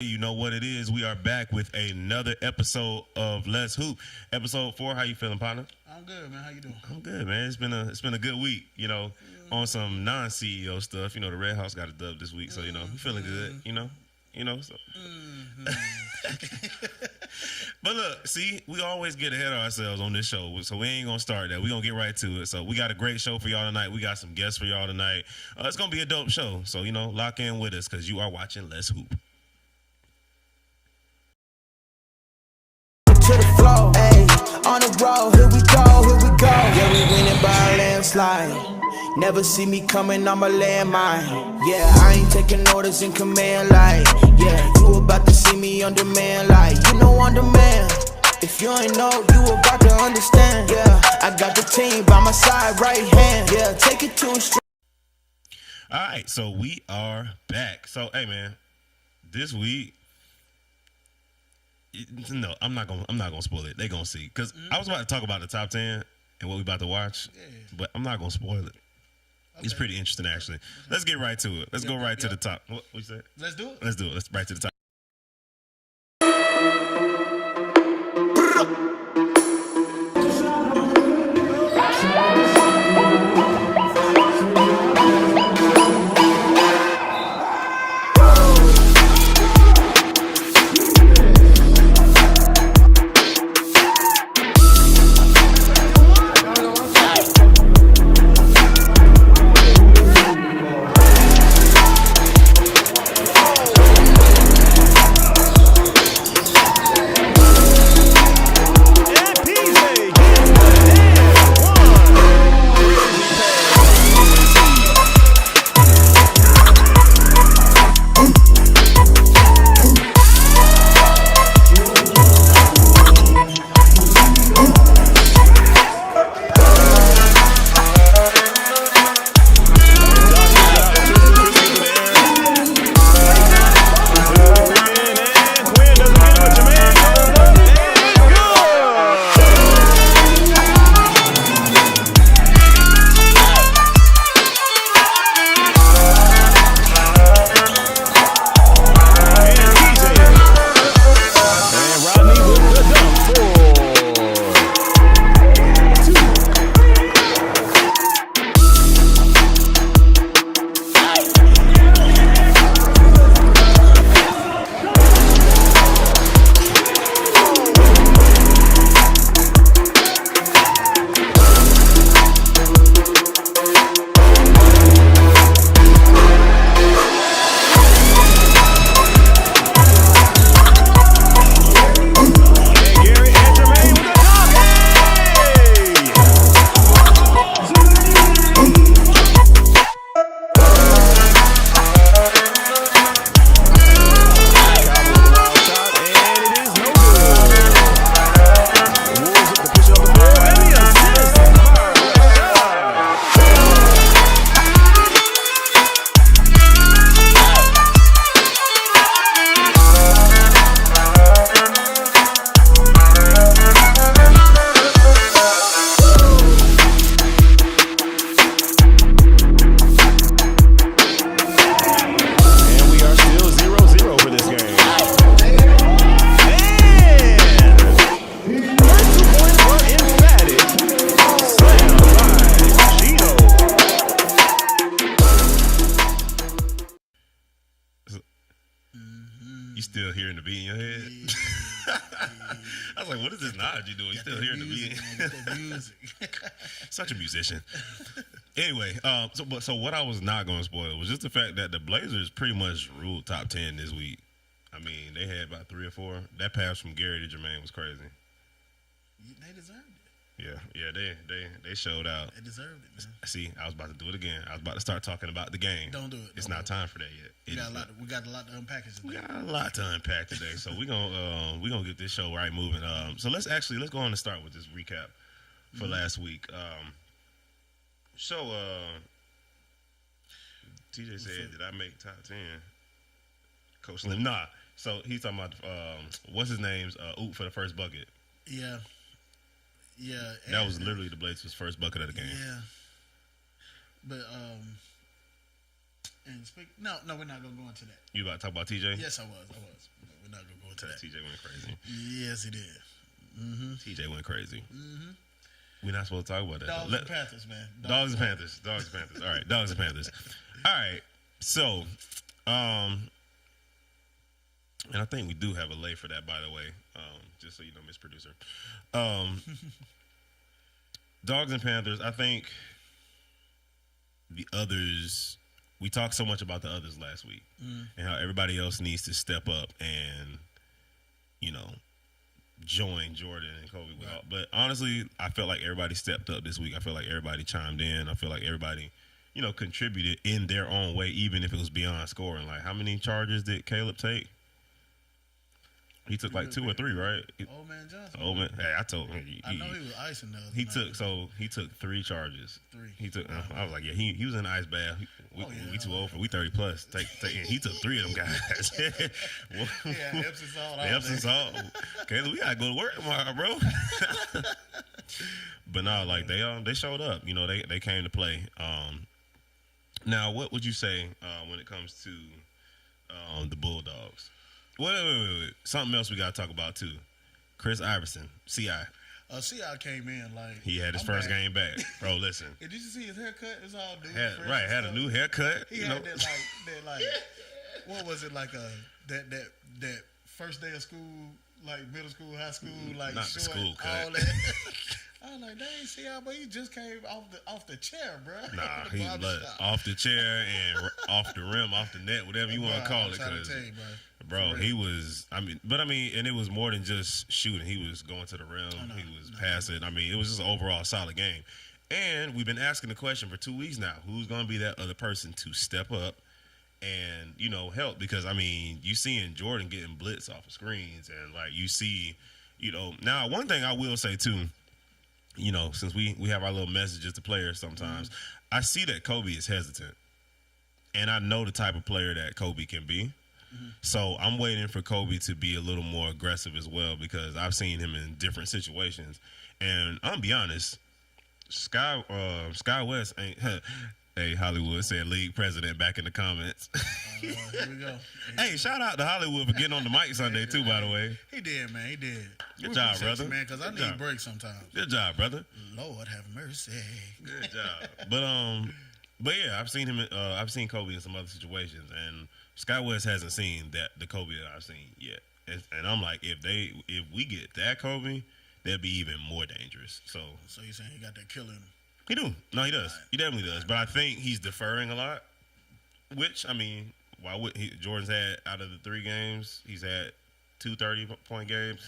You know what it is. We are back with another episode of Let's Hoop. Episode 4. How you feeling, partner? I'm good, man. How you doing? I'm good, man. It's been a good week. On some non-CEO stuff. The Red House got a dub this week, so we feeling good. So. But look, see, we always get ahead of ourselves on this show, so we ain't gonna start that. We gonna get right to it. So we got a great show for y'all tonight. We got some guests for y'all tonight. It's gonna be a dope show. So lock in with us because you are watching Let's Hoop. To the floor, ayy, on the road, here we go. Yeah, we winning by a landslide. Never see me coming, I'm a landmine. Yeah, I ain't taking orders in command, like, yeah, you about to see me on demand, like, on demand. If you ain't know, you about to understand. Yeah, I got the team by my side, right hand. Yeah, take it to a straight. All right, so we are back. So, hey, man, this week. No, I'm not gonna spoil it. They gonna see because I was about to talk about the top 10 and what we about to watch, but I'm not gonna spoil it. Okay. It's pretty interesting, actually. Okay. Let's get right to it. Let's go right to the top. What you said? Let's do it. Let's right to the top. You still hearing the beat in your head? I was like, what is this Nod you doing? You still hearing the beat? Such a musician. Anyway, so what I was not going to spoil was just the fact that the Blazers pretty much ruled top 10 this week. I mean, they had about 3 or 4. That pass from Gary to Jermaine was crazy. They deserved it. Yeah, they showed out. They deserved it, man. See, I was about to do it again. I was about to start talking about the game. Don't do it. It's not time for that yet. We got a lot to unpack today. We got a lot to unpack today, so we're gonna get this show right moving. So let's go on and start with this recap for last week. TJ said, "Did I make top 10?" Coach Slim, nah. So he's talking about what's his name's oop for the first bucket. Yeah. That was literally the Blazers' first bucket of the game. Yeah. But And no, we're not gonna go into that. You about to talk about TJ? Yes, I was. We're not gonna go into that. TJ went crazy. Yes, he did. TJ went crazy. We're not supposed to talk about that. Dogs and Panthers, man. Dogs and Panthers. Dogs and Panthers. All right, Dogs and Panthers. All right. So, and I think we do have a lay for that, by the way. Just so you know, Miss Producer. Dogs and Panthers. I think the others. We talked so much about the others last week, and how everybody else needs to step up and, join Jordan and Kobe. Right. But honestly, I felt like everybody stepped up this week. I feel like everybody chimed in. I feel like everybody, contributed in their own way, even if it was beyond scoring. Like, how many charges did Caleb take? He took like 2 or 3, right? Old man Johnson. Old man. Hey, I told him. I know he was icing the other He night. took 3 charges. 3. He took. I was like, yeah, he was in the ice bath. We too old for. We 30 plus. He took 3 of them guys. Yeah, Epsom salt. Epsom salt. Caleb, we gotta go to work tomorrow, bro. But no, like they showed up. They came to play. Now, what would you say when it comes to the Bulldogs? Wait. Something else we got to talk about, too. Chris Iverson, CI. CI came in like... He had his first game back. Bro, listen. Did you see his haircut? It's all new. Had a new haircut. He had that like... What was it, like that first day of school, like middle school, high school, like not short, the school cut. all that. I was like, dang, CI, but he just came off the chair, bro. Nah, he off the chair and off the rim, off the net, whatever you want to call it. Bro, he was. And it was more than just shooting. He was going to the rim. He was passing. It was just an overall solid game. And we've been asking the question for 2 weeks now: who's going to be that other person to step up and help? Because you seeing Jordan getting blitz off of screens, and like you see, Now, one thing I will say too. Since we have our little messages to players sometimes, I see that Kobe is hesitant. And I know the type of player that Kobe can be. So I'm waiting for Kobe to be a little more aggressive as well, because I've seen him in different situations. And I'm going to be honest, Sky West ain't... Hey, Hollywood said league president back in the comments. Here we go. Hey, shout out to Hollywood for getting on the mic Sunday, too, by the way. He did, man. He did. Good job, brother. Man, because I need breaks sometimes. Good job, brother. Lord have mercy. Good job. But yeah, I've seen him. I've seen Kobe in some other situations, and Sky West hasn't seen the Kobe that I've seen yet. And I'm like, if we get that Kobe, they'll be even more dangerous. So you're saying he got that killer in him? He do. No, he does. He definitely does. But I think he's deferring a lot, which, why would he? Jordan's had, out of the 3 games, he's had 2 30-point games.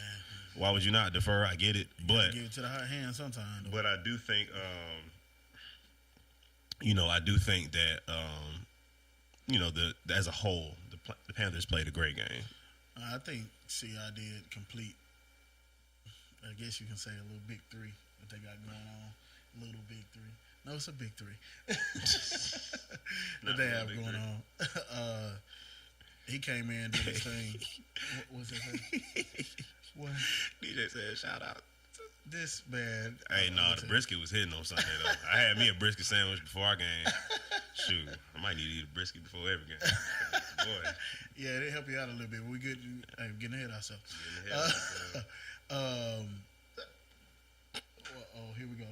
Why would you not defer? I get it. But give it to the hot hand sometimes. But I do think, that, as a whole, the Panthers played a great game. I think CI did complete, I guess you can say, a little big 3 that they got going on. Little big 3. No, it's a big 3 that they have going on. He came in, did his thing. What was it? What? DJ said, shout out. This man. Hey, the brisket was hitting on Sunday, though. I had me a brisket sandwich before our game. Shoot, I might need to eat a brisket before every game. Boy. Yeah, they help you out a little bit. We good. Getting ahead of ourselves. Here we go.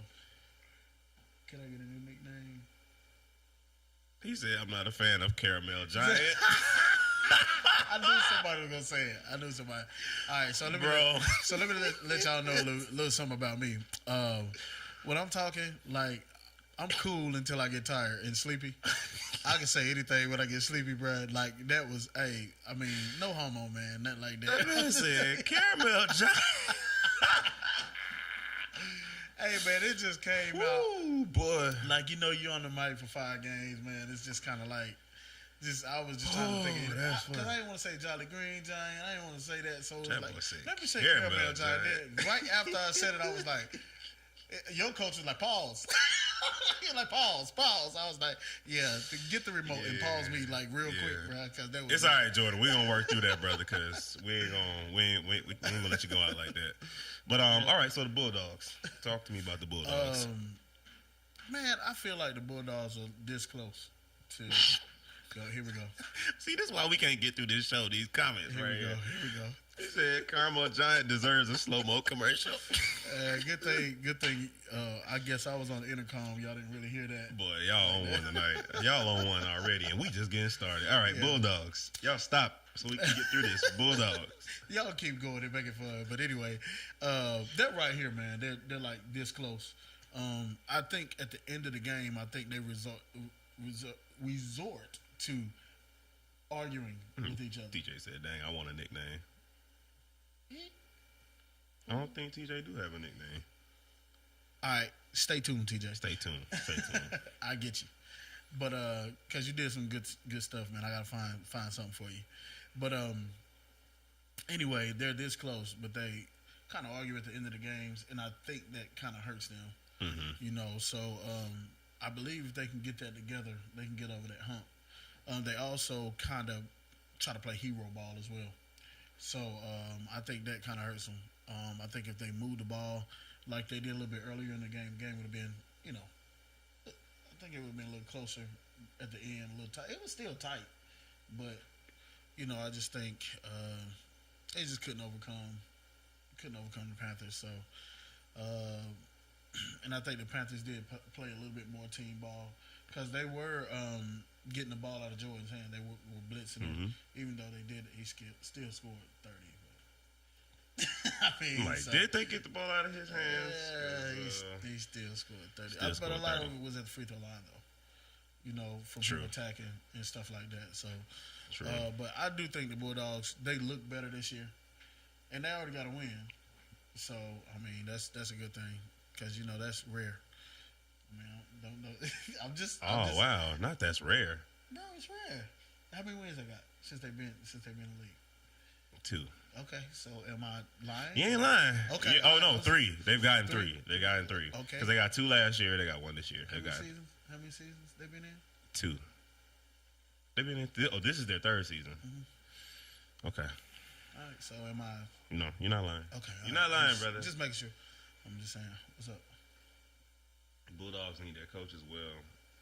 Can I get a new nickname? He said, I'm not a fan of Caramel Giant. I knew somebody was going to say it. I knew somebody. All right, so let me let y'all know a little something about me. When I'm talking, like, I'm cool until I get tired and sleepy. I can say anything when I get sleepy, bro. Like, that was, no homo, man. Nothing like that. That man said, Caramel Giant. Hey, man, it just came out. Ooh, boy. Like, you're on the mic for 5 games, man. It's just kind of like, I was just trying to think of it. Because I didn't want to say Jolly Green Giant. I didn't want to say that. So it was like, let me say Caramel Giant. Right after I said it, I was like, your coach was like, pause. You're like, pause. I was like, yeah, get the remote and pause me like real quick, bro. Cause that was it's all right, Jordan. We're gonna work through that, brother, because we ain't gonna let you go out like that. But all right, so the Bulldogs. Talk to me about the Bulldogs. Man, I feel like the Bulldogs are this close to Here we go. See, this is why we can't get through this show. These comments, Here right we go. here. Here we go. He said Caramel Giant deserves a slow-mo commercial. Good thing. I guess I was on the intercom. Y'all didn't really hear that. Boy, y'all on one tonight. Y'all on one already, and we just getting started. All right, yeah. Bulldogs. Y'all stop so we can get through this. Bulldogs. Y'all keep going and make it fun. But anyway, that right here, man, they're like this close. I think at the end of the game, I think they resort to arguing with each other. TJ said, dang, I want a nickname. I don't think TJ do have a nickname. All right, stay tuned, TJ. Stay tuned. I get you, but because you did some good stuff, man. I gotta find something for you. But anyway, they're this close, but they kind of argue at the end of the games, and I think that kind of hurts them. Mm-hmm. You know, so I believe if they can get that together, they can get over that hump. They also kind of try to play hero ball as well. So I think that kind of hurts them. I think if they moved the ball like they did a little bit earlier in the game would have been, you know, I think it would have been a little closer at the end, a little tight. It was still tight, but, you know, I just think they just couldn't overcome the Panthers. So, and I think the Panthers did play a little bit more team ball because they were getting the ball out of Jordan's hand. They were blitzing him, even though they did. He still scored 30. I mean, like, did they get the ball out of his hands? Yeah, he still scored 30. But a lot of it was at the free throw line, though. You know, from people attacking and stuff like that. So, but I do think the Bulldogs, they look better this year, and they already got a win. So, I mean, that's a good thing because you know that's rare. I mean, I don't know. I'm just. Wow, not that's rare. No, it's rare. How many wins they got since they've been in the league? 2. Okay, so am I lying? You ain't lying. Okay. Yeah, no, 3. They've gotten 3. They got in 3. Okay. Because they got 2 last year. They got 1 this year. How many seasons they been in? 2. They've been in. This is their 3rd season. Mm-hmm. Okay. All right. So am I? No, you're not lying. Okay. You're not lying, brother. Just making sure. I'm just saying. What's up? Bulldogs need their coach as well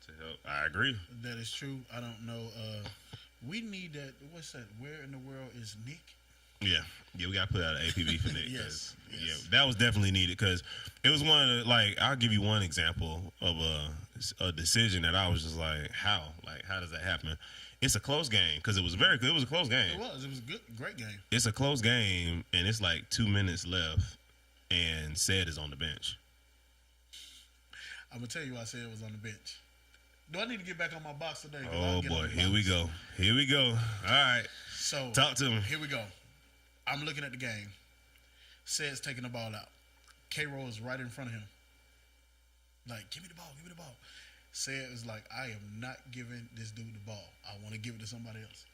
to help. I agree. That is true. I don't know. We need that. What's that? Where in the world is Nick? Yeah, we got to put out an APB for Nick. Yes. Yeah, that was definitely needed because it was one of the, like, I'll give you one example of a decision that I was just like, how does that happen? It's a close game because it was very good. It was a close game. It was a good, great game. It's a close game and it's like 2 minutes left and Said is on the bench. I'm gonna tell you why Said was on the bench. Do I need to get back on my box today? Oh boy, here we go. All right. So talk to him. Here we go. I'm looking at the game. Said's taking the ball out. K-Roll is right in front of him. Like, give me the ball. Said is like, I am not giving this dude the ball. I want to give it to somebody else.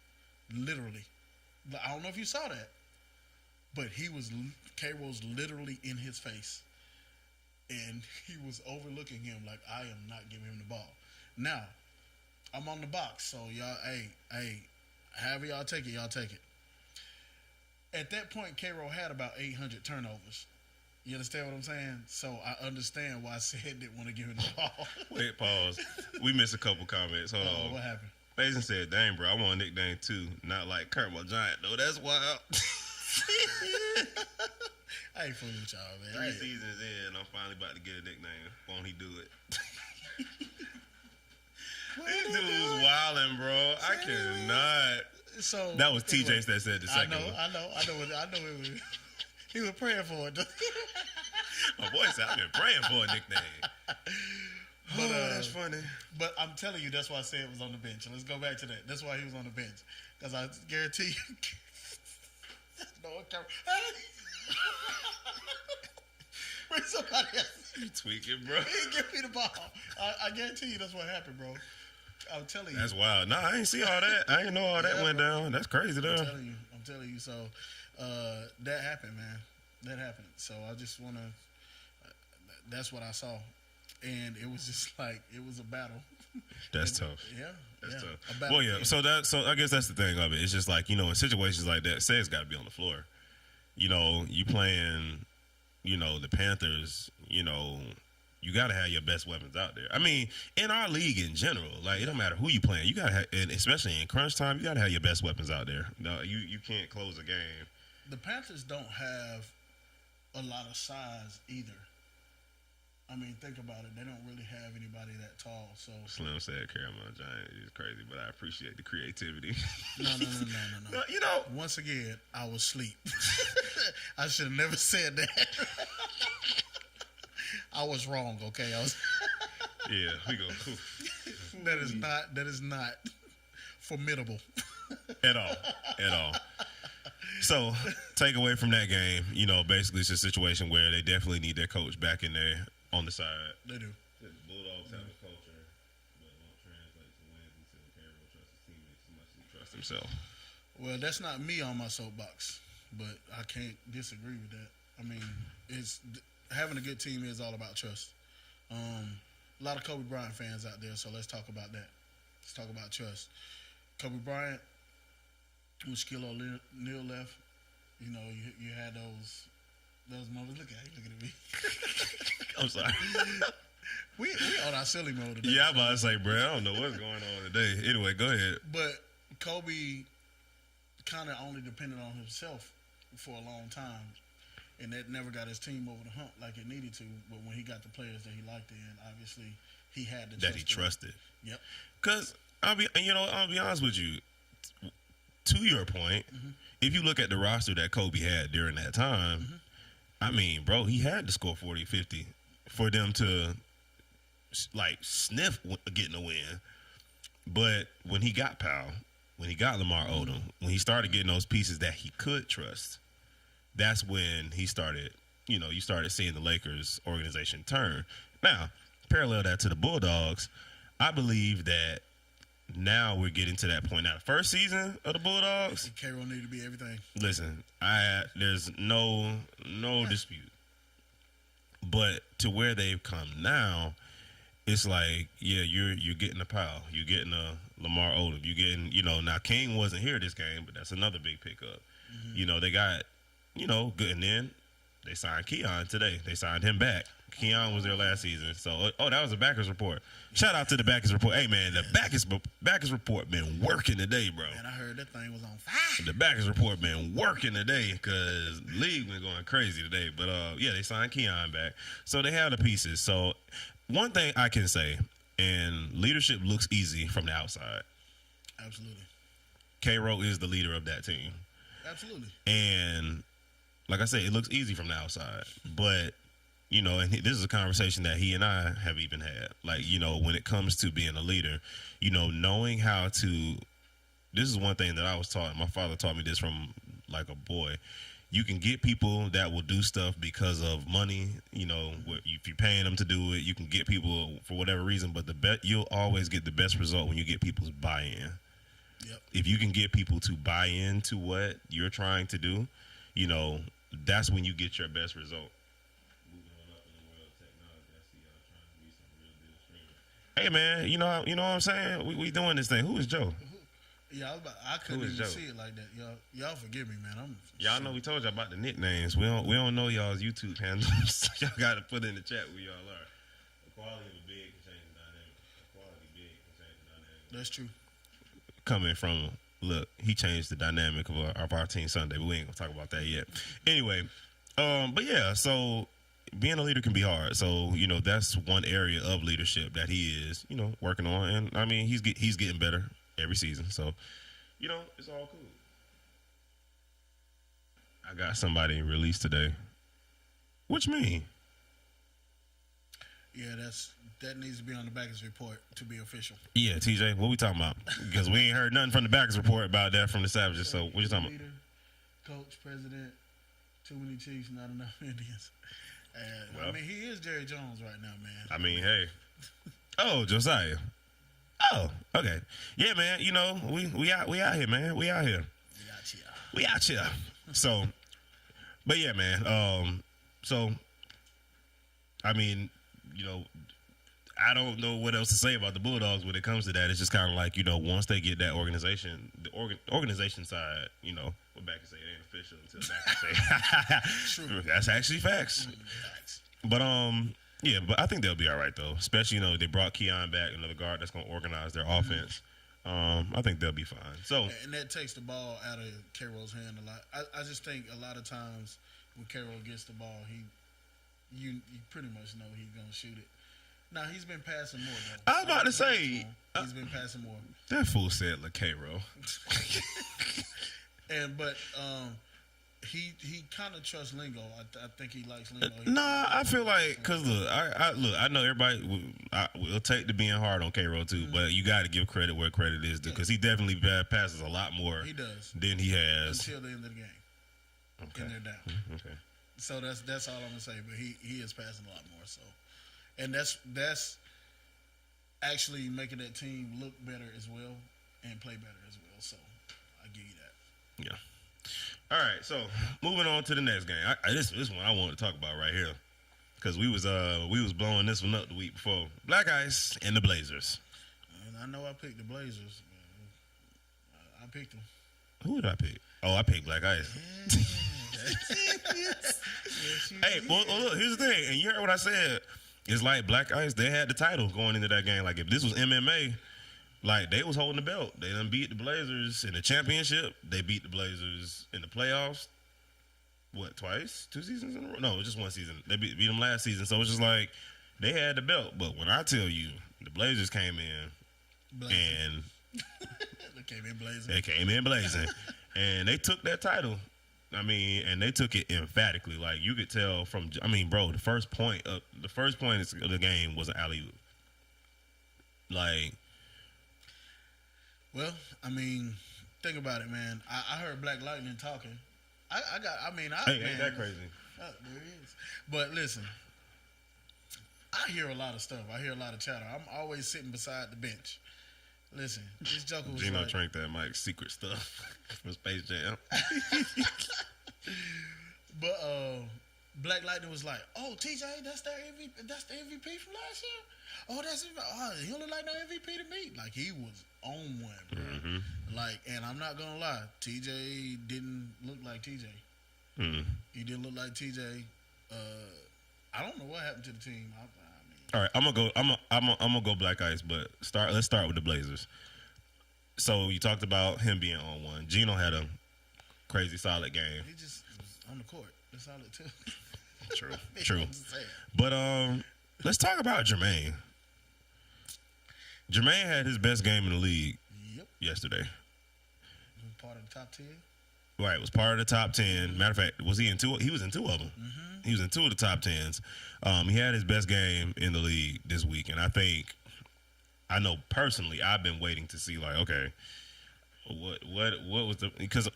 Literally. I don't know if you saw that, but K-Roll's literally in his face. And he was overlooking him like, I am not giving him the ball. Now, I'm on the box, so y'all, hey, however y'all take it, y'all take it. At that point, K-Roll had about 800 turnovers. You understand what I'm saying? So I understand why Said didn't want to give him the ball. Wait, pause. We missed a couple comments. Hold on. What happened? Mason said, dang, bro, I want a nickname too. Not like Caramel Giant, though. That's wild. I ain't fooling with y'all, man. 3 seasons in, I'm finally about to get a nickname. Won't he do it? These dudes wildin', bro. I cannot. So that was TJ that said the second one. I know it was. He was praying for it. My boy said, I've been praying for a nickname. But, that's funny. But I'm telling you, that's why I said it was on the bench. Let's go back to that. That's why he was on the bench. Because I guarantee you. No, bring somebody else. You tweaking, bro. He didn't give me the ball. I guarantee you that's what happened, bro. I'm telling you. That's wild. No, I ain't see all that. I didn't know all that went down. That's crazy, though. I'm telling you. So, that happened, man. That happened. So, I just want to, that's what I saw. And it was just like, it was a battle. That's tough. Yeah. That's tough. Well, yeah. So I guess that's the thing of it. It's just like, in situations like that, Said's got to be on the floor. You playing, the Panthers, You got to have your best weapons out there. I mean, in our league in general, like it don't matter who you playing. You got to have, and especially in crunch time, you got to have your best weapons out there. No, you can't close a game. The Panthers don't have a lot of size either. I mean, think about it. They don't really have anybody that tall. So Slim said Carolina Giant is crazy, but I appreciate the creativity. No. You know, once again, I was asleep. I should have never said that. I was wrong. Okay, Yeah, we go. That is not formidable at all. So, take away from that game, you know, basically it's a situation where they definitely need their coach back in there on the side. They do. The Bulldogs have a culture, but won't translate to wins until Carroll trusts his teammates as much as he trusts himself. Well, that's not me on my soapbox, but I can't disagree with that. I mean, having a good team is all about trust. A lot of Kobe Bryant fans out there, so let's talk about that. Let's talk about trust. Kobe Bryant, when Shaquille O'Neal left, you know, you had those moments. Look at me. I'm sorry. we on our silly mode today. Yeah, I'm about to say, bro, I don't know what's going on today. Anyway, go ahead. But Kobe kind of only depended on himself for a long time, and that never got his team over the hump like it needed to. But when he got the players that he liked, then obviously he had to that he trusted. Yep. Because I'll be honest with you. To your point, if you look at the roster that Kobe had during that time, I mean, bro, he had to score 40, 50 for them to like sniff getting a win. But when he got Powell, when he got Lamar Odom, when he started getting those pieces that he could trust, that's when he started, you know, you started seeing the Lakers organization turn. Now, parallel that to the Bulldogs, I believe that now we're getting to that point. Now, the first season of the Bulldogs, K-Roll need to be everything. Listen, there's no dispute. But to where they've come now, it's like, yeah, you're getting a Powell, you're getting a Lamar Odom, you're getting, you know, now King wasn't here this game, but that's another big pickup. You know, they got, you know, good, and then they signed Keon today. They signed him back. Keon was there last season. So, that was a Backers Report. Shout out to the Backers Report. Hey, man, the Backers Report been working today, bro. Man, I heard that thing was on fire. The Backers Report been working today because league been going crazy today. But, yeah, they signed Keon back. So they have the pieces. So one thing I can say, and leadership looks easy from the outside. Absolutely. K-Roll is the leader of that team. Absolutely. And like I said, it looks easy from the outside. But you know, and this is a conversation that he and I have even had. Like, you know, when it comes to being a leader, you know, knowing how to, this is one thing that I was taught. My father taught me this from like a boy. You can get people that will do stuff because of money. You know, if you're paying them to do it, you can get people for whatever reason. But you'll always get the best result when you get people's buy-in. Yep. If you can get people to buy into what you're trying to do, you know, that's when you get your best result. Hey man, you know what I'm saying? We doing this thing. Who is Joe? Yeah, I couldn't even see it like that. Y'all forgive me, man. Y'all know we told y'all about the nicknames. We don't know y'all's YouTube handles. Y'all got to put in the chat who y'all are. The quality of a big can change the dynamic. The quality big can change the dynamic. That's true. Coming from, look, he changed the dynamic of our team Sunday, but we ain't gonna talk about that yet. Anyway, but yeah, so being a leader can be hard. So, you know, that's one area of leadership that he is, you know, working on. And, I mean, he's getting better every season. So, you know, it's all cool. I got somebody released today. What you mean? Yeah, that needs to be on the Backers Report to be official. Yeah, TJ, what we talking about? Because we ain't heard nothing from the Backers Report about that from the Savages. So, what you talking about? Leader, coach, president, too many Chiefs, not enough Indians. Well, I mean, he is Jerry Jones right now, man. I mean, hey. Oh, Josiah. Oh, okay. Yeah, man. You know, we out here, man. We out here. We out here. So, but yeah, man. So, I mean, you know, I don't know what else to say about the Bulldogs when it comes to that. It's just kind of like, you know, once they get that organization, the organization side, you know, we're back and say it ain't official until back and say, true. That's actually facts. But Yeah, but I think they'll be all right though. Especially they brought Keon back, another guard that's going to organize their offense. I think they'll be fine. So and that takes the ball out of K-Roll's hand a lot. I just think a lot of times when K-Roll gets the ball, you pretty much know he's going to shoot it. Now he's been passing more though. I was about to say he's been passing more. That fool said K-Roll. But he kind of trusts Lingo. I think he likes Lingo. Nah, I feel like because I know everybody will take to being hard on K-Roll too, but you got to give credit where credit is due because he definitely passes a lot more. He does than he has until the end of the game. Okay, and they're down. Okay, so that's all I'm gonna say. But he is passing a lot more. So, and that's actually making that team look better as well and play better as well. So I give you that. Yeah. All right, so moving on to the next game. This one I wanted to talk about right here because we was blowing this one up the week before. Black Ice and the Blazers. And I know I picked the Blazers. I picked them. Who did I pick? Oh, I picked Black Ice. Hey, well, look, here's the thing, and you heard what I said. It's like Black Ice, they had the title going into that game. Like if this was MMA, like they was holding the belt. They done beat the Blazers in the championship. They beat the Blazers in the playoffs. What, twice? 2 seasons in a row? No, just one season. They beat them last season. So it's just like they had the belt. But when I tell you, the Blazers came in and they came in blazing. And they took that title. I mean, and they took it emphatically. Like you could tell from, bro, the first point of the game was an alley-oop. Like, well, think about it, man. I heard Black Lightning talking. Ain't that crazy? There he is. But listen, I hear a lot of stuff. I hear a lot of chatter. I'm always sitting beside the bench. Listen, this joker was Gino drank that Mike's secret stuff from Space Jam. But Black Lightning was like, "Oh, TJ, that's the MVP from last year. Oh, he look like no MVP to me. Like he was on one, bro. Mm-hmm. Like, and I'm not gonna lie, TJ didn't look like TJ. Mm-hmm. He didn't look like TJ. I don't know what happened to the team. All right, I'm gonna go Black Ice, but let's start with the Blazers. So you talked about him being on one. Gino had a crazy solid game. He just was on the court. That's all it took. True. But let's talk about Jermaine. Jermaine had his best game in the league yesterday. He was part of the top 10. Right, was part of the top 10. Matter of fact, was he in two? He was in two of them. Mm-hmm. He was in two of the top 10s. He had his best game in the league this week, and I know personally, I've been waiting to see like, okay, what was because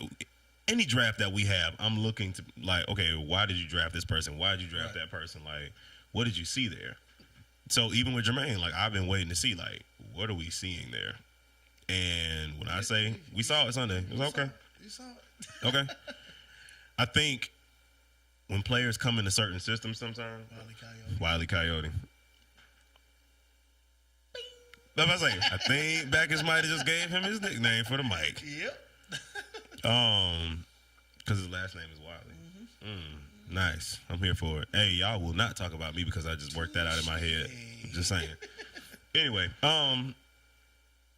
any draft that we have, I'm looking to like, okay, why did you draft this person? Why did you draft that person? Like, what did you see there? So even with Jermaine, like I've been waiting to see like, what are we seeing there? And when I say we saw it Sunday, it was okay. You saw it. Okay. I think when players come into certain systems sometimes, Wile E. Coyote. I think Backus might have just gave him his nickname for the mic. Yep. Because his last name is Wiley. Nice. I'm here for it. Hey, y'all will not talk about me because I just worked that out in my head. Just saying. Anyway,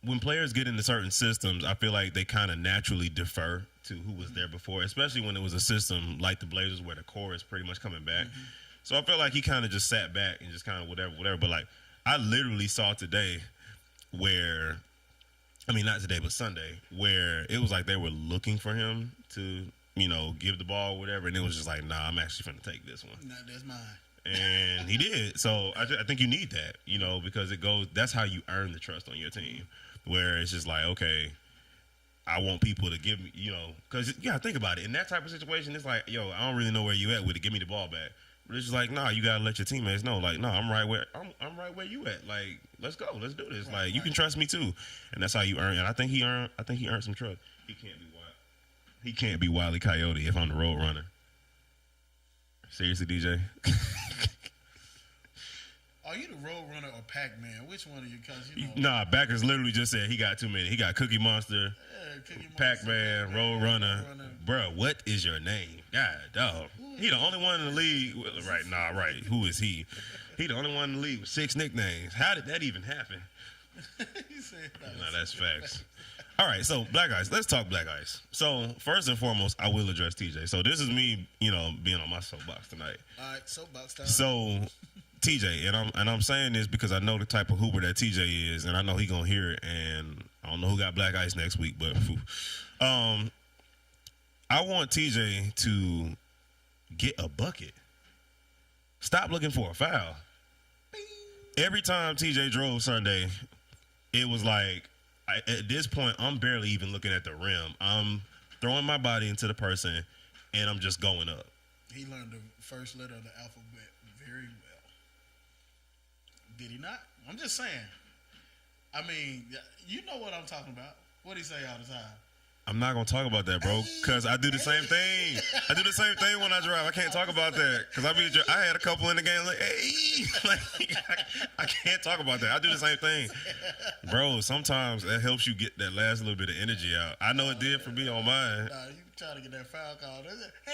when players get into certain systems, I feel like they kind of naturally defer to who was there before, especially when it was a system like the Blazers where the core is pretty much coming back. Mm-hmm. So I feel like he kind of just sat back and just kind of whatever. But like, I literally saw today where, not today, but Sunday, where it was like they were looking for him to, give the ball or whatever. And it was just like, nah, I'm actually going to take this one. Nah, that's mine. And he did. So I think you need that, because that's how you earn the trust on your team. Where it's just like, okay, I want people to give me, because think about it. In that type of situation, it's like, yo, I don't really know where you at with it. Give me the ball back. But it's just like, nah, you gotta let your teammates know, like, no, I'm right where you at. Like, let's go, let's do this. Like, you can trust me too, and that's how you earn. And I think he earned some trust. He can't be Wile E. Coyote if I'm the road runner. Seriously, DJ. Are you the Roadrunner or Pac-Man? Which one are you? Because Nah, Backers literally just said he got too many. He got Cookie Monster, Pac-Man, Roadrunner. Bruh, what is your name? God, dog. He the only one in the league. Right, nah, right. Who is he? He the only one in the league with 6 nicknames. How did that even happen? He said, no, that's facts. All right, so Black Ice. Let's talk Black Ice. So first and foremost, I will address TJ. So this is me, being on my soapbox tonight. All right, soapbox time. So TJ, and I'm saying this because I know the type of hooper that TJ is, and I know he gonna hear it. And I don't know who got Black Ice next week, but I want TJ to get a bucket. Stop looking for a foul. Every time TJ drove Sunday, it was like, at this point, I'm barely even looking at the rim. I'm throwing my body into the person, and I'm just going up. He learned the first letter of the alphabet very well. Did he not? I'm just saying. I mean, you know what I'm talking about. What do he say all the time? I'm not going to talk about that, bro, because I do the same thing. I do the same thing when I drive. I can't talk about that because I had a couple in the game like, hey. Like, I can't talk about that. I do the same thing. Bro, sometimes that helps you get that last little bit of energy out. I know it did for me on mine. Nah, you trying to get that foul call. Hey.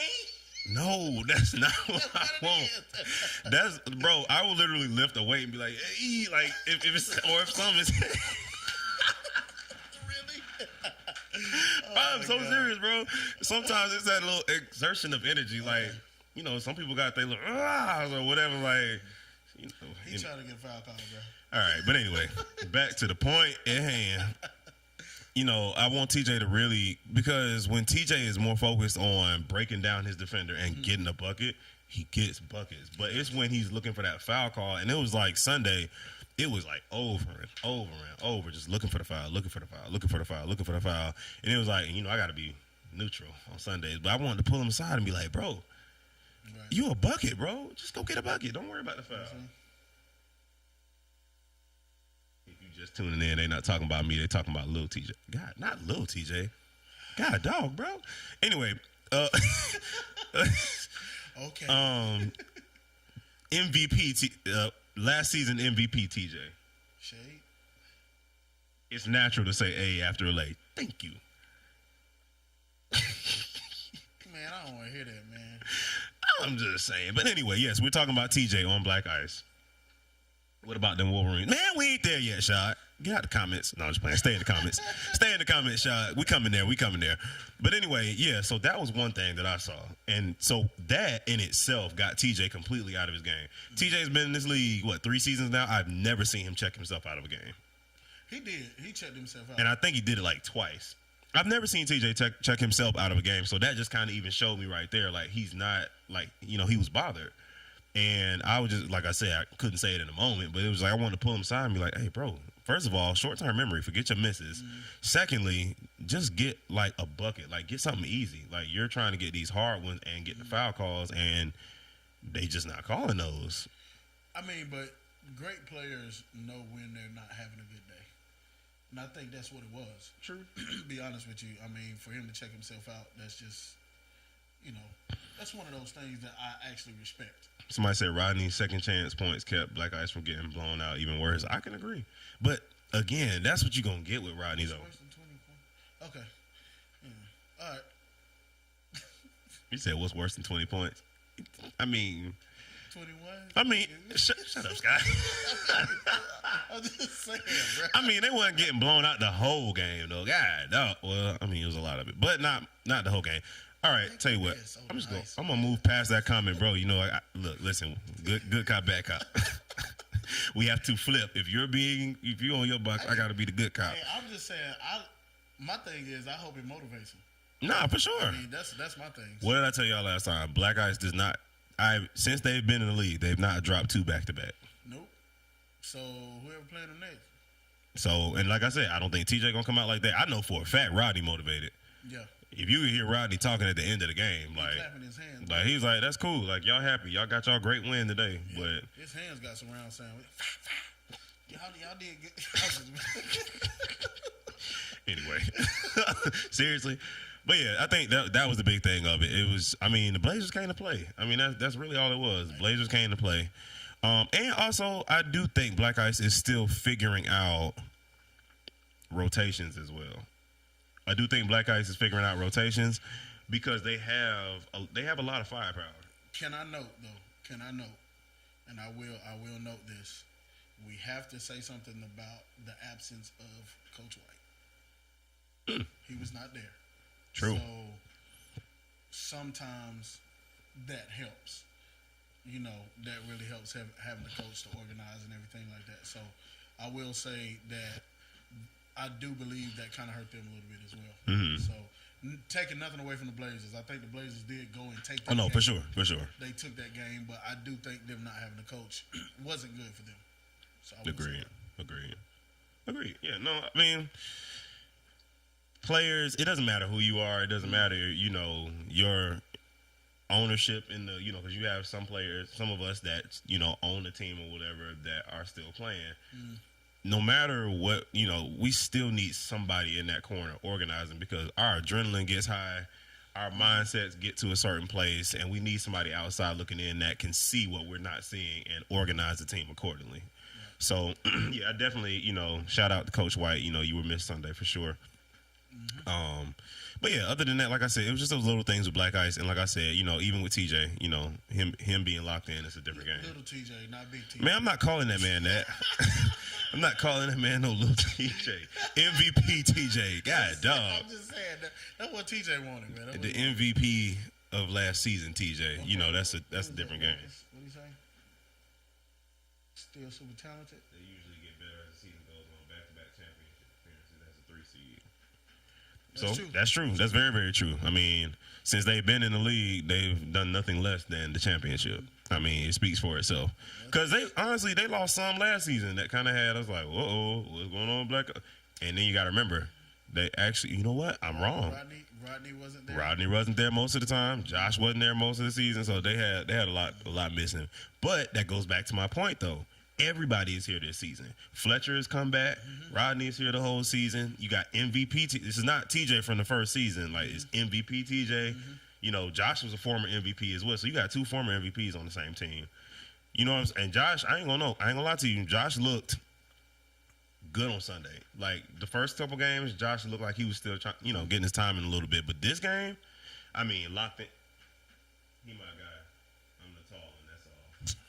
No, that's not what I want. Bro, I will literally lift a weight and be like, hey, like, if something is... I'm so serious, bro. Sometimes it's that little exertion of energy. Like, some people got their little or whatever. Like, He trying to get a foul call, All bro. right, but anyway, back to the point at hand. I want TJ to really, because when TJ is more focused on breaking down his defender and getting a bucket, he gets buckets. But it's when he's looking for that foul call, and it was like Sunday. It was like over and over and over, just looking for the foul, looking for the foul, looking for the foul, looking for the foul. And it was like, I got to be neutral on Sundays. But I wanted to pull him aside and be like, bro, you a bucket, bro. Just go get a bucket. Don't worry about the foul. If you just tuning in, they not talking about me. They talking about Lil TJ. God, not Lil TJ. God, dog, bro. Anyway. Okay. MVP, last season MVP TJ. Shade. It's natural to say A after a late. Thank you. Man, I don't want to hear that, man. I'm just saying. But anyway, yes, we're talking about TJ on Black Ice. What about them Wolverines? Man, we ain't there yet, Shad. Get out the comments. No, I'm just playing. Stay in the comments. Stay in the comments, Shad. We coming there. But anyway, yeah, so that was one thing that I saw. And so that in itself got TJ completely out of his game. TJ's been in this league, 3 seasons now? I've never seen him check himself out of a game. He did. He checked himself out. And I think he did it like twice. I've never seen TJ check himself out of a game. So that just kind of even showed me right there, like, he's not, like, he was bothered. And I was just, like I said, I couldn't say it in a moment, but it was like I wanted to pull him aside and be like, hey, bro, first of all, short-term memory, forget your misses. Secondly, just get, like, a bucket. Like, get something easy. Like, you're trying to get these hard ones and get the foul calls, and they just not calling those. I mean, but great players know when they're not having a good day. And I think that's what it was. True. Be honest with you. I mean, for him to check himself out, that's just, that's one of those things that I actually respect. Somebody said Rodney's second chance points kept Black Ice from getting blown out even worse. I can agree. But, again, that's what you're going to get with Rodney, though. Worse than 20 points? Okay. Yeah. All right. You said what's worse than 20 points? I mean... 21? I mean, shut up, Scott. I'm just saying, bro. I mean, they wasn't getting blown out the whole game, though. God, no. Well, I mean, it was a lot of it. But not the whole game. All right, tell you what, I'm gonna move past that comment, bro. Look, listen, good cop, bad cop. We have to flip. If you're on your box, I gotta be the good cop. Hey, I'm just saying, my thing is, I hope it motivates him. Nah, for sure. I mean, that's my thing. What did I tell y'all last time? Black Ice does not. Since they've been in the league, they've not dropped 2 back-to-back. Nope. So whoever playing them next. So, and like I said, I don't think TJ gonna come out like that. I know for a fact Rodney motivated. Yeah. If you hear Rodney talking at the end of the game, clapping his hands, like he's like, that's cool. Like, y'all happy. Y'all got y'all great win today. Yeah. But his hands got some round sound. Y'all did good. Anyway. Seriously. But yeah, I think that was the big thing of it. It was, I mean, the Blazers came to play. I mean, that's really all it was. Blazers came to play. And also, I do think Black Ice is still figuring out rotations as well. I do think Black Ice is figuring out rotations because they have a lot of firepower. Can I note though? Can I note? And I will note this. We have to say something about the absence of Coach White. He was not there. True. So sometimes that helps. You know, that really helps having a coach to organize and everything like that. So I will say that I do believe that kind of hurt them a little bit as well. Mm-hmm. So taking nothing away from the Blazers, I think the Blazers did go and take that game. For sure. They took that game, but I do think them not having a coach wasn't good for them. So Agreed. Yeah, no, I mean, players, it doesn't matter who you are. It doesn't matter, you know, your ownership in the, you know, because you have some players, some of us that, you know, own the team or whatever that are still playing. No matter what, you know, we still need somebody in that corner organizing because our adrenaline gets high, our mindsets get to a certain place, and we need somebody outside looking in that can see what we're not seeing and organize the team accordingly. So, yeah, I definitely, you know, shout out to Coach White. You know, you were missed Sunday for sure. But yeah, other than that, like I said, it was just those little things with Black Ice, and like I said, you know, even with TJ, you know, him being locked in, it's a different game. Little TJ, not big TJ. Man, I'm not calling that man that. I'm not calling that man no little TJ. MVP TJ, God dog. I'm just saying that's what TJ wanted, man. The MVP of last season, TJ. You know, that's a different game. What do you say? Still super talented. They usually get better as the season goes on. Back-to-back championship appearances as a 3 seed. That's true. That's very, very true. I mean, since they've been in the league, they've done nothing less than the championship. I mean, it speaks for itself. Because they lost some last season that kind of had us like, whoa, what's going on, Black? And then you got to remember, they actually, you know what? I'm wrong. Rodney wasn't there. Rodney wasn't there most of the time. Josh wasn't there most of the season, so they had a lot missing. But that goes back to my point, though. Everybody is here this season. Fletcher has come back. Rodney is here the whole season. You got MVP. This is not TJ from the first season. Like, it's MVP TJ. You know, Josh was a former MVP as well. So you got 2 former MVPs on the same team. You know what I'm saying? And Josh, I ain't gonna lie to you. Josh looked good on Sunday. Like, the first couple games, Josh looked like he was still trying, you know, getting his time in a little bit. But this game, I mean, locked in. He my guy. I'm the tall one, that's all.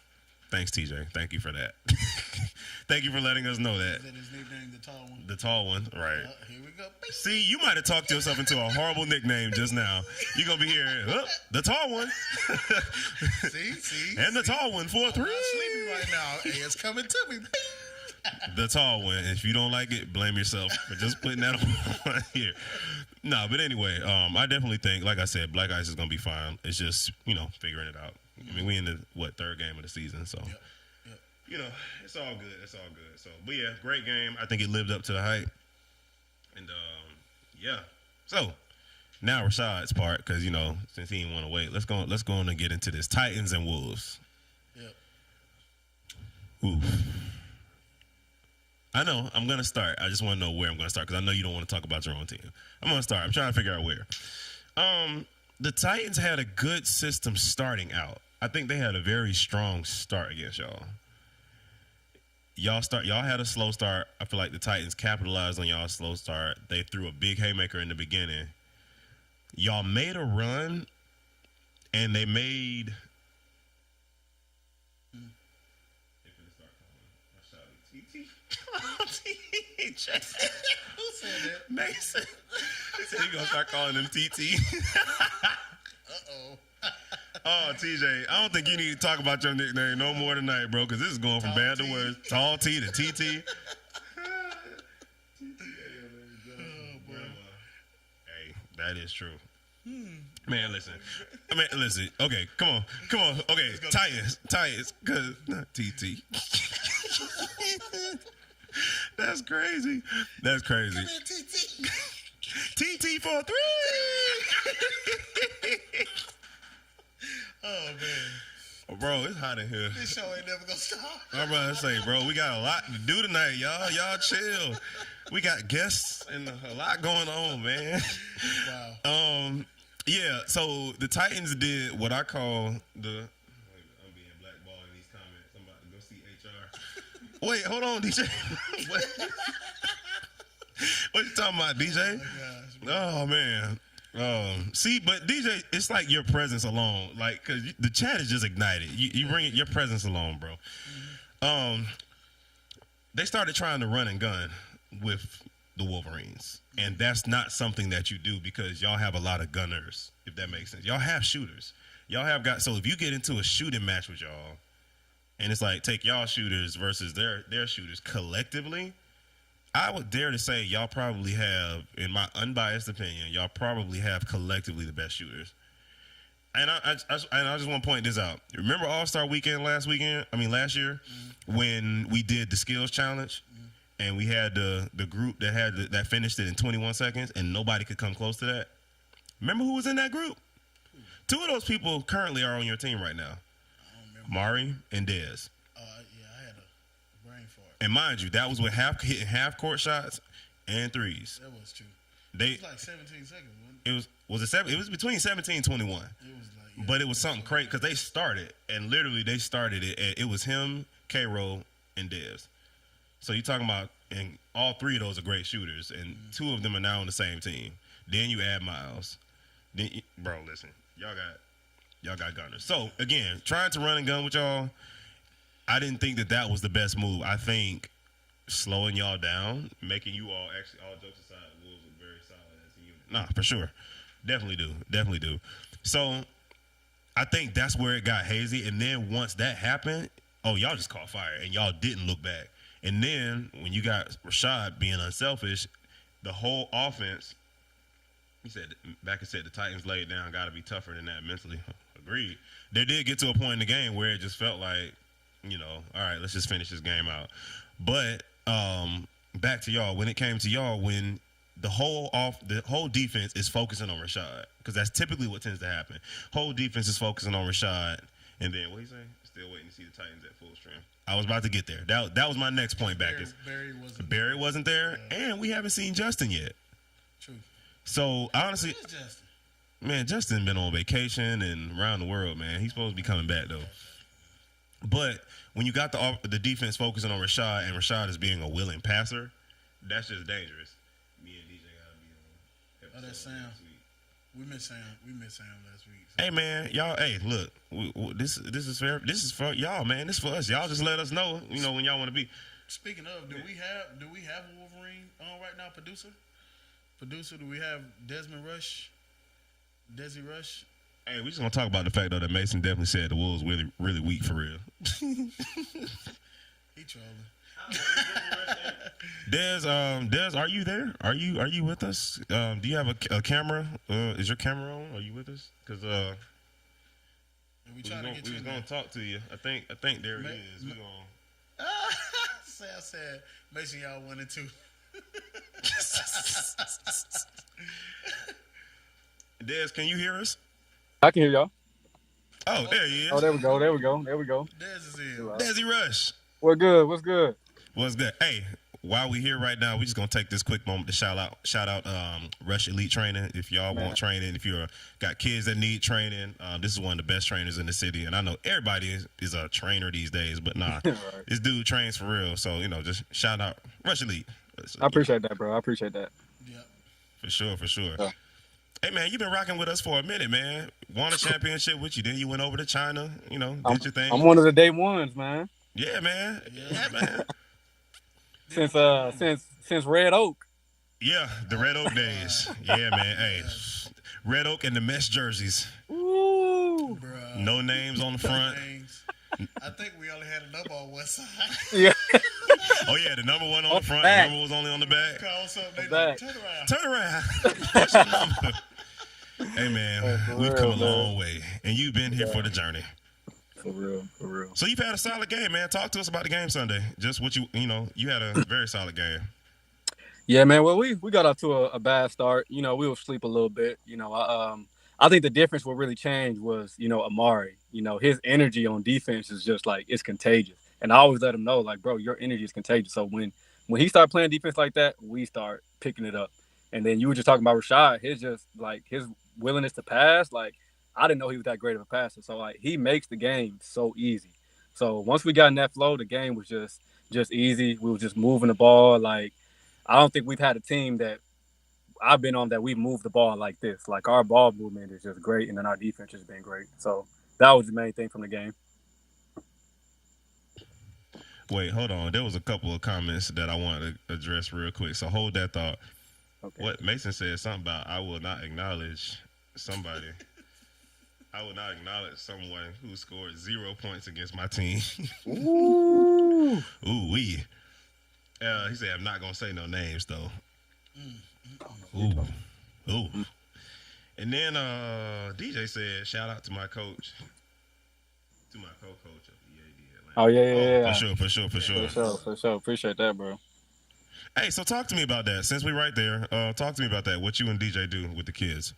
Thanks, TJ. Thank you for that. Thank you for letting us know that. Is that his nickname, the tall one? The tall one, right. Here we go. See, you might have talked yourself into a horrible nickname just now. You're going to be hearing, the tall one. See? And the tall one, 4-3. I'm not sleepy right now. Hey, it's coming to me. The tall one. If you don't like it, blame yourself for just putting that on here. No, but anyway, I definitely think, like I said, Black Ice is going to be fine. It's just, you know, figuring it out. I mean, we in the, 3rd game of the season, so. Yep. You know, it's all good. So, but yeah, great game. I think it lived up to the hype. And, yeah. So, now Rashad's part, because, you know, since he didn't want to wait, let's go on and get into this. Titans and Wolves. Yep. Oof. I know. I'm going to start. I just want to know where I'm going to start, because I know you don't want to talk about your own team. I'm going to start. I'm trying to figure out where. The Titans had a good system starting out. I think they had a very strong start against y'all. Y'all had a slow start. I feel like the Titans capitalized on y'all's slow start. They threw a big haymaker in the beginning. Y'all made a run, and they made. TJ. Who said that? Mason. He said he gonna start calling him TT. Uh-oh. Oh, TJ, I don't think you need to talk about your nickname no more tonight, bro, because this is going from Tall bad T. to worse. Tall T to TT. Hey, that is true. Man, listen. Okay, come on. Okay, Titans, because not TT. That's crazy. Come here, TT. TT for 3. Oh, man. Bro, it's hot in here. This show ain't never gonna stop. I'm about to say, bro, we got a lot to do tonight, y'all. Y'all chill. We got guests and a lot going on, man. Wow. Yeah, so the Titans did what I call the. I'm being blackballed in these comments. I'm about to Wait, hold on, DJ. What you talking about, DJ? Oh man. See, but DJ, it's like your presence alone, like, cause the chat is just ignited. You bring your presence alone, bro. They started trying to run and gun with the Wolverines, and that's not something that you do because y'all have a lot of gunners, if that makes sense. Y'all have shooters. Y'all have got, so if you get into a shooting match with y'all, and it's like take y'all shooters versus their shooters collectively, I would dare to say y'all probably have, in my unbiased opinion, y'all probably have collectively the best shooters. And I just want to point this out. Remember All-Star Weekend last year, when we did the skills challenge, and we had the group that finished it in 21 seconds, and nobody could come close to that. Remember who was in that group? Two of those people currently are on your team right now. Mari and Dez. Yeah, I had a brain fart. And mind you, that was with hitting half court shots and threes. That was true. It was like 17 seconds, wasn't it? It was between 17 and 21. It was like, yeah, but it was something crazy because they started it. And it was him, K-Roll, and Dez. So you're talking about, and all three of those are great shooters, and two of them are now on the same team. Then you add Miles. Bro, listen, y'all got gunners. So again, trying to run and gun with y'all, I didn't think that was the best move. I think slowing y'all down, making you all actually, all jokes aside, the Wolves look very solid as a unit. Nah, for sure. Definitely do. So I think that's where it got hazy. And then once that happened, y'all just caught fire and y'all didn't look back. And then when you got Rashad being unselfish, the whole offense, he said the Titans laid down, got to be tougher than that mentally. Agreed. They did get to a point in the game where it just felt like, all right, let's just finish this game out. But back to y'all, when it came to y'all, when the whole defense is focusing on Rashad, because that's typically what tends to happen. Whole defense is focusing on Rashad, and then what you say? Still waiting to see the Titans at full strength. I was about to get there. That was my next point back. Barry wasn't there, and we haven't seen Justin yet. True. So honestly, man, Justin been on vacation and around the world, man. He's supposed to be coming back though. But when you got the defense focusing on Rashad, and Rashad is being a willing passer, that's just dangerous. Me and DJ gotta be on. That's Sam. We missed Sam last week. So. Hey man, y'all. Hey, look, this is fair. This is for y'all, man. This is for us. Y'all just let us know, when y'all want to be. Speaking of, do we have a Wolverine on right now? Producer, do we have Desmond Rush? Desi Rush? Hey, we just gonna talk about the fact though that Mason definitely said the Wolves really, really weak for real. He trolling. Des, are you there? Are you with us? Do you have a camera? Is your camera on? Are you with us? Because we was gonna talk to you. I think there it is. We gonna. Sam said, Mason, y'all 1-2. Des, can you hear us? I can hear y'all. Oh, there he is. Oh, there we go. Des is in. Desi Rush. What's good? What's good? Hey, while we here right now, we just gonna take this quick moment to shout out Rush Elite Training. If y'all want training, if you're got kids that need training, this is one of the best trainers in the city. And I know everybody is a trainer these days, but nah, right. This dude trains for real. So just shout out Rush Elite. I appreciate that, bro. I appreciate that. Yeah, for sure. Yeah. Hey man, you've been rocking with us for a minute, man. Won a championship with you. Then you went over to China. Did your thing. I'm one of the day ones, man. Yeah, man. Yeah, man. Since Red Oak. Yeah, the Red Oak days. Yeah, man. Hey, Red Oak and the mesh jerseys. Ooh, bruh. No names on the front. I think we only had a number on one side. Yeah. Oh yeah, the number one on the front. The number was only on the back. Call something. Turn around. What's your number? Hey man, we've come a long way, and you've been here for the journey. For real. So you've had a solid game, man. Talk to us about the game Sunday. Just what you had a very solid game. Yeah, man. Well, we got off to a bad start. We were asleep a little bit. I think the difference what really changed was, Amari. His energy on defense is just like, it's contagious. And I always let him know, like, bro, your energy is contagious. So when he started playing defense like that, we start picking it up. And then you were just talking about Rashad, his willingness to pass, like, I didn't know he was that great of a passer. So, like, he makes the game so easy. So once we got in that flow, the game was just, just easy. We were just moving the ball. Like, I don't think we've had a team that I've been on that we've moved the ball like this. Like, our ball movement is just great, and then our defense has been great. So that was the main thing from the game. Wait, hold on. There was a couple of comments that I wanted to address real quick. So hold that thought. Okay. What Mason said something about I will not acknowledge somebody. I will not acknowledge someone who scored 0 points against my team. Ooh. Ooh-wee. He said, I'm not going to say no names, though. Ooh. Ooh. And then DJ said, shout out to my coach. To my co-coach of EAD Atlanta. Oh, yeah. For sure. Appreciate that, bro. Hey, so talk to me about that. Since we're right there, talk to me about that. What you and DJ do with the kids.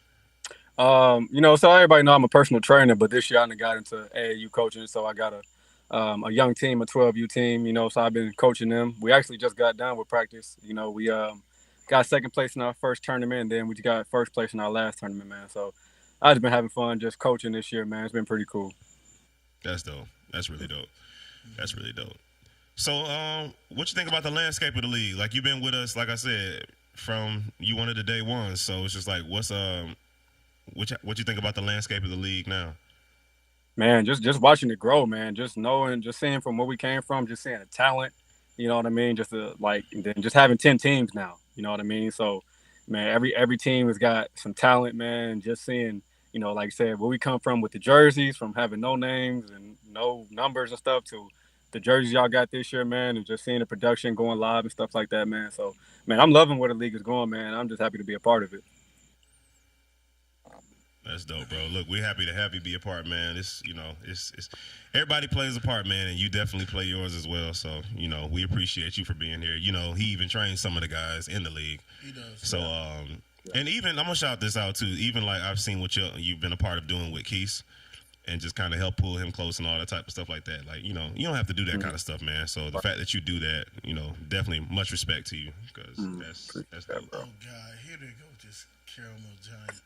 So everybody know I'm a personal trainer, but this year I got into AAU coaching, so I got a young team, a 12U team, so I've been coaching them. We actually just got done with practice. We got second place in our first tournament, and then we got first place in our last tournament, man. So I've just been having fun just coaching this year, man. It's been pretty cool. That's dope. That's really dope. So, what you think about the landscape of the league? Like, you've been with us, like I said, from you one of the day ones. So it's just like, what you think about the landscape of the league now? Man, just watching it grow, man. Just knowing, just seeing from where we came from, just seeing the talent. You know what I mean? Just then just having 10 teams now. You know what I mean? So, man, every team has got some talent, man. And just seeing, like I said, where we come from with the jerseys, from having no names and no numbers and stuff, to the jerseys y'all got this year, man, and just seeing the production going live and stuff like that, man. So, man, I'm loving where the league is going, man. I'm just happy to be a part of it. That's dope, bro. Look, we're happy to have you be a part, man. It's everybody plays a part, man, and you definitely play yours as well. So, we appreciate you for being here. He even trains some of the guys in the league. He does. So, and even I'm gonna shout this out too. Even like I've seen what you've been a part of doing with Keith, and just kind of help pull him close and all that type of stuff like that. Like, you don't have to do that kind of stuff, man. So the fact that you do that, definitely much respect to you, because that's dope. Oh God, here they go, just caramel giant.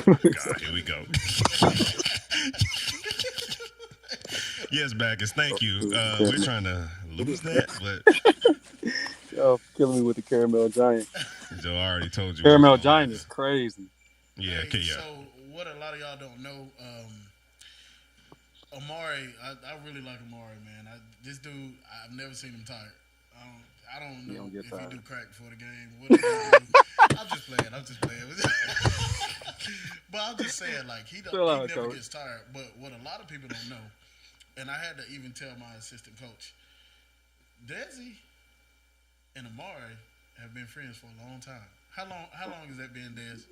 God, here we go. Yes, Backus, thank you. We're trying to lose that, but yo, killing me with the caramel giant. Joe already told you. Caramel giant is crazy. Yeah, okay, yeah. So what a lot of y'all don't know, Amari, I really like Amari, man. This dude, I've never seen him tired. I don't know if he do crack before the game. What he do. I'm just playing. But I'm just saying, like, he never gets tired. But what a lot of people don't know, and I had to even tell my assistant coach, Desi and Amari have been friends for a long time. How long has that been, Des?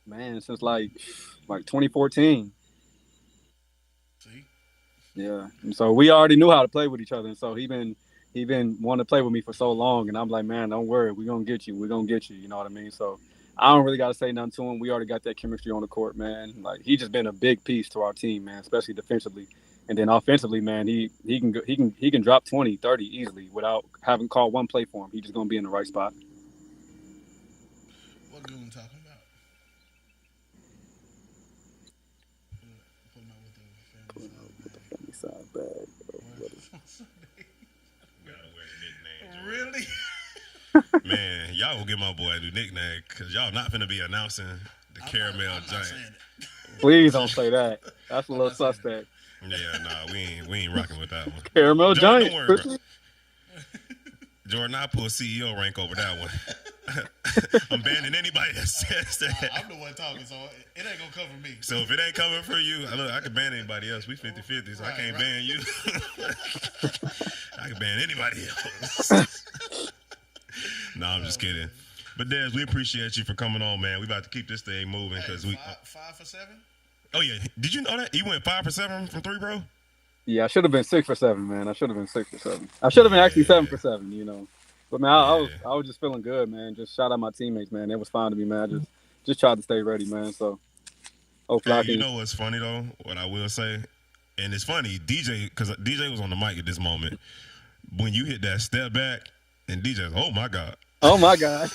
Man, since like 2014. See? Yeah. And so we already knew how to play with each other. And so he been wanting to play with me for so long. And I'm like, man, don't worry. We're going to get you. You know what I mean? So I don't really got to say nothing to him. We already got that chemistry on the court, man. Like, he just been a big piece to our team, man, especially defensively. And then offensively, man, he can drop 20, 30 easily without having called one play for him. He's just going to be in the right spot. What Goon talking about? Put him out with the family side bag. Gotta wear the nickname. Really? Man, y'all will get my boy a new nickname, because y'all not finna be announcing the Caramel Giant. Please don't say that. That's a little suspect. Yeah, nah, we ain't rocking with that one. Caramel Giant. Don't worry, bro. Jordan, I pull CEO rank over that one. I'm banning anybody that says that. I'm the one talking, so it ain't gonna cover me. So if it ain't coming for you, look, I can ban anybody else. We 50-50, so I can't ban you. I can ban anybody else. No, I'm just kidding. But Des, we appreciate you for coming on, man. We about to keep this thing moving, because we 5 for 7. Oh yeah, did you know that you went 5 for 7 from 3, bro? Yeah, I should have been 6 for 7, man. I should have been 6 for 7. I should have been actually 7 for 7, But man, I was just feeling good, man. Just shout out my teammates, man. It was fine to me, man. Just tried to stay ready, man. So hopefully I can. You know what's funny though? What I will say, and it's funny, DJ, because DJ was on the mic at this moment. When you hit that step back, and DJ's, oh my God. Oh my God.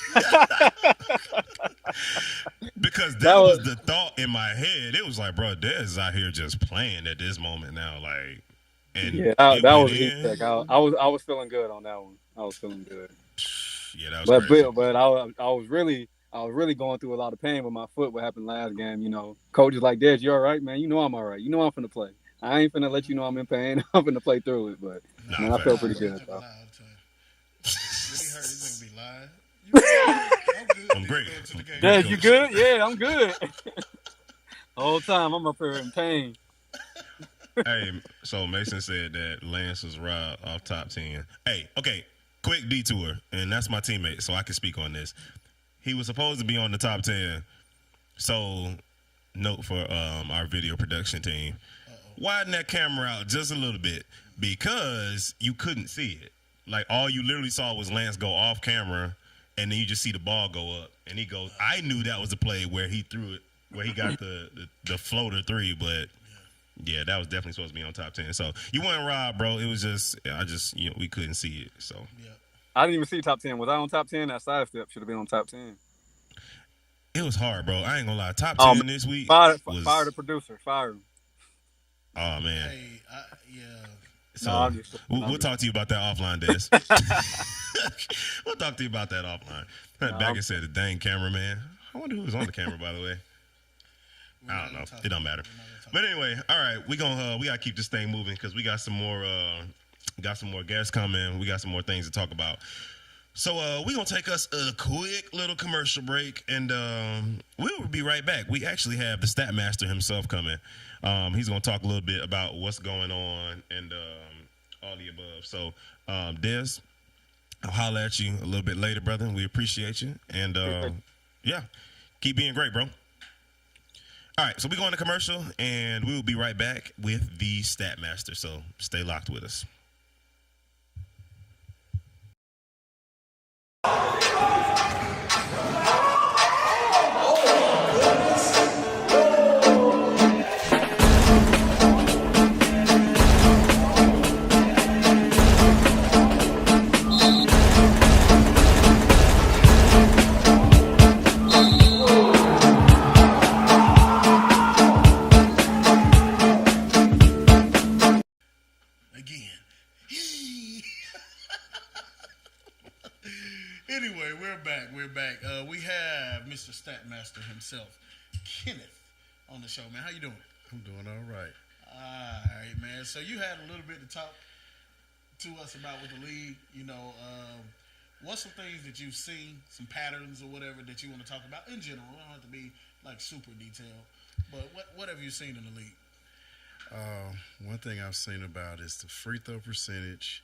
Because that was the thought in my head. It was like, bro, Dez is out here just playing at this moment now. Like, And yeah, that was a heat check. I was feeling good on that one. I was feeling good. Yeah, that was crazy. But I was really going through a lot of pain with my foot. What happened last game? You know, coach is like, "Dad, you all right, man? You know I'm all right. You know I'm finna play. I ain't finna let you know I'm in pain. I'm finna play through it." But man, I felt pretty good. Though. I'm great. Dad, you good? Yeah, I'm good. The whole time I'm up here in pain. Hey, so Mason said that Lance was robbed off top 10. Hey, okay, quick detour, and that's my teammate, so I can speak on this. He was supposed to be on the top 10. So, note for our video production team. Widen that camera out just a little bit because you couldn't see it. Like, all you literally saw was Lance go off camera, and then you just see the ball go up. And he goes, I knew that was a play where he threw it, where he got the floater three, but yeah, that was definitely supposed to be on top 10. So you weren't robbed, bro. It was just, we couldn't see it. So I didn't even see top 10. Was I on top 10? That side step should have been on top 10. It was hard, bro. I ain't gonna lie. Top 10 this week. Fire the producer. Fire him. Oh man. Hey, yeah. So we'll talk to you about that offline, Des. We'll talk to you about that offline. Back and said the dang cameraman. I wonder who was on the camera, by the way. I don't know. It don't matter. But anyway, all right, we gotta keep this thing moving because we got some more guests coming. We got some more things to talk about. So we're gonna take us a quick little commercial break, and we will be right back. We actually have the Stat Master himself coming. He's gonna talk a little bit about what's going on and all the above. So Des, I'll holler at you a little bit later, brother. We appreciate you, and yeah, keep being great, bro. All right, so we're going to commercial, and we will be right back with the Stat Master. So stay locked with us. Anyway, we're back. We have Mr. Stat Master himself, Kenneth, on the show, man. How you doing? I'm doing all right. All right, man. So you had a little bit to talk to us about with the league. You know, what's some things that you've seen, some patterns or whatever that you want to talk about in general? It don't have to be like super detailed, but what have you seen in the league? One thing I've seen about is the free throw percentage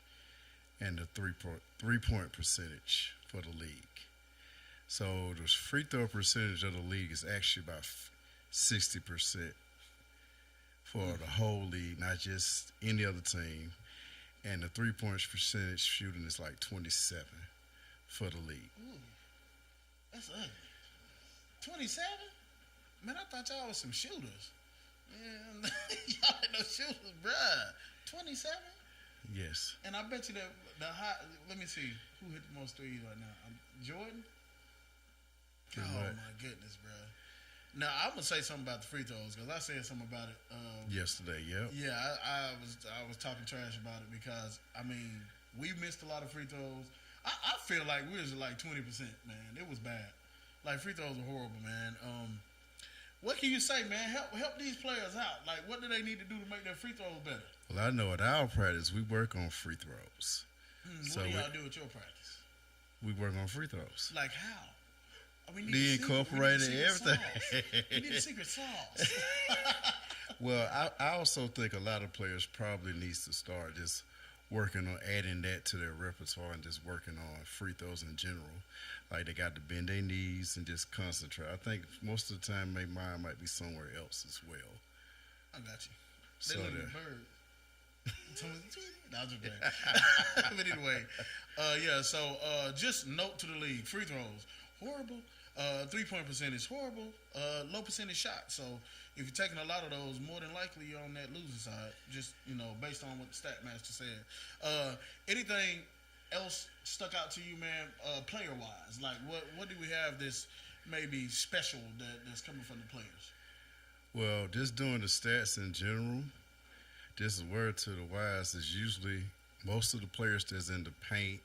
and the three-point percentage for the league. So the free throw percentage of the league is actually about 60% for the whole league, not just any other team. And the three-point percentage shooting is like 27 for the league. Ooh, that's ugly. 27? Man, I thought y'all was some shooters. Man, y'all ain't no shooters, bruh. 27? Yes. And I bet you that the high. Let me see who hit the most threes right now. Jordan. Good oh luck. My goodness, bro. Now I'm gonna say something about the free throws because I said something about it yesterday. Yep. Yeah, I was talking trash about it because I mean we missed a lot of free throws. I feel like we was like 20%, man. It was bad. Like free throws are horrible, man. What can you say, man? Help these players out. Like, what do they need to do to make their free throws better? Well, I know at our practice, we work on free throws. What do y'all do at your practice? We work on free throws. Like how? We need incorporated everything. We need a secret sauce. Well, I also think a lot of players probably needs to start just working on adding that to their repertoire and just working on free throws in general. Like they got to bend their knees and just concentrate. I think most of the time their mind might be somewhere else as well. I got you. So they look at birds. No, I'm just kidding. But anyway, yeah, so just note to the league, free throws, horrible. 3-point percentage, horrible. Low percentage shot. So if you're taking a lot of those, more than likely you're on that losing side. Just, based on what the stat master said. Anything else stuck out to you, man, player-wise? Like, what do we have this maybe special that's coming from the players? Well, just doing the stats in general, This is word to the wise. Is usually most of the players that's in the paint,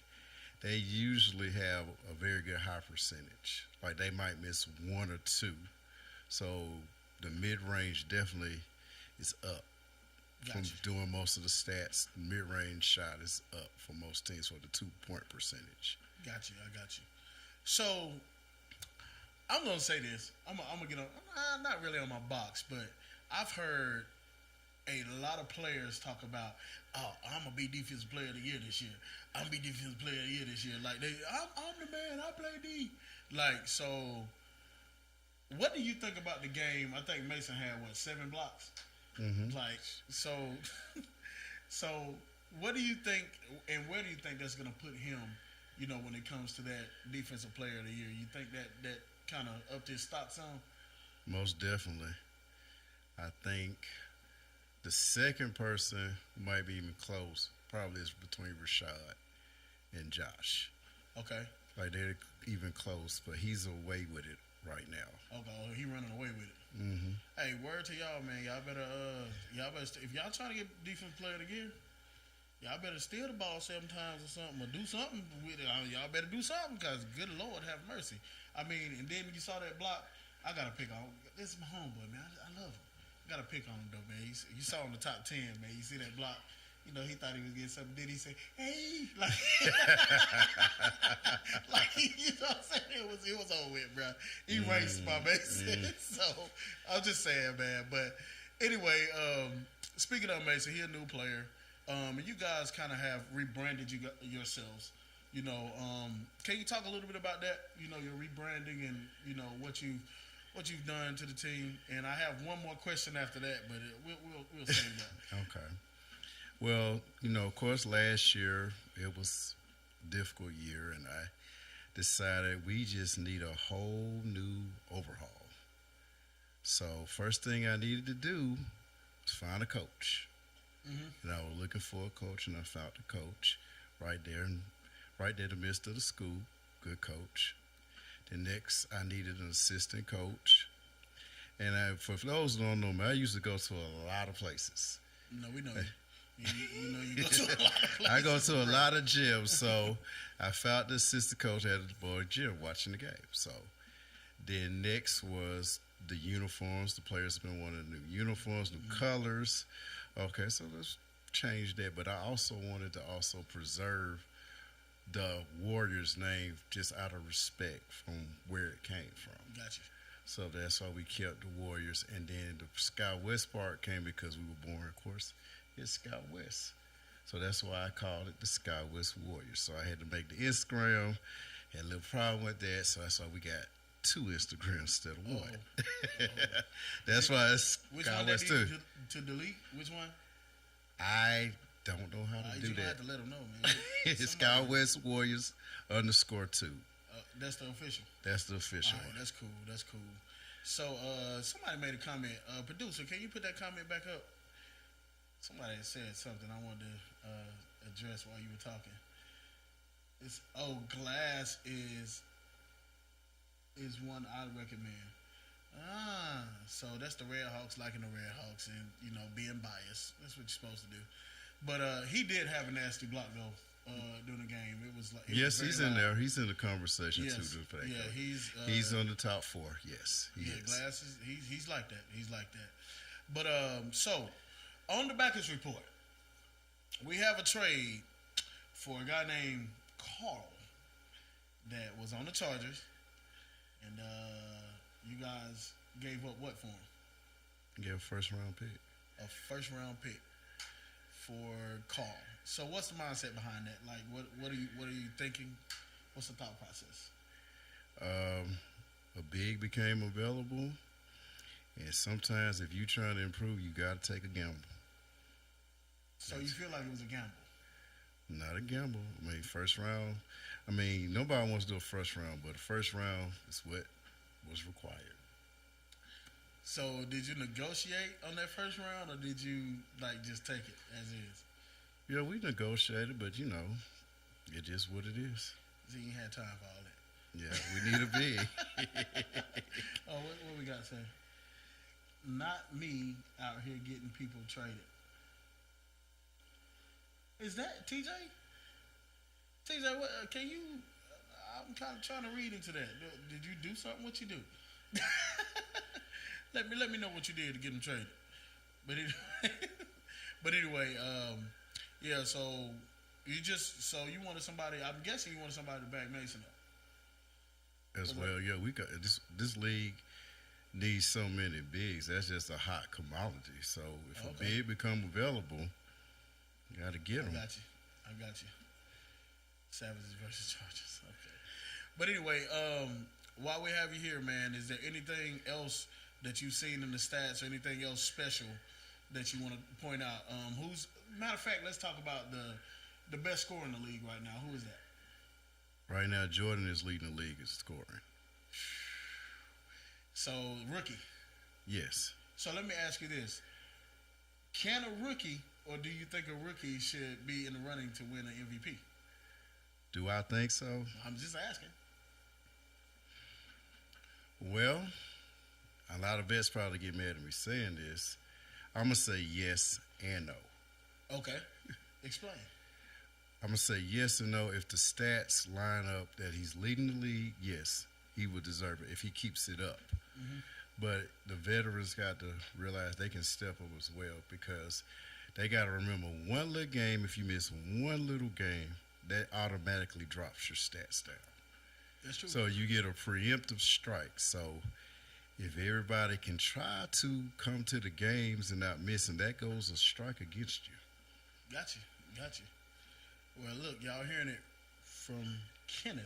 they usually have a very good high percentage. Like they might miss one or two. So the mid range definitely is up. From doing most of the stats, mid range shot is up for most teams for the 2-point percentage. I got you. So I'm gonna say this. I'm gonna get on. Not really on my box, but I've heard a lot of players talk about, oh, I'm gonna be defensive player of the year this year. I'm gonna be defensive player of the year this year. Like I'm the man. I play D. Like so. What do you think about the game? I think Mason had 7 blocks. Mm-hmm. Like so. So what do you think, and where do you think that's gonna put him? You know, when it comes to that defensive player of the year, you think that kind of upped his stock some? Most definitely. I think the second person who might be even close probably is between Rashad and Josh. Okay. Like they're even close, but he's away with it right now. Okay, he running away with it. Mm-hmm. Hey, word to y'all, man. Y'all better if y'all trying to get defense player of the year, y'all better steal the ball 7 times or something, or do something with it. Y'all better do something, because good Lord have mercy. I mean, and then you saw that block. I gotta pick on. This is my homeboy, man. I love him. Gotta pick on him though, man. You saw him in the top 10, man. You see that block? You know, he thought he was getting something. Did he say, "Hey," like, like you know what I'm saying? It was over with, bro. He raced my Mason. So I'm just saying, man. But anyway, speaking of Mason, he a new player. And you guys kind of have rebranded yourselves. You know, can you talk a little bit about that? You know, your rebranding and you know what you've done to the team. And I have one more question after that, but we'll save that. Okay. Well, you know, of course, last year it was a difficult year, and I decided we just need a whole new overhaul. So first thing I needed to do was find a coach. Mm-hmm. And I was looking for a coach, and I found the coach right there in the midst of the school. Good coach. Then next, I needed an assistant coach. And for those who don't know me, I used to go to a lot of places. No, we know you. You know you go to a lot of places. I go to a lot of gyms. So I found the assistant coach at the boy gym watching the game. So then next was the uniforms. The players have been wanting new uniforms, new colors. Okay, so let's change that. But I also wanted to also preserve the Warriors name just out of respect from where it came from. Gotcha. So that's why we kept the Warriors. And then the Sky West part came because we were born, of course, it's Sky West. So that's why I called it the Sky West Warriors. So I had to make the Instagram. Had a little problem with that. So that's why we got 2 Instagrams instead of 1. That's why it's Sky West too. To delete? Which one? I don't know how to do that. You have to let them know, man. It's Sky West Warriors _2. That's the official. That's the official one. That's cool. That's cool. So somebody made a comment. Producer, can you put that comment back up? Somebody said something I wanted to address while you were talking. Glass is one I'd recommend. So that's the Red Hawks liking the Red Hawks and, you know, being biased. That's what you're supposed to do. But he did have a nasty block, though, during the game. It was like yes, he's in there. He's in the conversation, too. Yeah, he's on the top 4. Yes, he is. Glass is he's like that. He's like that. But so on the Backus report, we have a trade for a guy named Carl that was on the Chargers, and you guys gave up what for him? Gave a first-round pick. A first-round pick for Carl. So what's the mindset behind that? Like, what are you thinking? What's the thought process? A big became available, and sometimes if you're trying to improve, you got to take a gamble. So you feel like it was a gamble? Not a gamble. I mean, first round. I mean, nobody wants to do a first round, but a first round is what was required. So did you negotiate on that first round, or did you just take it as is? Yeah, we negotiated, but you know, it's just what it is. So you had time for all that. Yeah, we need a big. Oh, what we got to say? Not me out here getting people traded. Is that TJ? TJ, what, can you? I'm kind of trying to read into that. Did you do something? What you do? let me know what you did to get him traded. But anyway, yeah. So you wanted somebody. I'm guessing you wanted somebody to back Mason up. As well, yeah. We got this league needs so many bigs. That's just a hot commodity. So if a big become available, you got to get them. I got you. Savages versus Chargers. Okay. But anyway, while we have you here, man, is there anything else that you've seen in the stats or anything else special that you want to point out? Matter of fact, let's talk about the best scorer in the league right now. Who is that? Right now, Jordan is leading the league in scoring. So, rookie. Yes. So let me ask you this. Can a rookie, or do you think a rookie should be in the running to win an MVP? Do I think so? I'm just asking. Well, a lot of vets probably get mad at me saying this. I'm going to say yes and no. Okay. Explain. I'm going to say yes and no. If the stats line up that he's leading the league, yes, he would deserve it if he keeps it up. Mm-hmm. But the veterans got to realize they can step up as well, because they got to remember one little game. If you miss one little game, that automatically drops your stats down. That's true. So you get a preemptive strike. So if everybody can try to come to the games and not miss, and that goes a strike against you. Got you. Well, look, y'all hearing it from Kenneth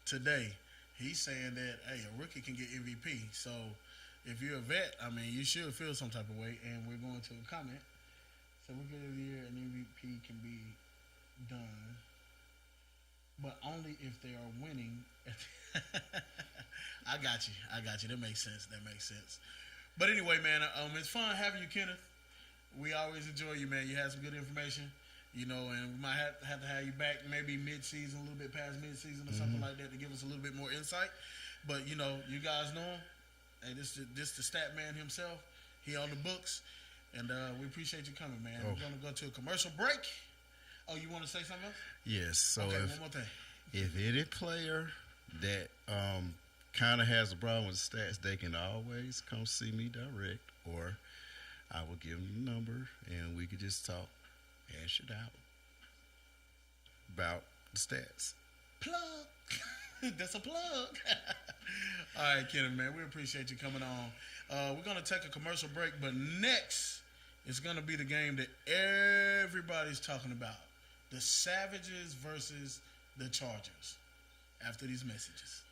today. He's saying that, hey, a rookie can get MVP. So if you're a vet, I mean, you should feel some type of way. And we're going to a comment. So Rookie of the Year and MVP can be done, but only if they are winning. I got you. That makes sense. But anyway, man, it's fun having you, Kenneth. We always enjoy you, man. You had some good information, and we might have to have you back maybe mid-season, a little bit past mid-season or something like that, to give us a little bit more insight. But, you guys know him. Hey, this the stat man himself. He on the books. And we appreciate you coming, man. We're going to go to a commercial break. Oh, you want to say something else? Yes. So okay, one more thing. If any player that kind of has a problem with stats, they can always come see me direct, or I will give them the number, and we could just talk, hash it out about the stats. Plug. That's a plug. All right, Kenneth, man, we appreciate you coming on. We're going to take a commercial break, but next it's going to be the game that everybody's talking about, the Savages versus the Chargers, after these messages.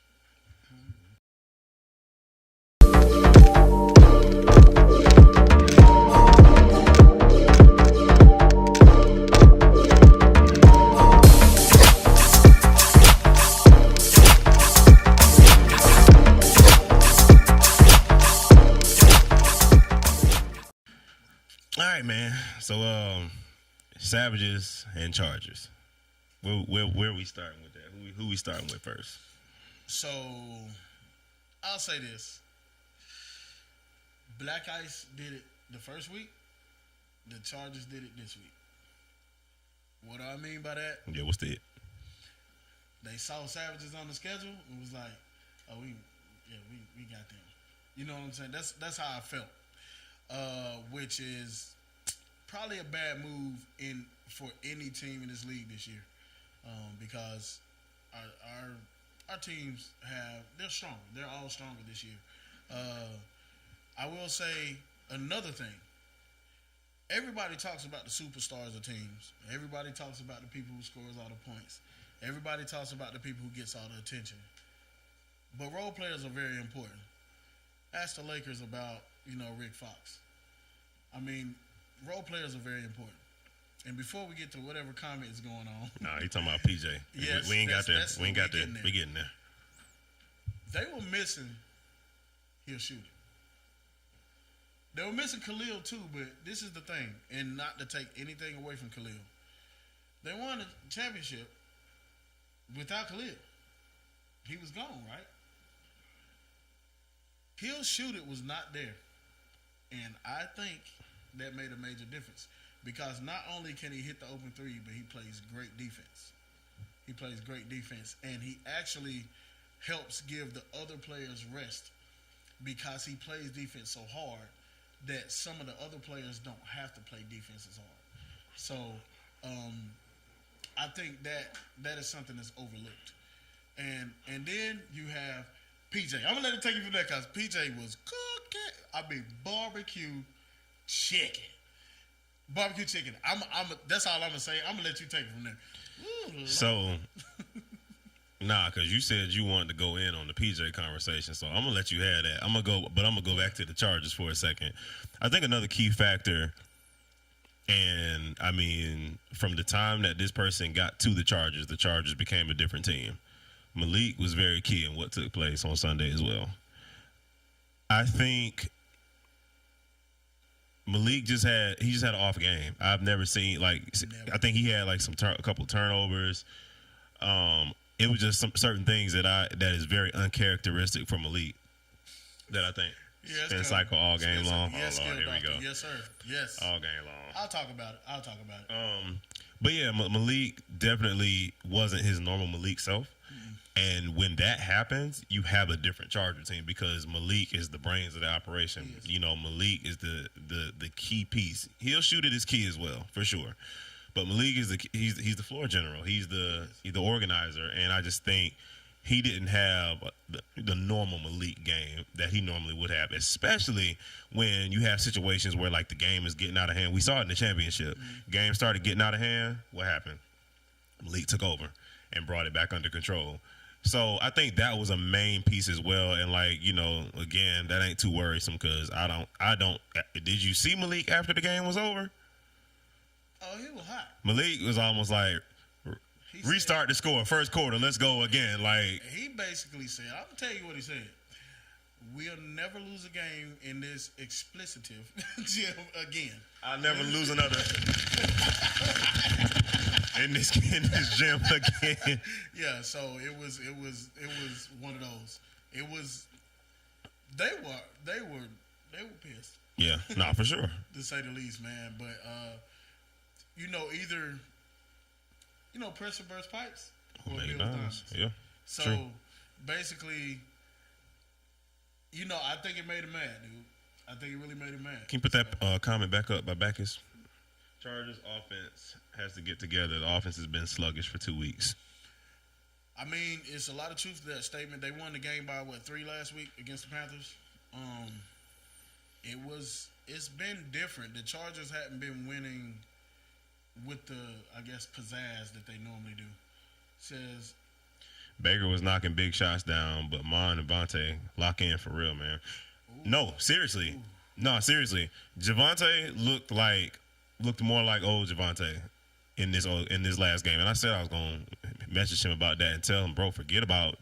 All right, man. So, Savages and Chargers. Where are we starting with that? Who we starting with first? So, I'll say this. Black Ice did it the first week. The Chargers did it this week. What do I mean by that? Yeah, what's that? They saw Savages on the schedule and was like, "Oh, we got them." You know what I'm saying? That's how I felt. Which is probably a bad move for any team in this league this year, because our teams they're stronger. They're all stronger this year. I will say another thing. Everybody talks about the superstars of teams. Everybody talks about the people who scores all the points. Everybody talks about the people who gets all the attention. But role players are very important. Ask the Lakers about, Rick Fox. I mean, role players are very important. And before we get to whatever comment is going on. Nah, he talking about PJ. Yes, we ain't got there. We ain't got there. We getting there. They were missing he'll shoot it. They were missing Khalil too, but this is the thing, and not to take anything away from Khalil. They won the championship without Khalil. He was gone, right? He'll shoot it was not there. And I think that made a major difference. because not only can he hit the open three, but he plays great defense. He plays great defense, and he actually helps give the other players rest because he plays defense so hard that some of the other players don't have to play defense as hard. So I think that is something that's overlooked. And then you have PJ. I'm gonna let him take you from there because PJ was cooking. I mean, barbecue chicken. That's all I'm gonna say. I'm gonna let you take it from there. Ooh, so, because you said you wanted to go in on the PJ conversation, so I'm gonna let you have that. I'm gonna go back to the Chargers for a second. I think another key factor, and I mean, from the time that this person got to the Chargers became a different team. Malik was very key in what took place on Sunday as well. I think Malik just had an off game. I've never seen I think he had a couple turnovers. It was just some certain things that is very uncharacteristic for Malik that I think spin cycle all game long. Yes, oh Lord, here we go. Yes, sir. Yes. All game long. I'll talk about it. But yeah, Malik definitely wasn't his normal Malik self. And when that happens, you have a different Charger team because Malik is the brains of the operation. You know, Malik is the key piece. He'll shoot at his key as well, for sure. But Malik is he's the floor general. He's the organizer, and I just think he didn't have the normal Malik game that he normally would have, especially when you have situations where like the game is getting out of hand. We saw it in the championship. Game started getting out of hand. What happened? Malik took over and brought it back under control. So I think that was a main piece as well. And again, that ain't too worrisome because I don't. Did you see Malik after the game was over? Oh, he was hot. Malik was almost like, restart the score, first quarter, let's go again. Like he basically said, I'm gonna tell you what he said. We'll never lose a game in this explicitive gym again. I'll never lose another in this gym again. Yeah, so it was one of those. It was they were pissed. Yeah, for sure. To say the least, man. But either pressure burst pipes or build diamonds. Yeah. So true. Basically, I think it made him mad, dude. I think it really made him mad. Can you put that comment back up by Backus? Chargers offense has to get together. The offense has been sluggish for 2 weeks. I mean, it's a lot of truth to that statement. They won the game by 3 last week against the Panthers. It's been different. The Chargers hadn't been winning with the, I guess, pizzazz that they normally do. Says Baker was knocking big shots down, but Mon and Vontae lock in for real, man. Ooh. No, seriously. Ooh. No, seriously. Javonte looked more like old Javonte in this last game. And I said I was going to message him about that and tell him, bro, forget about,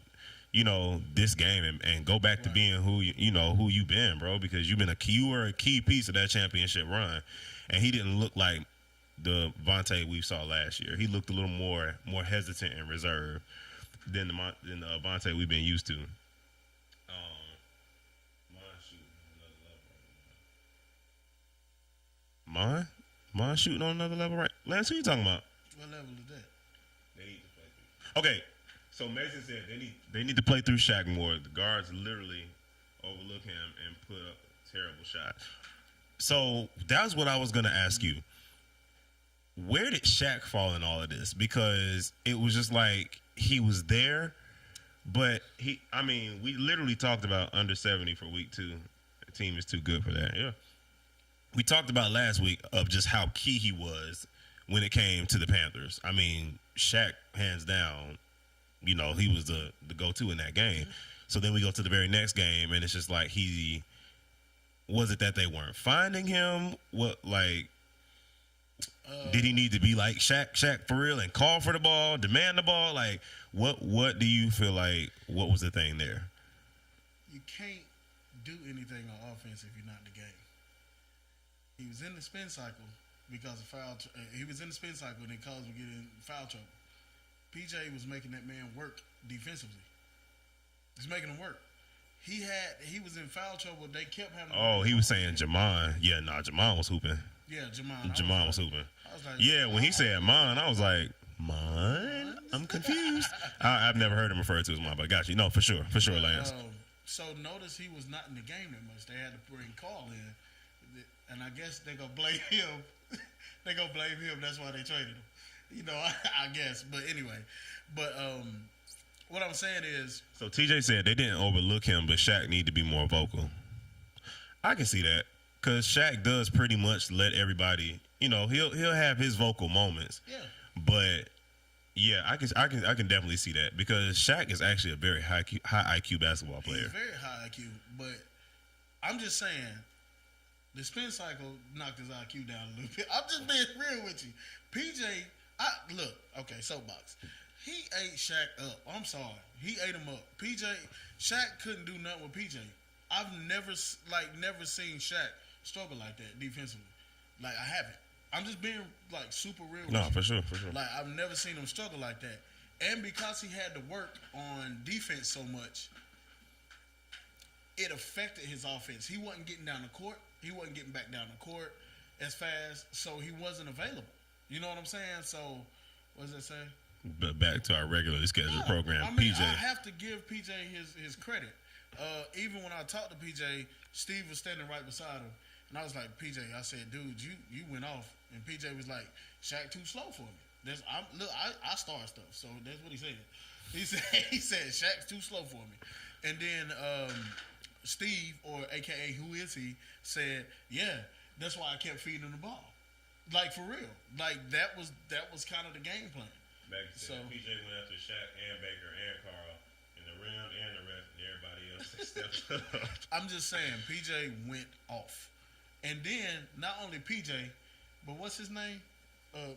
this game and go back to being who you've been, bro, because you were a key piece of that championship run. And he didn't look like the Vontae we saw last year. He looked a little more hesitant and reserved than the Vontae we've been used to. Mon shooting on another level, right? Lance, who you talking about? What level is that? They need to play through. Okay, so Mason said they need to play through Shaq more. The guards literally overlook him and put up a terrible shot. So that's what I was going to ask you. Where did Shaq fall in all of this? Because it was just like he was there, but we literally talked about under 70 for week 2. The team is too good for that. Yeah. We talked about last week of just how key he was when it came to the Panthers. I mean, Shaq, hands down, he was the go-to in that game. So then we go to the very next game, and it's just like was it that they weren't finding him? Did he need to be like Shaq for real and call for the ball, demand the ball? Like, what do you feel like, what was the thing there? You can't do anything on offense if you're not in the game. He was in the spin cycle because of foul. He was in the spin cycle and it caused him to get in foul trouble. PJ was making that man work defensively. He's making him work. He was in foul trouble. They kept having. Oh, he was saying Jamon. Yeah, Jamon was hooping. Yeah, Jamon. Jamon was hooping. Yeah, when he said Mon, I was like, Mon? I'm confused. I've never heard him referred to as Mon, but got you. No, for sure, Lance. So notice he was not in the game that much. They had to bring Carl in, and I guess they gonna blame him. They gonna blame him. That's why they traded him. You know, I guess. But anyway, what I'm saying is. So TJ said they didn't overlook him, but Shaq need to be more vocal. I can see that. Because Shaq does pretty much let everybody, you know, he'll have his vocal moments. Yeah. But yeah, I can definitely see that because Shaq is actually a very high IQ basketball player. He's very high IQ, but I'm just saying the spin cycle knocked his IQ down a little bit. I'm just being real with you. PJ, look, okay, soapbox. He ate Shaq up. I'm sorry. He ate him up. Shaq couldn't do nothing with PJ. I've never seen Shaq struggle like that defensively. Like, I haven't. I'm just being, like, super real. No, for sure. Like, I've never seen him struggle like that. And because he had to work on defense so much, it affected his offense. He wasn't getting down the court. He wasn't getting back down the court as fast, so he wasn't available. You know what I'm saying? So, what does that say? But back to our regularly scheduled program, I mean, PJ. I have to give PJ his credit. Even when I talked to PJ, Steve was standing right beside him. And I was like, PJ, I said, dude, you went off. And PJ was like, Shaq too slow for me. I start stuff, so that's what he said. He said Shaq's too slow for me. And then Steve, or AKA who is he, said, yeah, that's why I kept feeding him the ball. Like, for real. Like, that was kind of the game plan. Back to so, PJ went after Shaq and Baker and Carl and the rim and the ref and everybody else stepped up. I'm just saying, PJ went off. And then, not only PJ, but what's his name?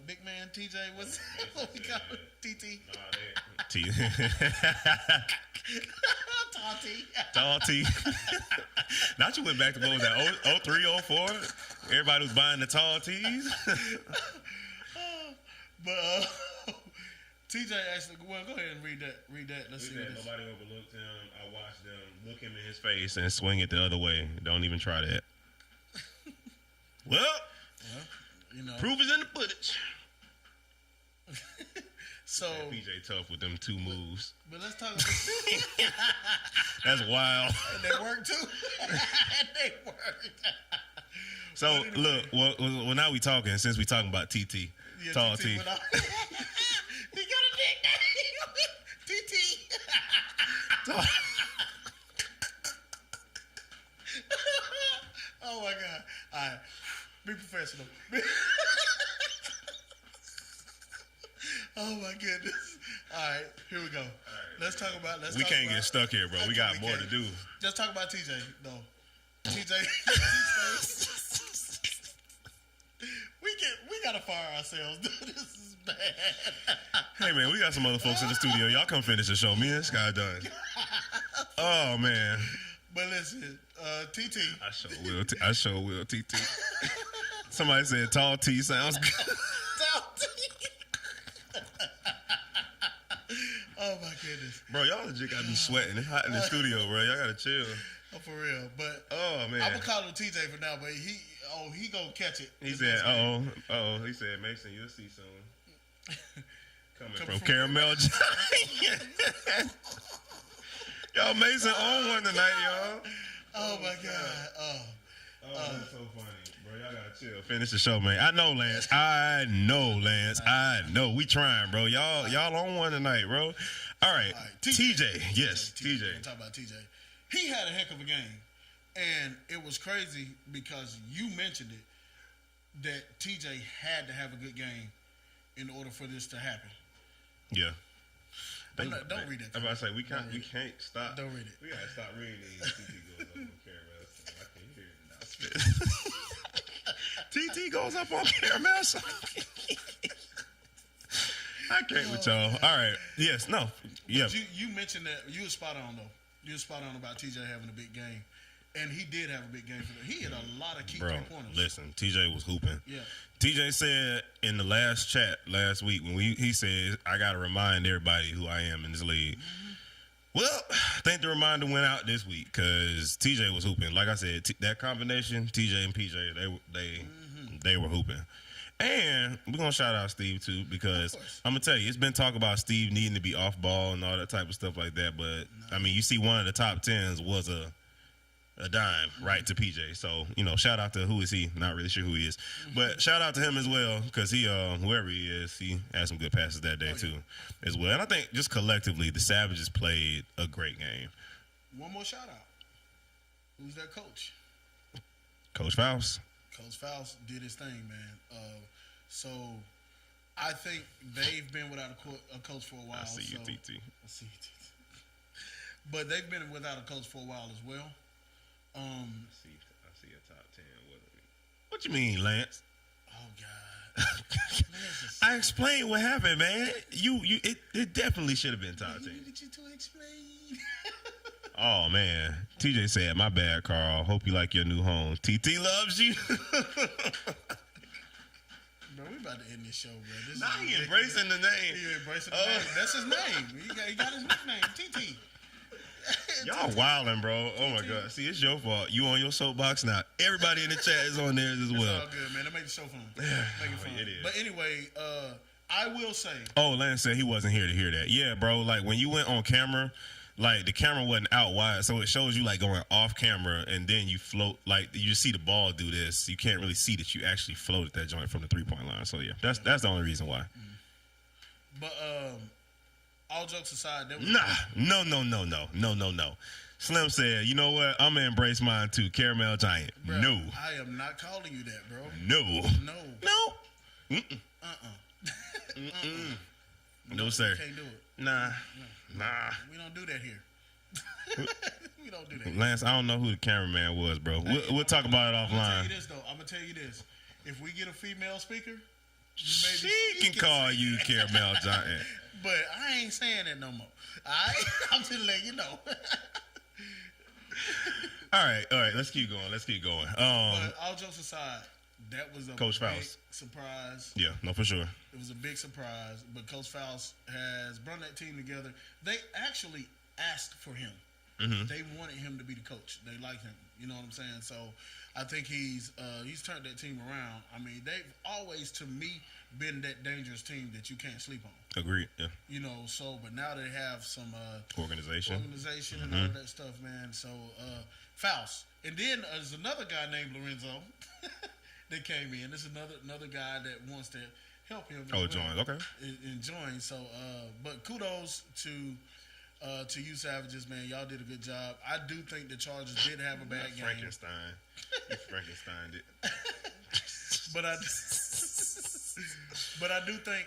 Big man TJ? What's what we call it? TT? Tall-T. Not you went back to what was that, 03, 04? Everybody was buying the tall tees. But TJ actually, well, go ahead and read that. Let's see. Nobody overlooked him. I watched them look him in his face and swing it the other way. Don't even try that. Well, you know, proof is in the footage. So PJ tough with them two moves. But let's talk about That's wild. And they work too. They work. So anyway. Look, well, now we talking. Since we talking about TT, yeah, Tall TT T. He got a nickname. TT. Oh my God! All right, be professional. Oh my goodness! All right, here we go. Right, let's talk about. We can't get stuck here, bro. We got more to do. Just talk about TJ. No, TJ. We gotta fire ourselves. This is bad. Hey man, we got some other folks in the studio. Y'all come finish the show. Me and this guy done. Oh man. But listen, TT. I sure will, TT. Somebody said Tall T sounds good. Tall T. Oh my goodness. Bro, y'all legit gotta be sweating. It's hot in the studio, bro. Y'all gotta chill. Oh, for real. But oh man. I'm gonna call him TJ for now, but he gonna catch it. He said, he said, Mason, you'll see soon. Coming from Caramel Giant. Y'all Mason on one tonight, y'all. Oh my God. Oh, that's so funny. Bro, y'all gotta chill. Finish the show, man. I know, Lance. I know. We trying, bro. Y'all on one tonight, bro. All right. TJ. Yes, TJ. Talk about TJ. He had a heck of a game. And it was crazy because you mentioned it that TJ had to have a good game in order for this to happen. Yeah. Don't read that. I'm about to say we can't stop. Don't read it. We gotta stop reading these. TT goes up on Caramel. TT goes up on Caramel. I can't with y'all. All right. Yes. No. Yeah. You mentioned that you were spot on though. You were spot on about TJ having a big game. And he did have a big game for them. He hit a lot of key three-pointers. Listen, TJ was hooping. Yeah. TJ said in the last chat last week when he said, I got to remind everybody who I am in this league. Mm-hmm. Well, I think the reminder went out this week because TJ was hooping. Like I said, that combination, TJ and PJ, they were hooping. And we're going to shout out Steve, too, because I'm going to tell you, it's been talk about Steve needing to be off ball and all that type of stuff like that. But, I mean, you see one of the top 10s was a dime right to PJ. So, shout out to who is he? Not really sure who he is. But shout out to him as well because he, whoever he is, he had some good passes that day, too, as well. And I think just collectively, the Savages played a great game. One more shout out. Who's their coach? Coach Faust. Coach Faust did his thing, man. So I think they've been without a coach for a while. I see you, TT. I see you, TT. But they've been without a coach for a while as well. I see a top 10. What you mean, Lance? Oh God. I explained what happened, man. It definitely should have been top 10. I needed you to explain. Oh, man. TJ said, my bad, Carl. Hope you like your new home. TT loves you. Bro, we about to end this show, bro. Nah, he embracing the name. He embracing the name. That's his name. He got his nickname, TT. Y'all wildin', bro. Oh, my God. See, it's your fault. You on your soapbox now. Everybody in the chat is on theirs as well. It's all good, man. That makes the show fun. Make it fun. It is. But anyway, I will say. Oh, Lance said he wasn't here to hear that. Yeah, bro. Like, when you went on camera, like, the camera wasn't out wide, so it shows you, like, going off camera, and then you float. Like, you see the ball do this. You can't really see that you actually floated that joint from the three-point line. So, yeah, that's the only reason why. But, all jokes aside, that was No. Slim said, you know what? I'm going to embrace mine, too. Caramel Giant. Bro, No. I am not calling you that, bro. No. Mm-mm. No, sir. Can't do it. Nah. We don't do that here. We don't do that. Lance, I don't know who the cameraman was, bro. We'll talk about it offline. I'm going to tell you this. If we get a female speaker, maybe she can call you Caramel Giant. But I ain't saying that no more. All right? I'm just letting you know. All right. Let's keep going. But all jokes aside, that was a Coach big Faust surprise. Yeah, no, for sure. It was a big surprise, but Coach Faust has brought that team together. They actually asked for him. Mm-hmm. They wanted him to be the coach. They liked him. You know what I'm saying? So I think he's turned that team around. I mean, they've always, to me, been that dangerous team that you can't sleep on. Agreed. Yeah. You know, so but now they have some organization and all that stuff, man. So Faust, and then there's another guy named Lorenzo that came in. There's another guy that wants to help him. Join. Okay. And join. So, but kudos to you Savages, man. Y'all did a good job. I do think the Chargers did have a bad game. Frankenstein. Frankenstein did. But I do think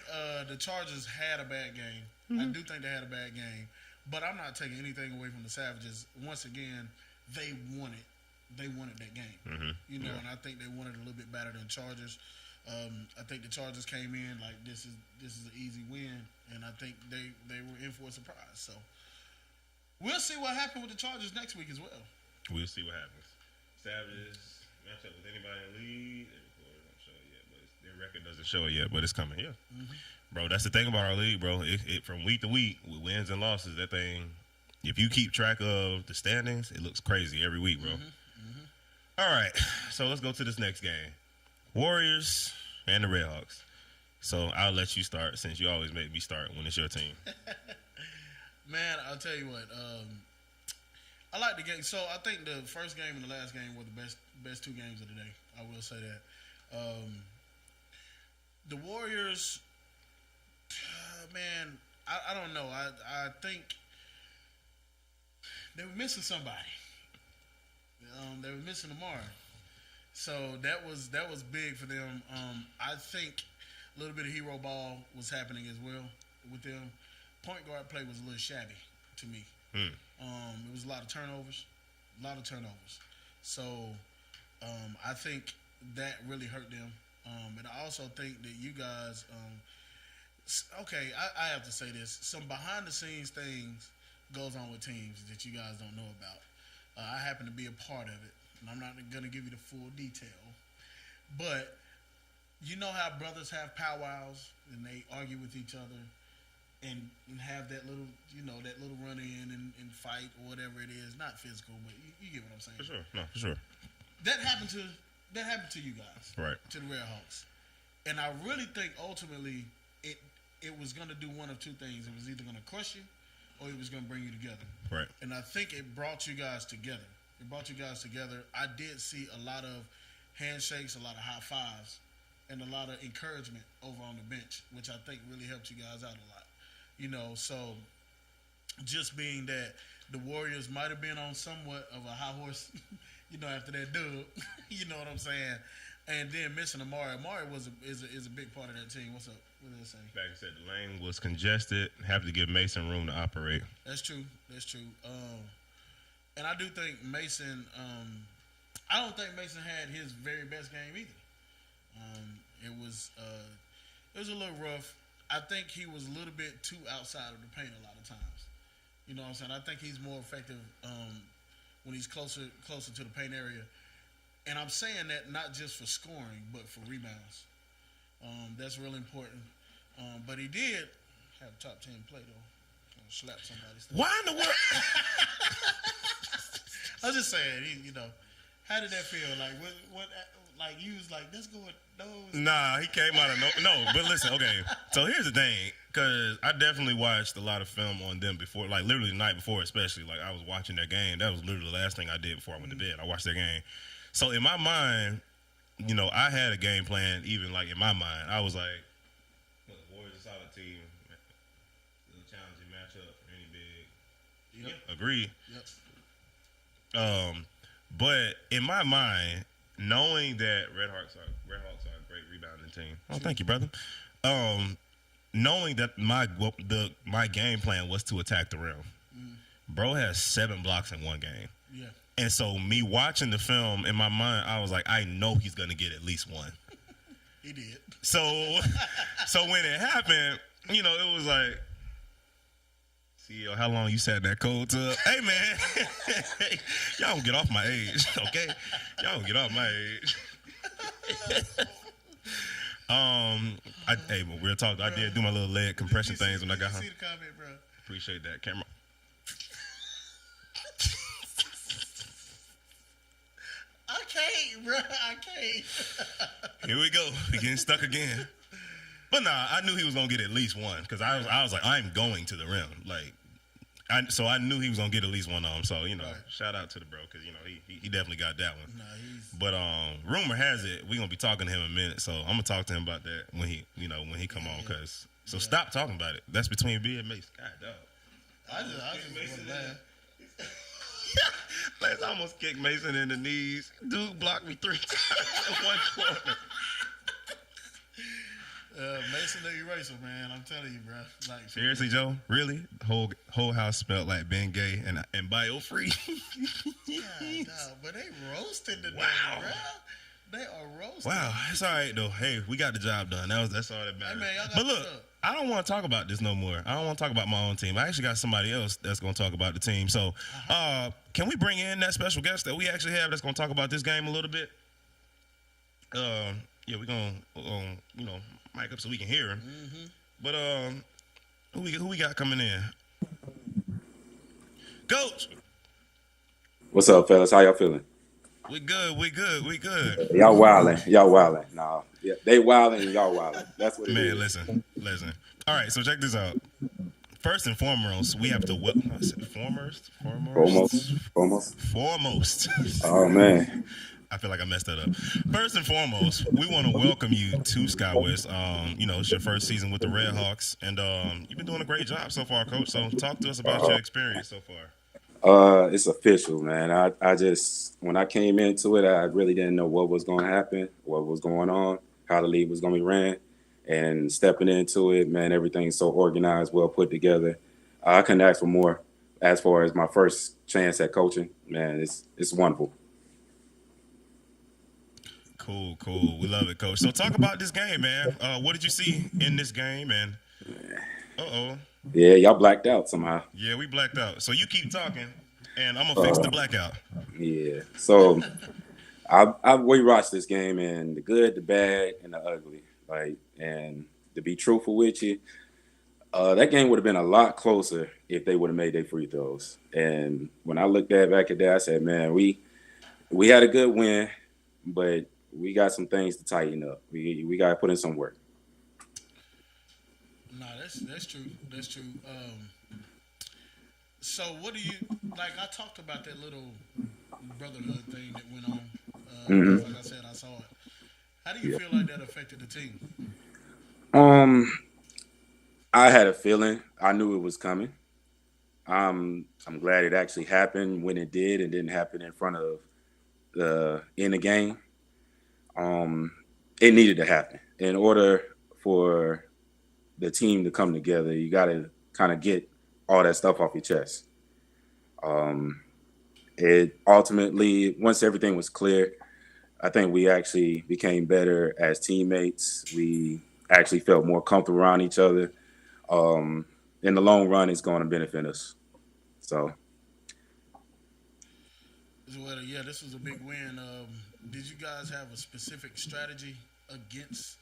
the Chargers had a bad game. Mm-hmm. I do think they had a bad game. But I'm not taking anything away from the Savages. Once again, they wanted that game. Mm-hmm. You know, and I think they wanted a little bit better than Chargers. I think the Chargers came in like this is an easy win, and I think they were in for a surprise. So we'll see what happens with the Chargers next week as well. We'll see what happens. Savages matchup with anybody in the league. Their record doesn't show it yet, but it's coming. Yeah, mm-hmm. Bro, that's the thing about our league, bro. It from week to week with wins and losses. That thing, if you keep track of the standings, it looks crazy every week, bro. Mm-hmm. Mm-hmm. All right, so let's go to this next game. Warriors and the Redhawks. So I'll let you start since you always make me start when it's your team. Man, I'll tell you what. I like the game. So I think the first game and the last game were the best two games of the day. I will say that. The Warriors, man, I don't know. I think they were missing somebody. They were missing Amari. So that was big for them. I think a little bit of hero ball was happening as well with them. Point guard play was a little shabby to me. It was a lot of turnovers. So I think that really hurt them. And I also think that you guys, I have to say this. Some behind-the-scenes things goes on with teams that you guys don't know about. I happen to be a part of it. And I'm not going to give you the full detail. But you know how brothers have powwows and they argue with each other and have that little, run in and fight or whatever it is. Not physical, but you get what I'm saying. For sure. No, for sure. That happened to that happened to you guys, right? To the Redhawks, and I really think ultimately it was going to do one of two things. It was either going to crush you, or it was going to bring you together, right? And I think it brought you guys together. I did see a lot of handshakes, a lot of high fives, and a lot of encouragement over on the bench, which I think really helped you guys out a lot. You know, so just being that the Warriors might have been on somewhat of a high horse, you know, after that dub, you know what I'm saying? And then missing Amari. Amari is a big part of that team. What's up? What did I say? Like I said, the lane was congested. Have to give Mason room to operate. That's true. And I do think Mason. I don't think Mason had his very best game either. It was a little rough. I think he was a little bit too outside of the paint a lot of times. You know what I'm saying? I think he's more effective when he's closer to the paint area. And I'm saying that not just for scoring, but for rebounds. That's really important. But he did have a top 10 play, though. Slap somebody. Why in the world? I was just saying, how did that feel? Like, what like, you was like, let's go with those. Nah, he came out of no, but listen, okay. So here's the thing, because I definitely watched a lot of film on them before, like literally the night before, especially. Like, I was watching their game. That was literally the last thing I did before I went to bed. I watched their game. So in my mind, I had a game plan. Even like in my mind, I was like, the Warriors are a solid team. Little challenging matchup, any big. Yep. Agreed. Yep. But in my mind, knowing that Redhawks are a great rebounding team. Oh, thank you, brother. Knowing that my game plan was to attack the rim. Bro has 7 blocks in one game. Yeah. And so me watching the film, in my mind, I was like, I know he's gonna get at least one. He did. So when it happened, it was like, CEO, how long you sat in that cold tub? Hey man, y'all don't get off my age, okay? Y'all don't get off my age. Hey, but real talk, I did do my little leg compression things when I got home. See the comment, bro. Appreciate that, camera. I can't, bro. I can't. Here we go. We getting stuck again. But nah, I knew he was gonna get at least one because I was like, I'm going to the rim. Like, so I knew he was gonna get at least one of them. So right. Shout out to the bro because he definitely got that one. Nah, but rumor has it we gonna be talking to him in a minute. So I'm gonna talk to him about that when he come on. Cause stop talking about it. That's between B and Mace. God dog. I just Mason Last I almost kicked Mason in the knees. Dude blocked me 3 times in one quarter. Mason the eraser, man. I'm telling you, bro. Like, seriously, Joe? Really? Whole house smelled like Ben Gay and bio-free. Yeah, but they roasted the day, bro. They are roasted. Wow, it's all right though. Hey, we got the job done. That's all that matters. Hey, man, y'all got but look, I don't want to talk about this no more. I don't want to talk about my own team. I actually got somebody else that's going to talk about the team. So, can we bring in that special guest that we actually have that's going to talk about this game a little bit? Yeah, we're going to, mic up so we can hear him. Mm-hmm. But who we got coming in? Coach. What's up, fellas? How y'all feeling? We good. Y'all wildin'. Nah, yeah, they wildin' and y'all wildin'. That's what it is. Man, listen. All right, so check this out. First and foremost, we have to foremost. Oh man. I feel like I messed that up. First and foremost, we want to welcome you to SkyWest. It's your first season with the Redhawks, and you've been doing a great job so far, Coach. So talk to us about your experience so far. It's official, man. I just, when I came into it, I really didn't know what was going to happen, what was going on, how the league was going to be ran. And stepping into it, man, everything's so organized, well put together. I couldn't ask for more as far as my first chance at coaching. Man, it's wonderful. Cool. We love it, Coach. So talk about this game, man. What did you see in this game? And yeah, y'all blacked out somehow. Yeah, we blacked out. So you keep talking, and I'm gonna fix the blackout. Yeah. So we watched this game, and the good, the bad, and the ugly. And to be truthful with you, that game would have been a lot closer if they would have made their free throws. And when I looked back at that, I said, man, we had a good win, but we got some things to tighten up. We got to put in some work. No, that's true. That's true. So what do you like? I talked about that little brotherhood thing that went on. Like I said, I saw it. How do you feel like that affected the team? I had a feeling. I knew it was coming. I'm glad it actually happened when it did. It didn't happen in front of in the game. It needed to happen in order for the team to come together. You got to kind of get all that stuff off your chest. It ultimately, once everything was clear, I think we actually became better as teammates. We actually felt more comfortable around each other. In the long run, it's going to benefit us. So. Well, yeah, this was a big win. Did you guys have a specific strategy against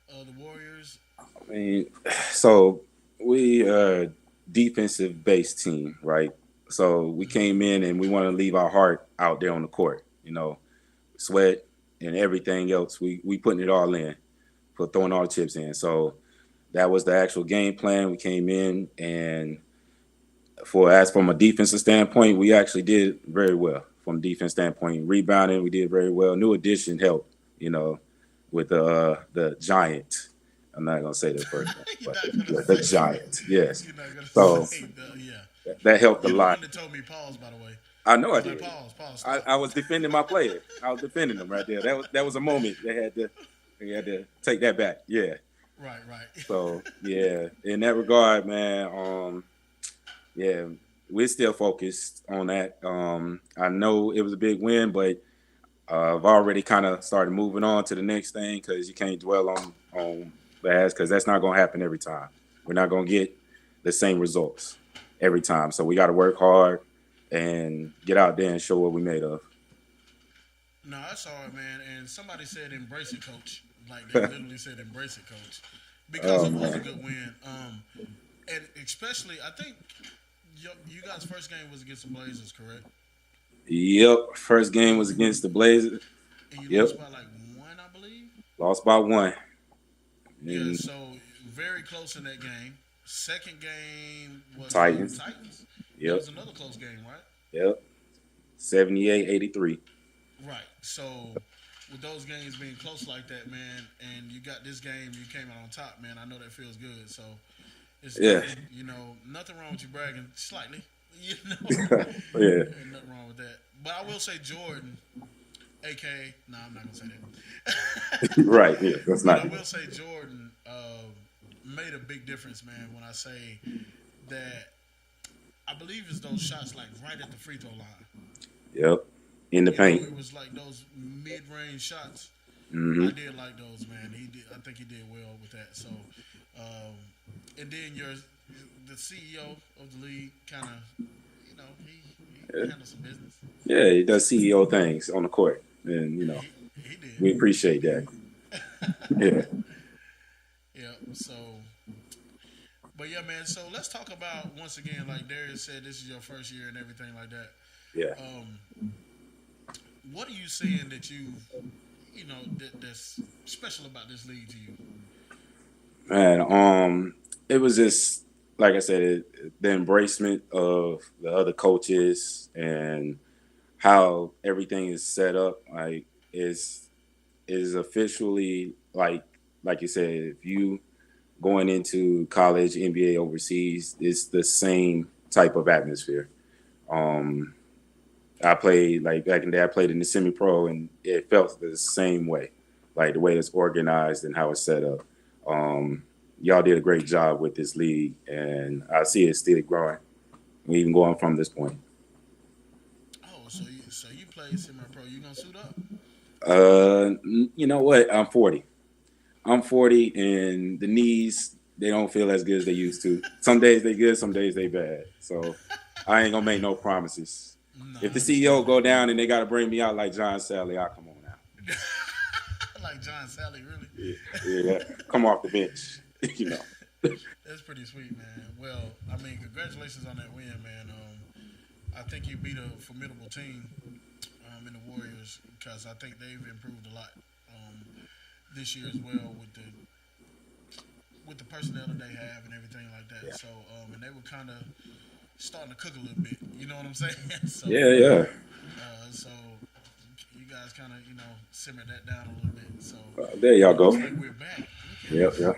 the Warriors? I mean, so we are a defensive-based team, right? So we came in and we want to leave our heart out there on the court, sweat and everything else. We putting it all in, throwing all the chips in. So that was the actual game plan. We came in and from a defensive standpoint, we actually did very well. From a defense standpoint, rebounding, we did very well. New addition helped, with the Giant. I'm not gonna say the first one, but the Giant, yes. So that helped a lot. You told me pause, by the way. I know I did. Pause. I was defending my player. I was defending them right there. That was a moment they had to take that back. Yeah. Right. So yeah, in that regard, man. Yeah, we're still focused on that. I know it was a big win, but I've already kind of started moving on to the next thing because you can't dwell on that because that's not going to happen every time. We're not going to get the same results every time. So we got to work hard and get out there and show what we made of. No, I saw it, man. And somebody said, "Embrace it, coach." Like they literally said, "Embrace it, coach," because it was a good win. And especially, I think you guys' first game was against the Blazers, correct? Yep, first game was against the Blazers. And you lost by like 1, I believe. Lost by 1. Yeah, so very close in that game. Second game was Titans. Yep. That was another close game, right? Yep. 78-83. Right. So with those games being close like that, man, and you got this game, you came out on top, man. I know that feels good. So it's nothing wrong with you bragging slightly. Yeah. Ain't nothing wrong with that. But I will say Jordan, a.k.a. No, I'm not going to say that. Right, yeah, that's not. I will say Jordan made a big difference, man, when I say that I believe it's those shots like right at the free throw line. Yep, in the paint. It was like those mid-range shots. Mm-hmm. I did like those, man. I think he did well with that. So, and then the CEO of the league kind of, he handles some business. Yeah, he does CEO things on the court, and he did. We appreciate that. Yeah. Yeah. So, but yeah, man. So let's talk about once again, like Darius said, this is your first year and everything like that. Yeah. What are you seeing that that's special about this league to you? Man, it was just like I said, the embracement of the other coaches and how everything is set up. Like is officially like you said, if you going into college, NBA, overseas, it's the same type of atmosphere. I played like back in the day. I played in the semi-pro, and it felt the same way, like the way it's organized and how it's set up. Y'all did a great job with this league, and I see it still growing, even going from this point. Oh, so you play semi-pro? You gonna suit up? You know what? I'm 40. I'm 40, and the knees, they don't feel as good as they used to. Some days they good, some days they bad. So I ain't gonna make no promises. No, if the CEO go down and they got to bring me out like John Sally, I'll come on out. Like John Sally, really? Yeah. Come off the bench, That's pretty sweet, man. Well, I mean, congratulations on that win, man. I think you beat a formidable team. in the Warriors because I think they've improved a lot this year as well with the personnel that they have and everything like that. Yeah. So and they were kind of starting to cook a little bit. You know what I'm saying? So, yeah. So you guys kind of simmer that down a little bit. So there y'all go. Like we're back. Yep. We're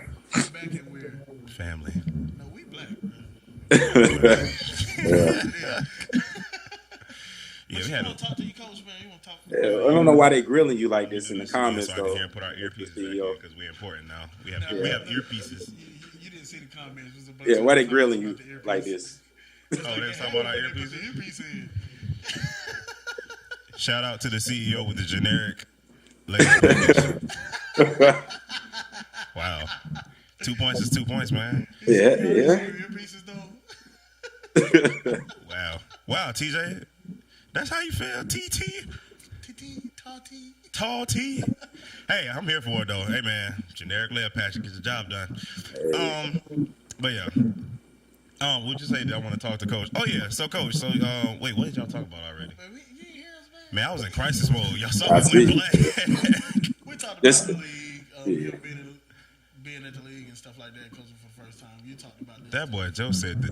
back and we're family. No, we black. Yeah, we had to talk to your coach, man. You want to talk to I don't know why they grilling you like this in the comments, though. Here and put our earpieces because we're important now. We have earpieces. You didn't see the comments. Why they grilling you like this? They was talking about our earpieces. Shout out to the CEO with the generic package. Wow. 2 points is 2 points, man. Yeah. Earpieces, though. Wow, TJ. That's how you feel, Tall T. Hey, I'm here for it though. Hey man, generic layer patch gets the job done. But yeah. What'd you say that I want to talk to Coach? Oh yeah, so Coach. So wait, what did y'all talk about already? Man, I was in crisis mode. Y'all saw me win black. We talked about the league, being at the league and stuff like that, coaching for the first time. You talked about this. That boy Joe said the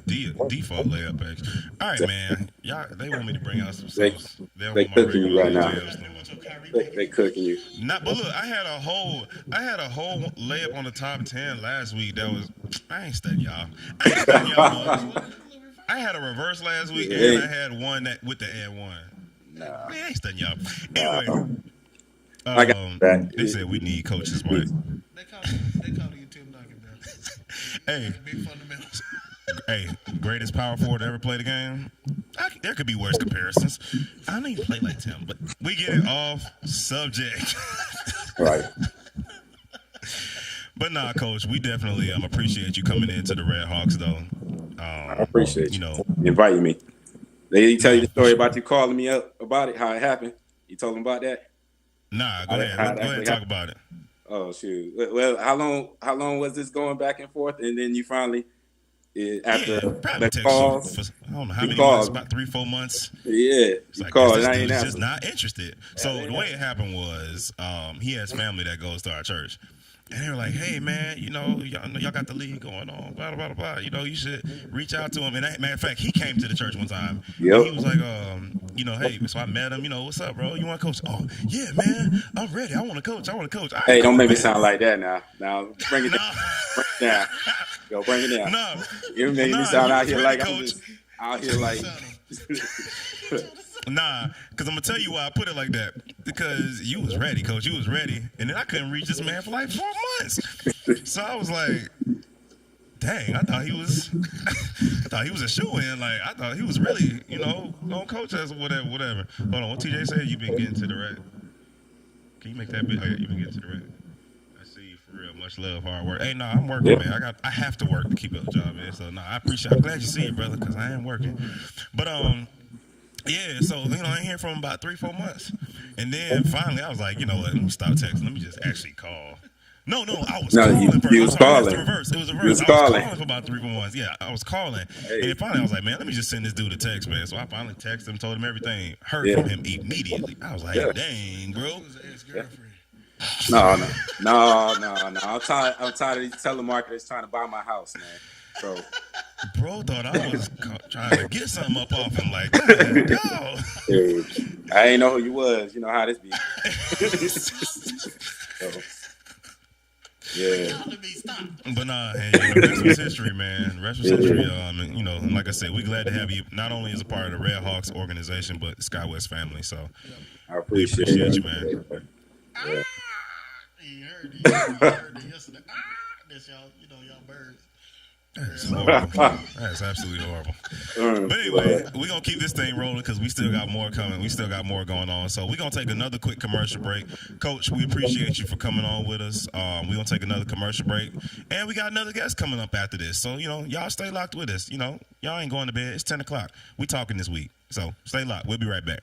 default layup patch. All right, man. Y'all, they want me to bring out some sauce. They cooking you right now. They cooking you. But look, I had a whole layup on the top 10 last week. That was I ain't studying y'all. I had a reverse last week, and I had one that with the and one. Nah. Man, I ain't studying y'all. Anyway, I got that. They said we need coaches, right? They call you Tim Duncan, bro. Hey, big fundamentals. Hey, greatest power forward to ever play the game. There could be worse comparisons. I don't even play like Tim, but we get it off subject. Right. But nah, Coach, we definitely appreciate you coming into the Red Hawks, though. I appreciate you inviting me. Did he tell you the story about you calling me up about it, how it happened? You told him about that? Nah, go ahead. Go ahead and talk about it. Oh shoot! Well, how long was this going back and forth, and then you finally after the calls? I don't know how many months, about 3-4 months. Yeah, it's like, called. This dude's just not interested. So the way it happened was, he has family that goes to our church. And they were like, hey, man, y'all got the league going on, blah, blah, blah, blah. You should reach out to him. And matter of fact, he came to the church one time. Yep. He was like, hey, so I met him. What's up, bro? You want to coach? Oh, yeah, man, I'm ready. I want to coach. Hey, don't make me sound like that now. Now, bring it down. Yo, bring it down. No. You made me sound out here like I'm just out here like... Nah, because I'm going to tell you why I put it like that. Because you was ready, Coach. You was ready. And then I couldn't reach this man for like 4 months. So I was like, dang, I thought he was a shoo-in. Like, I thought he was really, on coach us or whatever. Hold on, what TJ said? You been getting to the red. Can you make that bit? Oh, yeah, you been getting to the red. I see you for real. Much love, hard work. Hey, nah, I'm working, man. I have to work to keep up the job, man. So, nah, I'm glad you see it, brother, because I am working. But, yeah, so, I ain't hear from him about 3-4 months. And then finally I was like, you know what, let me stop texting. Let me just actually call. No, I was calling first. You was calling. It was reverse. I was calling for about 3-4 months. Yeah, I was calling. Hey. And then finally I was like, man, let me just send this dude a text, man. So I finally texted him, told him everything. Heard from him immediately. I was like, dang, bro. No. I'm tired of these telemarketers trying to buy my house, man. So, bro thought I was trying to get something up off him. Like, God, no. Dude, I ain't know who you was. You know how this be. So, yeah. But nah, hey, the rest was history, man. The rest was history. And like I said, we're glad to have you not only as a part of the Red Hawks organization, but SkyWest family. So I appreciate you, man. Yeah. You heard it yesterday. That's y'all birds. That's horrible. That's absolutely horrible. But anyway, we're going to keep this thing rolling because we still got more coming. We still got more going on. So we're going to take another quick commercial break. Coach, we appreciate you for coming on with us. We're going to take another commercial break. And we got another guest coming up after this. So, y'all stay locked with us. Y'all ain't going to bed. It's 10 o'clock. We talking this week. So stay locked. We'll be right back.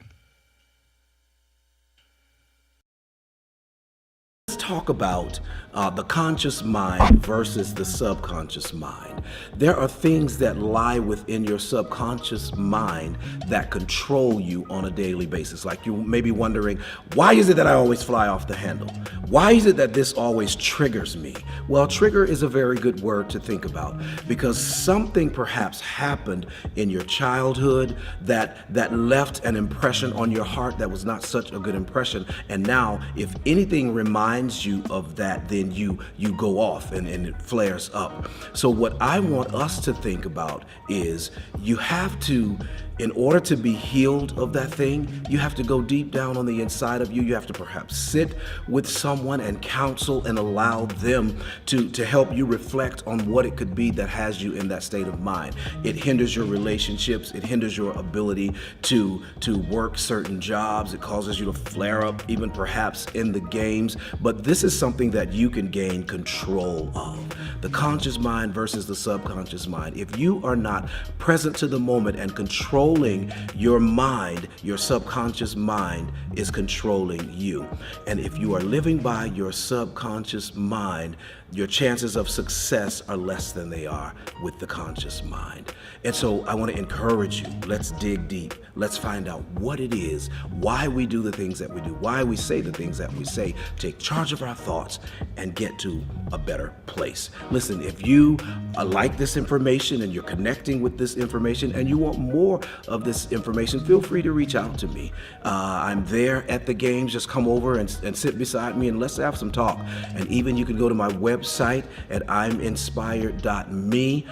talk about the conscious mind versus the subconscious mind. There are things that lie within your subconscious mind that control you on a daily basis. Like you may be wondering, why is it that I always fly off the handle? Why is it that this always triggers me? Well, trigger is a very good word to think about because something perhaps happened in your childhood that left an impression on your heart that was not such a good impression. And now, if anything reminds you of that, then you go off and it flares up. So what I want us to think about is you have to, in order to be healed of that thing, you have to go deep down on the inside of you. You have to perhaps sit with someone and counsel and allow them to help you reflect on what it could be that has you in that state of mind. It hinders your relationships. It hinders your ability to work certain jobs. It causes you to flare up even perhaps in the games. But this is something that you can gain control of. The conscious mind versus the subconscious mind. If you are not present to the moment and controlling your mind, your subconscious mind is controlling you. And if you are living by your subconscious mind, your chances of success are less than they are with the conscious mind. And so I want to encourage you, let's dig deep. Let's find out what it is, why we do the things that we do, why we say the things that we say, take charge of our thoughts and get to a better place. Listen, if you like this information and you're connecting with this information and you want more of this information, feel free to reach out to me. I'm there at the games. Just come over and sit beside me and let's have some talk. And even you can go to my website at iminspired.me,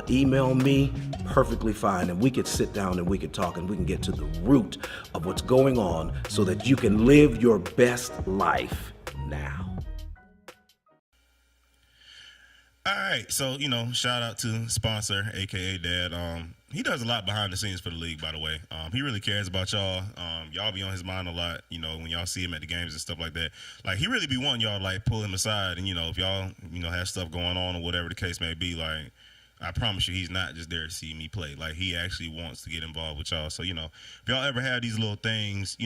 email me, perfectly fine, and we could sit down and we could talk and we can get to the root of what's going on so that you can live your best life now. All right, so shout out to sponsor, aka Dad. He does a lot behind the scenes for the league, by the way. He really cares about y'all. Y'all be on his mind a lot, when y'all see him at the games and stuff like that. Like he really be wanting y'all to like pull him aside, and if y'all have stuff going on or whatever the case may be, like I promise you, he's not just there to see me play. Like he actually wants to get involved with y'all. So if y'all ever have these little things,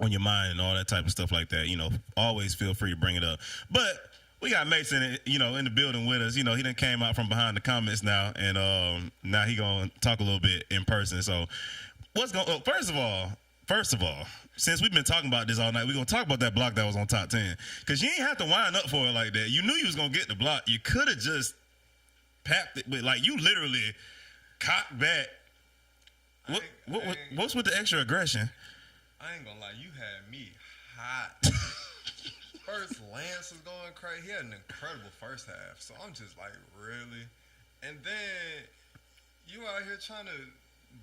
on your mind and all that type of stuff like that, always feel free to bring it up. But we got Mason, in the building with us. He done came out from behind the comments now, and now he gonna talk a little bit in person. So, first of all, since we've been talking about this all night, we're gonna talk about that block that was on top 10. Cause you ain't have to wind up for it like that. You knew you was gonna get the block. You could have just papped it, but like you literally cocked back. What's with the extra aggression? I ain't gonna lie, you had me hot. First, Lance was going crazy. He had an incredible first half. So I'm just like, really? And then you out here trying to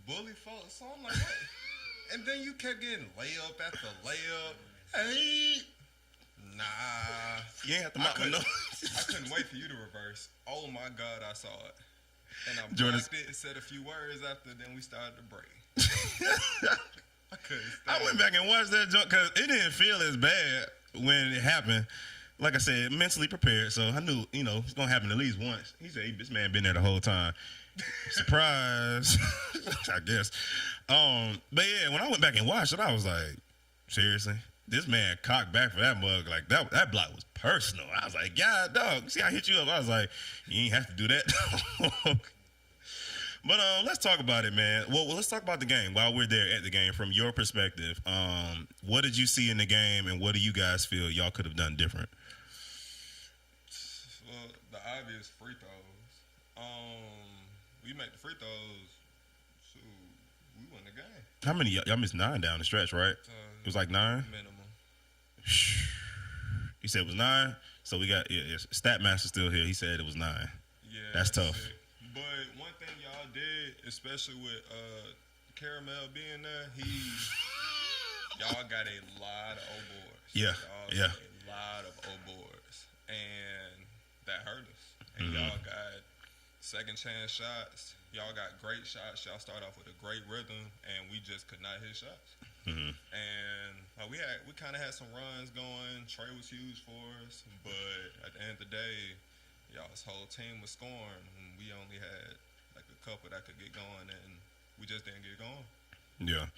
bully folks. So I'm like, what? And then you kept getting layup after layup. Hey. Nah. You ain't have to mock me, no. I couldn't wait for you to reverse. Oh, my God, I saw it. And I blocked it and said a few words after, then we started to break. I couldn't stand I went back and watched that joke because it didn't feel as bad when it happened. Like I said, mentally prepared, so I knew, it's going to happen at least once. He said, this man been there the whole time. Surprise, I guess. But yeah, when I went back and watched it, I was like, seriously? This man cocked back for that mug. Like, that block was personal. I was like, God, dog, see, I hit you up. I was like, you ain't have to do that. But let's talk about it, man. Well, let's talk about the game while we're there at the game from your perspective. What did you see in the game, and what do you guys feel y'all could have done different? Well, the obvious free throws. We make the free throws, so we win the game. How many? Y'all missed 9 down the stretch, right? It was like 9? Minimum. You said it was 9? So we got Statmaster still here. He said it was 9. Yeah. That's tough. But one thing y'all did, especially with Caramel being there, y'all got a lot of O boards. Yeah. Y'all got a lot of O boards. And that hurt us. And y'all got second chance shots. Y'all got great shots. Y'all start off with a great rhythm, and we just could not hit shots. And we kind of had some runs going. Trey was huge for us, but at the end of the day, y'all's whole team was scoring, and we only had like a couple that could get going, and we just didn't get going. Yeah.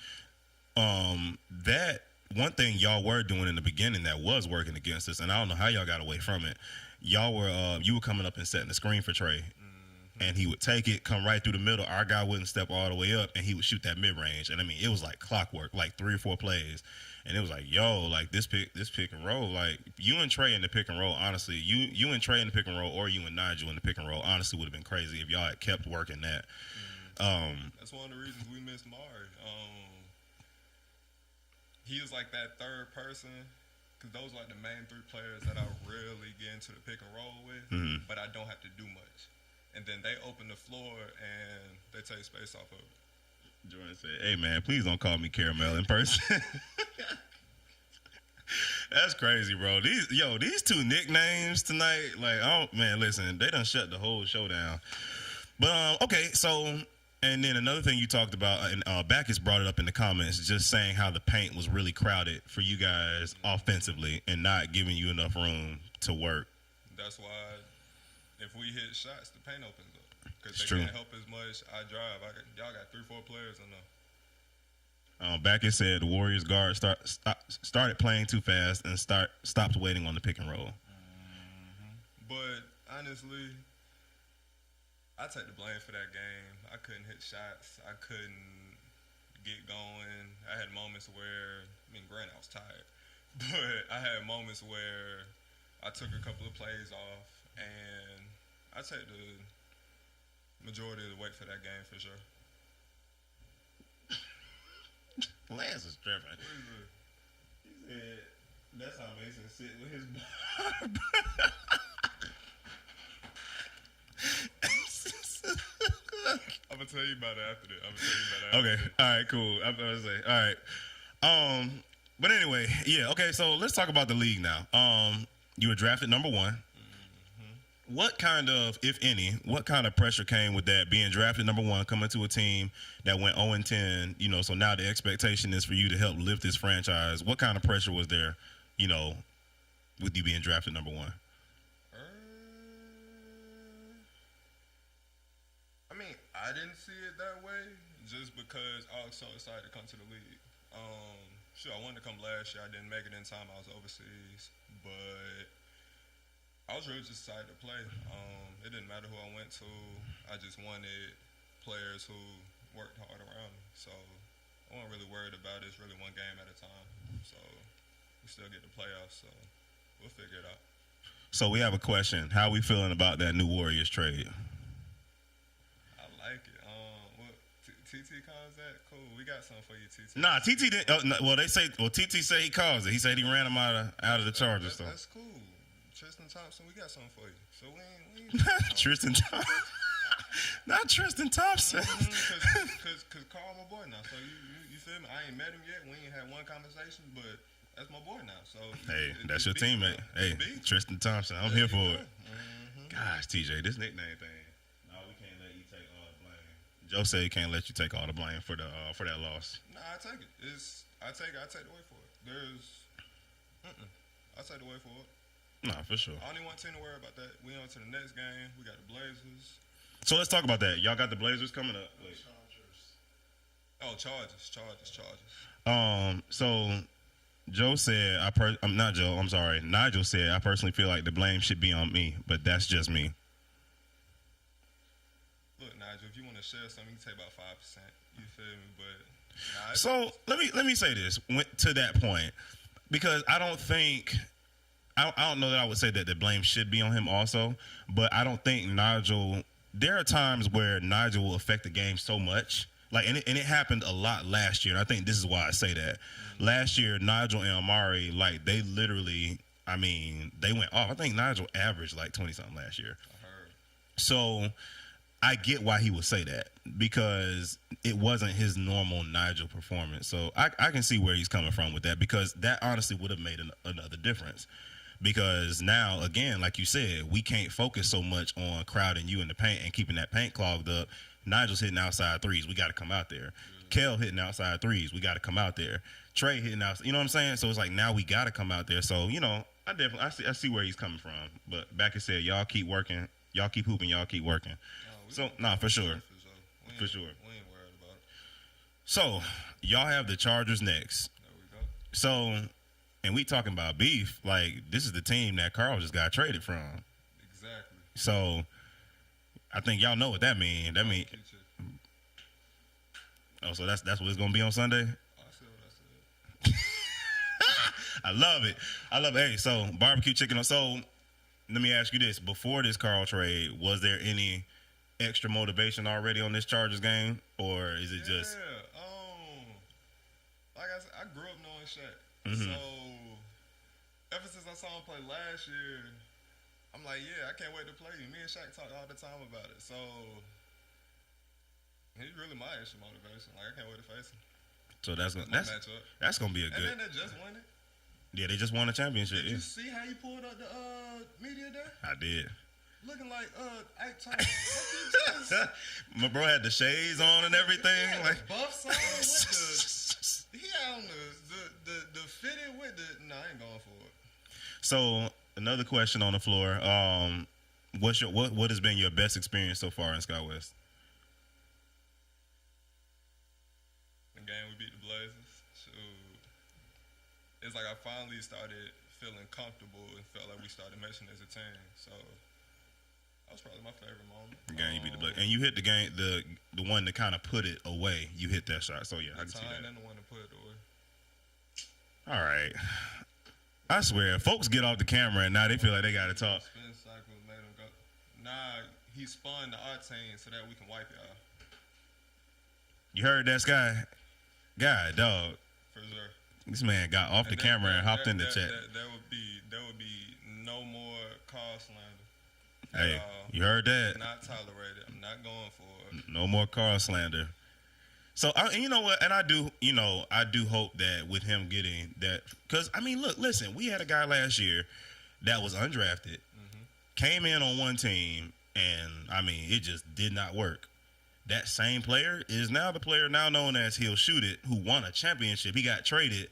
That one thing y'all were doing in the beginning that was working against us, and I don't know how y'all got away from it. Y'all were you were coming up and setting the screen for Trey, and he would take it, come right through the middle. Our guy wouldn't step all the way up, and he would shoot that mid range. And I mean, it was like clockwork, like 3 or 4 plays, and it was like, yo, like this pick and roll, like you and Trey in the pick and roll. Honestly, you and Trey in the pick and roll, or you and Nigel in the pick and roll, honestly would have been crazy if y'all had kept working that. That's one of the reasons we missed Mari. He was like that third person, because those are like the main 3 players that I really get into the pick and roll with, but I don't have to do much. And then they open the floor and they take space off of it. Jordan said, hey, man, please don't call me Caramel in person. That's crazy, bro. These 2 nicknames tonight, like, oh, man, listen, they done shut the whole show down. But, okay, so... And then another thing you talked about, and Backus brought it up in the comments, just saying how the paint was really crowded for you guys offensively and not giving you enough room to work. That's why if we hit shots, the paint opens up. Because they can't help as much. I drive. Y'all got 3-4 players in there. Backus said the Warriors guard started playing too fast and stopped waiting on the pick and roll. But honestly, I take the blame for that game. I couldn't hit shots. I couldn't get going. I had moments where, granted, I was tired, but I had moments where I took a couple of plays off, and I take the majority of the weight for that game for sure. Lance is tripping. He said, that's how Mason sit with his barber. I'm gonna tell you about it after this. Okay. All right. Cool. I'm gonna say. All right. But anyway, yeah. Okay. So let's talk about the league now. You were drafted number 1. What kind of, if any, what kind of pressure came with that being drafted number 1, coming to a team that went 0-10? You know, so now the expectation is for you to help lift this franchise. What kind of pressure was there? You know, with you being drafted number 1. I didn't see it that way just because I was so excited to come to the league. I wanted to come last year. I didn't make it in time. I was overseas. But I was really just excited to play. It didn't matter who I went to. I just wanted players who worked hard around me. So I wasn't really worried about it. It's really one game at a time. So we still get the playoffs. So we'll figure it out. So we have a question. How are we feeling about that new Warriors trade? TT calls that? Cool. We got something for you, TT. Nah, TT didn't. TT said he calls it. He said he ran him out of the Chargers. That's cool. Tristan Thompson, we got something for you. So we ain't Tristan Thompson. Not Tristan Thompson. Because Carl my boy now. So you feel me? I ain't met him yet. We ain't had one conversation, but that's my boy now. So hey, that's your teammate. Hey, Tristan Thompson. I'm here for it. Gosh, TJ, this nickname thing. Joe said he can't let you take all the blame for that loss. Nah, I take it. I take the weight for it. I take the weight for it. Nah, for sure. I only want team to worry about that. We on to the next game. We got the Blazers. So let's talk about that. Y'all got the Blazers coming up. Wait. Chargers. So Joe said Nigel said I personally feel like the blame should be on me, but that's just me. Look, Nigel, if you want to share something, you can take about 5%. You feel me? But so let me say this to that point, because I don't know that I would say that the blame should be on him also, but I don't think Nigel. There are times where Nigel will affect the game so much, and it happened a lot last year. And I think this is why I say that. Last year, Nigel and Amari, they literally, they went off. I think Nigel averaged 20-something last year. So I get why he would say that, because it wasn't his normal Nigel performance. So I can see where he's coming from with that, because that honestly would have made another difference. Because now, again, like you said, we can't focus so much on crowding you in the paint and keeping that paint clogged up. Nigel's hitting outside threes. We got to come out there. Kel hitting outside threes. We got to come out there. Trey hitting outside. You know what I'm saying? So it's now we got to come out there. So, I see where he's coming from. But Backus said, y'all keep working. Y'all keep hooping. Y'all keep working. For sure. For sure. We ain't worried about it. So, y'all have the Chargers next. There we go. So, and we talking about beef. Like, this is the team that Carl just got traded from. Exactly. So, I think y'all know what that means. That mean, so that's what it's gonna be on Sunday. I said what I said. I love it. Hey, so barbecue chicken. So, let me ask you this: before this Carl trade, was there any extra motivation already on this Chargers game, or is it just? Like I said, I grew up knowing Shaq. Mm-hmm. So ever since I saw him play last year, I'm like, yeah, I can't wait to play you. Me and Shaq talk all the time about it. So he's really my extra motivation. Like, I can't wait to face him. So that's gonna be a good. And then they just won it. Yeah, they just won a championship. Did you see how he pulled up the media day? I did. Looking like Ike Turner. My bro had the shades on and everything. Like buffs on with he had on the fitted with the. No, I ain't going for it. So another question on the floor. What has been your best experience so far in Sky West? The game we beat the Blazers. Shoot. It's like I finally started feeling comfortable and felt like we started meshing as a team. So that was probably my favorite moment. The game you beat the Blazers, and you hit the game the one that kind of put it away. You hit that shot. So yeah, I can see that. And the one to put it away. All right. I swear, folks get off the camera and now they feel like they got to talk. Spin cycle made him go. Nah, he spun the octane so that we can wipe y'all. You heard that, Sky? God, dog. For sure. This man got off the camera and hopped in the chat. There would be no more car slander. Hey, you heard that? Not tolerated. I'm not going for it. No more car slander. So, you know what? And I do hope that with him getting that, because, I mean, look, listen, we had a guy last year that was undrafted, came in on one team, and, I mean, it just did not work. That same player is now the player now known as He'll Shoot It, who won a championship. He got traded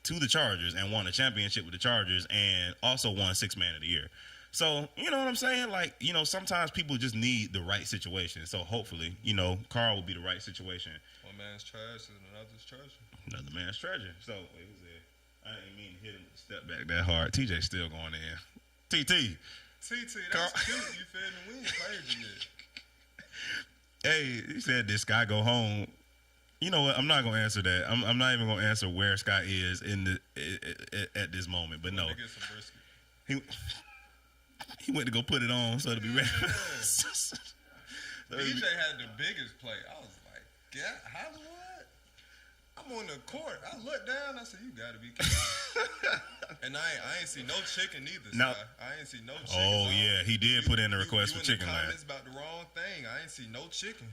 to the Chargers and won a championship with the Chargers and also won Sixth Man of the Year. So, you know what I'm saying? Like, you know, sometimes people just need the right situation. So, hopefully, you know, Carl will be the right situation. One man's trash is another's treasure. Another man's treasure. So, wait, who's there? I didn't mean to hit him step back that hard. TJ's still going in. TT, that's cute. You feel me? We ain't played you yet. Hey, he said, did Sky go home? You know what? I'm not gonna answer that. I'm not even gonna answer where Sky is at this moment. But no, get some brisket. He went to go put it on so it'll be ready. DJ had the biggest play. I was like, yeah, Hollywood. I'm on the court. I looked down. I said, you gotta be kidding. And I ain't see no chicken either. No, I ain't see no chicken. Oh yeah, he did put in a request for chicken last. Comments about the wrong thing. I ain't see no chicken.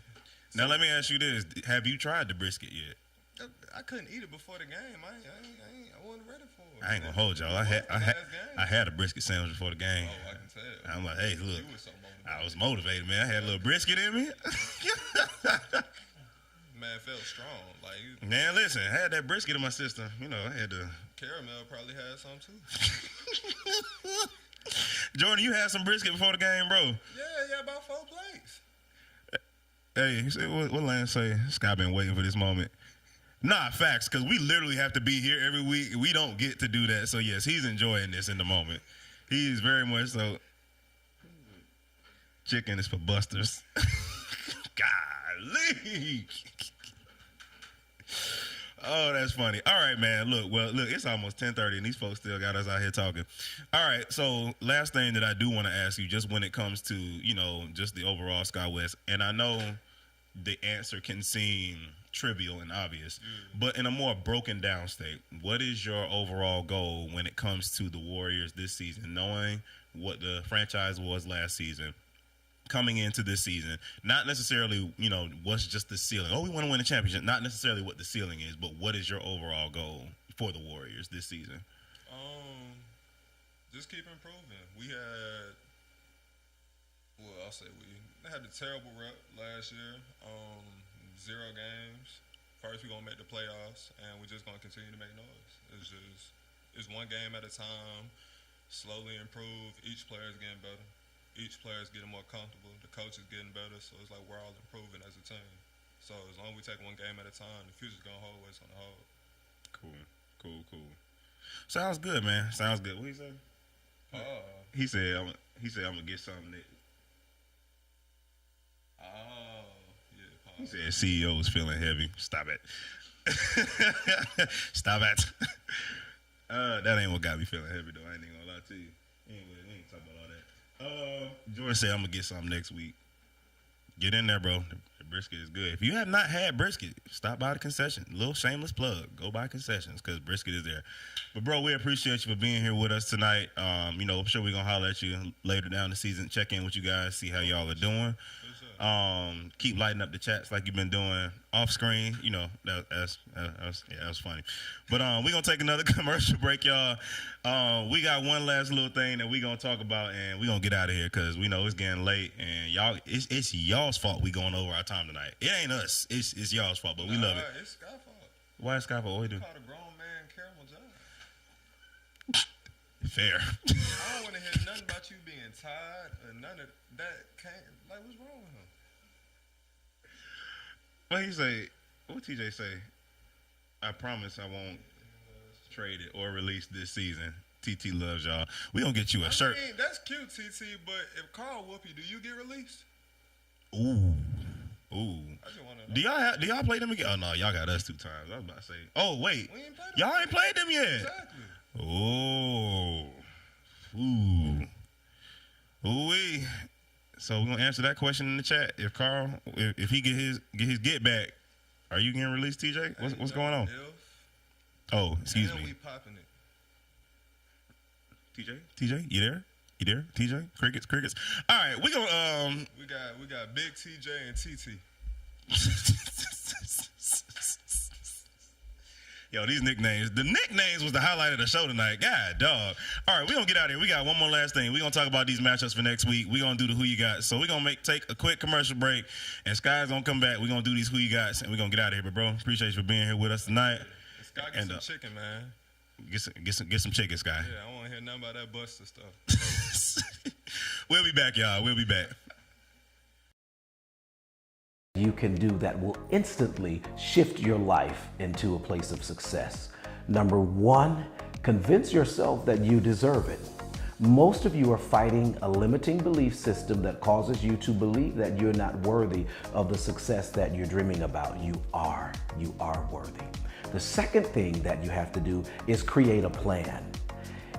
Now let me ask you this: have you tried the brisket yet? I couldn't eat it before the game. I wasn't ready for it. I ain't gonna hold y'all. I had a brisket sandwich before the game. Oh, I can tell. I'm like, hey, look, You was so motivated. I was motivated, man. I had a little brisket in me. Man, felt strong. Like, man, listen, I had that brisket in my system. You know, I had to. Caramel probably had some too. Jordan, you had some brisket before the game, bro. Yeah, about 4 plates. Hey, what Lance say? Scott been waiting for this moment. Nah, facts, because we literally have to be here every week. We don't get to do that. So, yes, he's enjoying this in the moment. He's very much so. Chicken is for busters. Golly. Oh, that's funny. All right, man. Look, it's almost 10:30, and these folks still got us out here talking. All right, so last thing that I do want to ask you, just when it comes to, you know, just the overall Sky West, and I know the answer can seem trivial and obvious, but in a more broken down state, what is your overall goal when it comes to the Warriors this season, knowing what the franchise was last season? Coming into this season, not necessarily, you know, what's just the ceiling. Oh, we want to win a championship. Not necessarily what the ceiling is, but what is your overall goal for the Warriors this season? Just keep improving. We had, they had a terrible rep last year. 0 games. First, we're gonna make the playoffs, and we're just gonna continue to make noise. It's one game at a time. Slowly improve. Each player is getting better. Each player is getting more comfortable. The coach is getting better, so it's like we're all improving as a team. So as long as we take one game at a time, the future's gonna hold where it's gonna hold. Cool. Sounds good, man. Sounds good. What he say? He said I'm gonna get something next. He said CEO is feeling heavy. Stop it. Stop it. That ain't what got me feeling heavy though. I ain't even gonna lie to you. Anyway, we ain't talking about all that. Jordan said I'm gonna get something next week. Get in there, bro. The brisket is good. If you have not had brisket, stop by the concession. Little shameless plug. Go buy concessions because brisket is there. But bro, we appreciate you for being here with us tonight. I'm sure we're gonna holler at you later down the season. Check in with you guys, see how y'all are doing. Keep lighting up the chats like you've been doing off screen. That was funny. But we're gonna take another commercial break, y'all. We got one last little thing that we're gonna talk about, and we're gonna get out of here because we know it's getting late, and y'all, it's y'all's fault we going over our time tonight. It ain't us. It's y'all's fault, but we love it. It's Sky's fault. Why is Sky's fault? What we do? Called a grown man caramel John. Fair. I don't want to hear nothing about you being tired or none of that. Like, what's wrong with him? What he say? What TJ say? I promise I won't trade it or release this season. TT loves y'all. We gonna get you a shirt. That's cute, TT. But if Carl whoop you, do you get released? Ooh. I just wanna know. Do y'all play them again? Oh no, y'all got us 2 times. I was about to say. Oh wait, We ain't played them. y'all ain't played them yet. Exactly. Oh. Ooh. Ooh-wee. So we're gonna answer that question in the chat. If Carl, if he get his get back, are you getting released, TJ? What's going on? Oh, excuse me. We popping it. TJ, you there? TJ? Crickets. All right, we gonna We got Big TJ and TT. Yo, these nicknames. The nicknames was the highlight of the show tonight. God, dog. All right, we're going to get out of here. We got one more last thing. We're going to talk about these matchups for next week. We're going to do the Who You Got. So we're going to take a quick commercial break, and Sky's going to come back. We're going to do these Who You Gots, and we're going to get out of here. But, bro, appreciate you for being here with us tonight. Sky, get some chicken, man. Get some chicken, Sky. Yeah, I want to hear nothing about that Buster stuff. We'll be back, y'all. We'll be back. You can do that will instantly shift your life into a place of success. Number 1, convince yourself that you deserve it. Most of you are fighting a limiting belief system that causes you to believe that you're not worthy of the success that you're dreaming about. You are worthy. The second thing that you have to do is create a plan.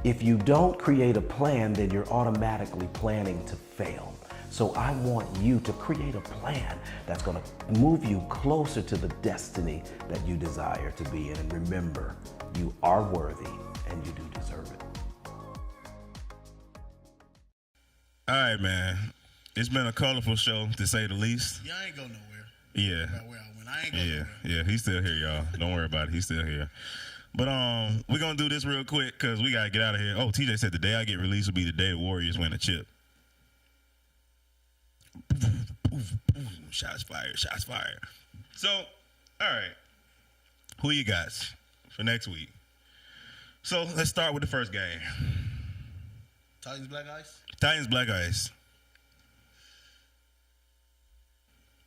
If you don't create a plan, then you're automatically planning to fail. So I want you to create a plan that's going to move you closer to the destiny that you desire to be in. And remember, you are worthy and you do deserve it. All right, man. It's been a colorful show, to say the least. Yeah, I ain't go nowhere. Yeah. About where I went. I ain't go nowhere. Yeah, he's still here, y'all. Don't worry about it. He's still here. But we're going to do this real quick because we got to get out of here. Oh, TJ said the day I get released will be the day the Warriors win a chip. Shots fired. So, all right. Who you got for next week? So, let's start with the first game. Titans Black Ice? Titans Black Ice.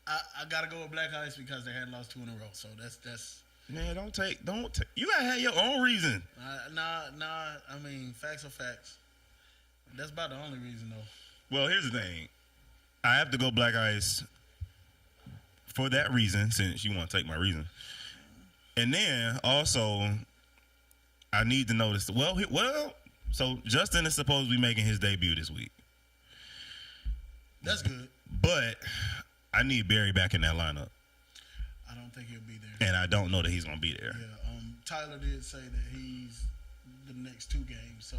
I got to go with Black Ice because they hadn't lost 2 in a row. So, that's Man, don't take. You got to have your own reason. Nah. I mean, facts are facts. That's about the only reason, though. Well, here's the thing. I have to go Black Ice for that reason, since you want to take my reason. And then also, I need to notice. So Justin is supposed to be making his debut this week. That's good. But I need Barry back in that lineup. I don't think he'll be there. And I don't know that he's going to be there. Yeah. Tyler did say that he's the next 2 games. So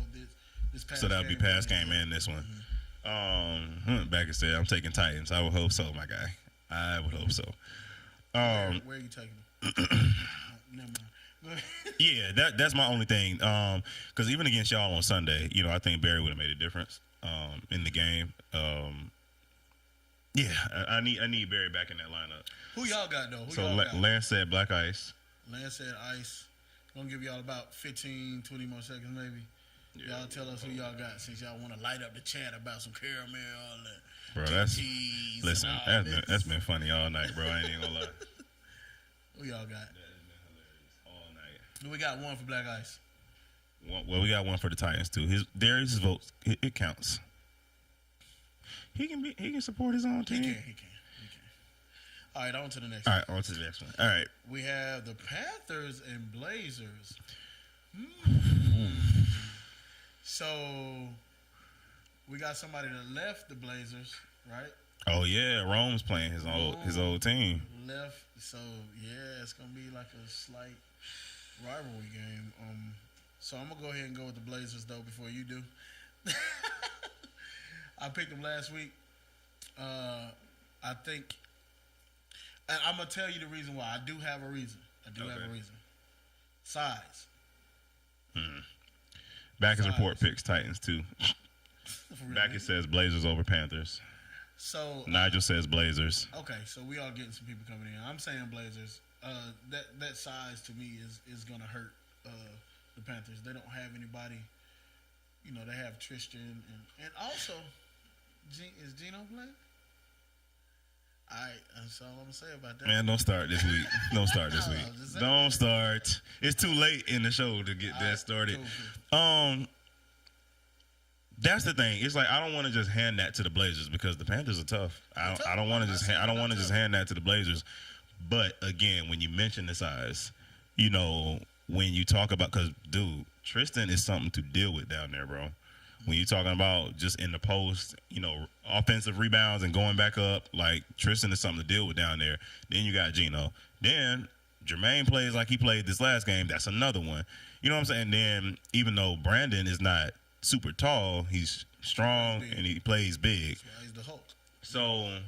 this past So that'll be pass game and this one. Mm-hmm. Back and said, I'm taking Titans. I would hope so, my guy. I would hope so. Where are you taking him? Never mind. Go ahead. Yeah, that's my only thing. Because even against y'all on Sunday, I think Barry would have made a difference in the game. Yeah, I need Barry back in that lineup. Who y'all got, though? Lance said Black Ice. Lance said Ice. Gonna give y'all about 15, 20 more seconds, maybe. Yeah. Y'all tell us who y'all got since y'all want to light up the chat about some caramel and bro, that's been funny all night, bro. I ain't even gonna lie. Who y'all got? That has been hilarious all night. We got one for Black Ice. Well, we got one for the Titans too. Darius' votes, it counts. He can support his own team. He can. All right, on to the next one. All right, on to the next one. All right. We have the Panthers and Blazers. So, we got somebody that left the Blazers, right? Oh, yeah. Rome's playing his old team. Left. So, yeah, it's going to be like a slight rivalry game. So, I'm going to go ahead and go with the Blazers, though, before you do. I picked them last week. I think... And I'm going to tell you the reason why. I do have a reason. Size. Backus report picks Titans, too. Backus says Blazers over Panthers. So Nigel says Blazers. Okay, so we all getting some people coming in. I'm saying Blazers. That size, to me, is going to hurt the Panthers. They don't have anybody. You know, they have Tristan. And also, is Geno playing? All right, that's all I'm going to say about that. Man, don't start this week. Don't start this week. Don't start. It's too late in the show to get that started. Cool. That's the thing. It's like I don't want to just hand that to the Blazers because the Panthers are tough. I don't want to just hand that to the Blazers. But again, when you mention the size, you know, when you talk about, because dude, Tristan is something to deal with down there, bro. When you're talking about just in the post, you know, offensive rebounds and going back up, like Tristan is something to deal with down there. Then you got Geno. Then Jermaine plays like he played this last game. That's another one. You know what I'm saying? Then even though Brandon is not super tall, he's strong and he plays big. That's why he's the Hulk. So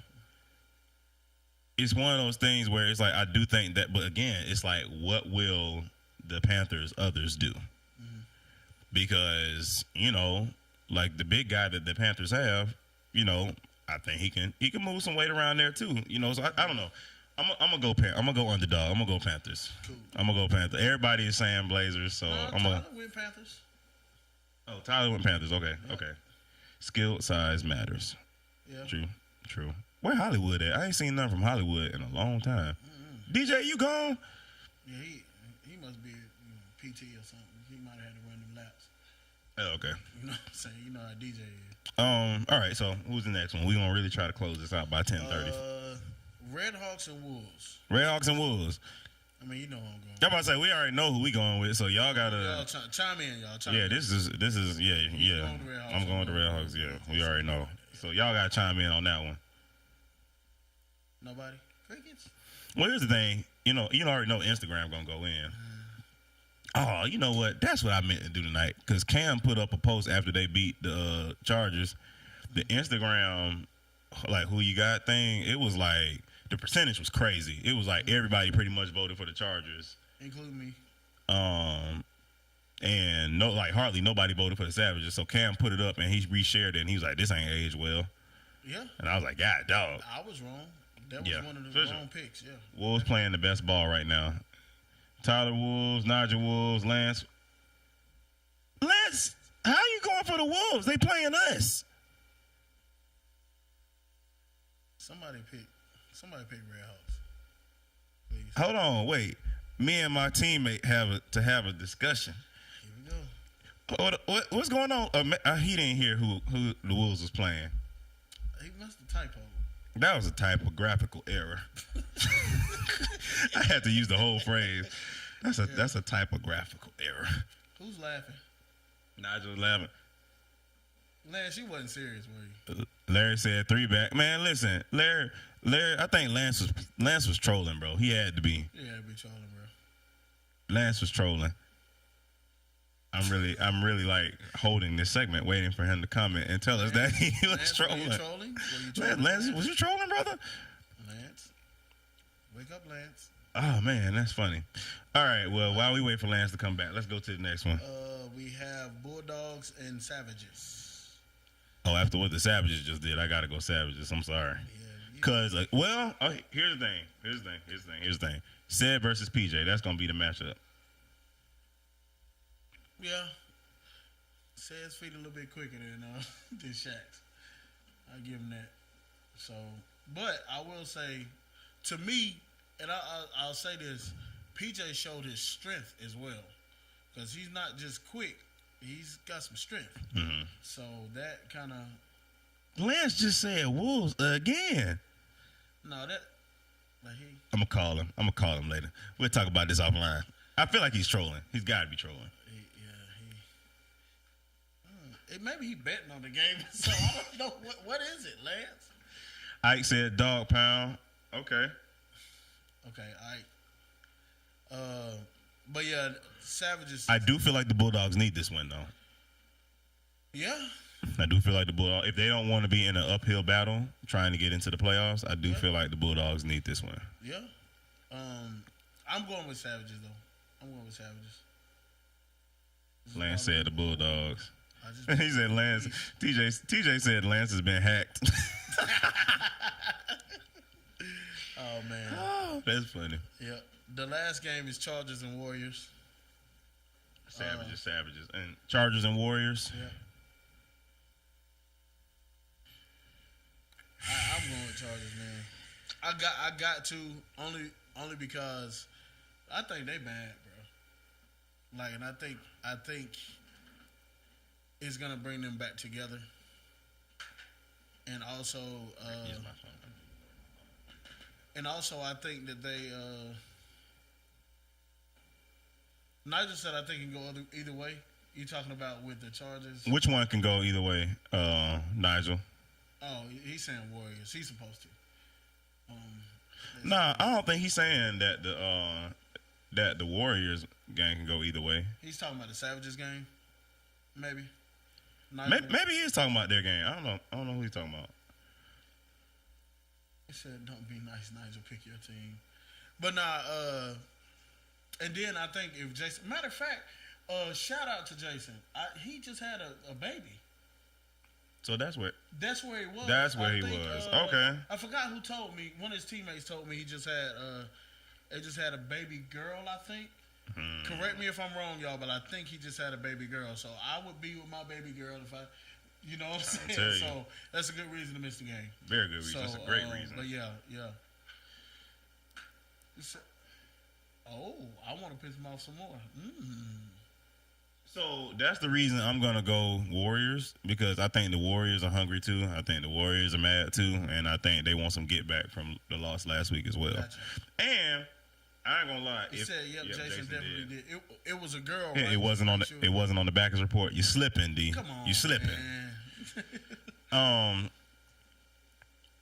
it's one of those things where it's like I do think that, but again, it's like what will the Panthers others do? Because, you know, like the big guy that the Panthers have, you know, I think he can move some weight around there too. You know, so I don't know. I'm gonna go underdog. I'm gonna go Panthers. Cool. I'm gonna go Panthers. Everybody is saying Blazers, so I'm gonna win Panthers. Oh, Tyler went Panthers. Okay, okay. Skill size matters. Yeah. True. Where Hollywood at? I ain't seen nothing from Hollywood in a long time. DJ, you gone? Yeah, he must be PT or something. He might have had to run them laps. Oh, okay. You know what I'm saying? You know how DJ is. All right, so who's the next one? We're gonna really try to close this out by 10:30. Red Hawks and Wolves. Red Hawks and Wolves. I mean, you know who I'm going. I'm about to say we already know who we going with, so y'all gotta chime in, y'all. This is yeah. I'm going to Red Hawks. Yeah, we already know. So y'all gotta chime in on that one. Nobody. Crickets. Well, here's the thing. You already know Instagram gonna go in. Oh, you know what? That's what I meant to do tonight. Because Cam put up a post after they beat the Chargers. The Instagram, like, who you got thing, it was like, the percentage was crazy. It was like everybody pretty much voted for the Chargers. Including me. And hardly nobody voted for the Savages. So Cam put it up and he reshared it and he was like, this ain't aged well. Yeah. And I was like, God, dog. I was wrong. That was one of the wrong picks, yeah. Wolves playing the best ball right now. Tyler Wolves, Nigel Wolves, Lance. Lance, how you going for the Wolves? They playing us. Somebody pick Red Hawks. Please. Hold on, wait. Me and my teammate have a discussion. Here we go. What's going on? He didn't hear who the Wolves was playing. He must have typoed. That was a typographical error. I had to use the whole phrase. That's a typographical error. Who's laughing? Nigel's laughing. Lance, you wasn't serious, were you? Larry said 3-back. Man, listen, Larry. I think Lance was trolling, bro. He had to be. Yeah, be trolling, bro. Lance was trolling. I'm really like holding this segment, waiting for him to comment and tell us that he was trolling. Were you trolling? Lance, was you trolling, brother? Lance, wake up, Lance. Oh man, that's funny. All right, well, while we wait for Lance to come back, let's go to the next one. We have Bulldogs and Savages. Oh, after what the Savages just did, I gotta go Savages. I'm sorry. Yeah. Cause here's the thing. Seb versus PJ. That's gonna be the matchup. Yeah. Seb's feet a little bit quicker than Shaq's. I'll give him that. So, but I will say, to me, and I'll say this, PJ showed his strength as well, because he's not just quick; he's got some strength. Mm-hmm. So that kind of. Lance just said Wolves again. No, that. Like I'm gonna call him later. We'll talk about this offline. I feel like he's trolling. He's got to be trolling. Maybe he betting on the game. So I don't know what is it, Lance. Ike said dog pound. Okay, Ike. But yeah, Savages. I do feel like the Bulldogs need this win though. Yeah. I do feel like the Bulldogs, if they don't want to be in an uphill battle trying to get into the playoffs, I do feel like the Bulldogs need this win. Yeah. I'm going with Savages though. I'm going with Savages. Lance said the Bulldogs. He said Lance. TJ said Lance has been hacked. Oh man. Oh, that's funny. Yeah. The last game is Chargers and Warriors. Savages, and Chargers and Warriors. Yeah. I'm going with Chargers, man. I got to only because I think they bad, bro. Like, and I think it's gonna bring them back together. And also, I think that they. Nigel said I think it can go either way. You talking about with the Chargers? Which one can go either way, Nigel? Oh, he's saying Warriors. He's supposed to. Nah, I don't think he's saying that the Warriors game can go either way. He's talking about the Savages game, maybe. Maybe he is talking about their game. I don't know who he's talking about. He said, "Don't be nice, Nigel. Pick your team." But nah. And then I think if Jason, matter of fact, shout out to Jason. He just had a baby. So that's where he was. That's where he was. Okay. I forgot who told me. One of his teammates told me he just had a baby girl, I think. Correct me if I'm wrong, y'all, but I think he just had a baby girl. So I would be with my baby girl if I, you know what I'm saying? So that's a good reason to miss the game. Very good reason. That's a great reason. But yeah. I want to piss him off some more. So that's the reason I'm gonna go Warriors, because I think the Warriors are hungry too. I think the Warriors are mad too, and I think they want some get back from the loss last week as well. Gotcha. And I ain't gonna lie. He said, Jason definitely did. It was a girl. Yeah, right? It wasn't on the Backers report. You slipping, D. Come on, you slipping.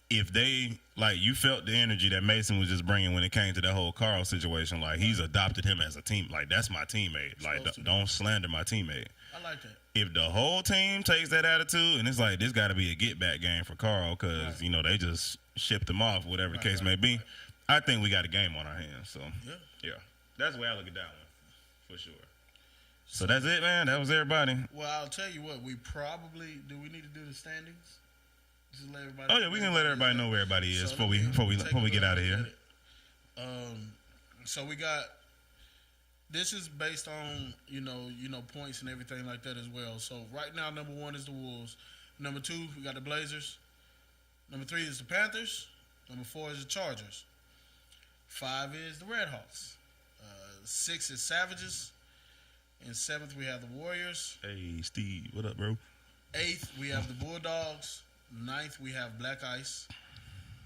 If they you felt the energy that Mason was just bringing when it came to that whole Carl situation. Like, he's adopted him as a team. Like, that's my teammate. Like, don't slander my teammate. I like that. If the whole team takes that attitude, and it's like, this got to be a get back game for Carl, because they just shipped him off, whatever the case may be. I think we got a game on our hands. So yeah, that's the way I look at that one for sure. So that's it, man. That was everybody. Well, I'll tell you what. We need to do the standings? Just let everybody. Oh yeah, we can let everybody know where everybody is before we get out of here. So we got. This is based on points and everything like that as well. So right now, number 1 is the Wolves. Number 2, we got the Blazers. Number 3 is the Panthers. Number 4 is the Chargers. 5 is the Redhawks. 6 is Savages. And 7th, we have the Warriors. Hey, Steve, what up, bro? 8th, we have the Bulldogs. 9th, we have Black Ice.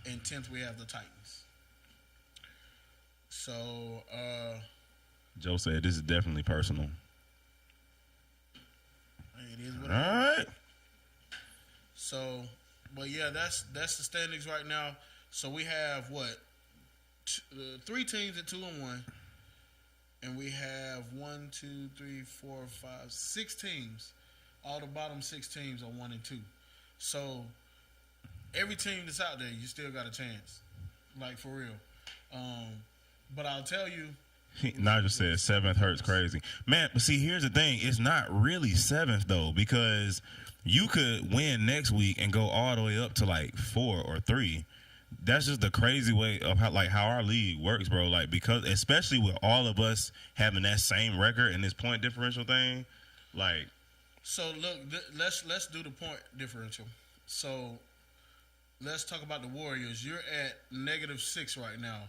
And 10th, we have the Titans. So, Joe said this is definitely personal. It is what All right. So, but yeah, that's the standings right now. So we have 3 teams at 2-1. And we have 6 teams. All the bottom 6 teams are 1 and 2. So every team that's out there, you still got a chance, like for real. But I'll tell you, Nigel said 7th hurts crazy, man. But see, here's the thing: it's not really 7th though, because you could win next week and go all the way up to like 4 or 3. That's just the crazy way of how our league works, bro. Like, because especially with all of us having that same record and this point differential thing, like. So look, let's do the point differential. So let's talk about the Warriors. You're at -6 right now.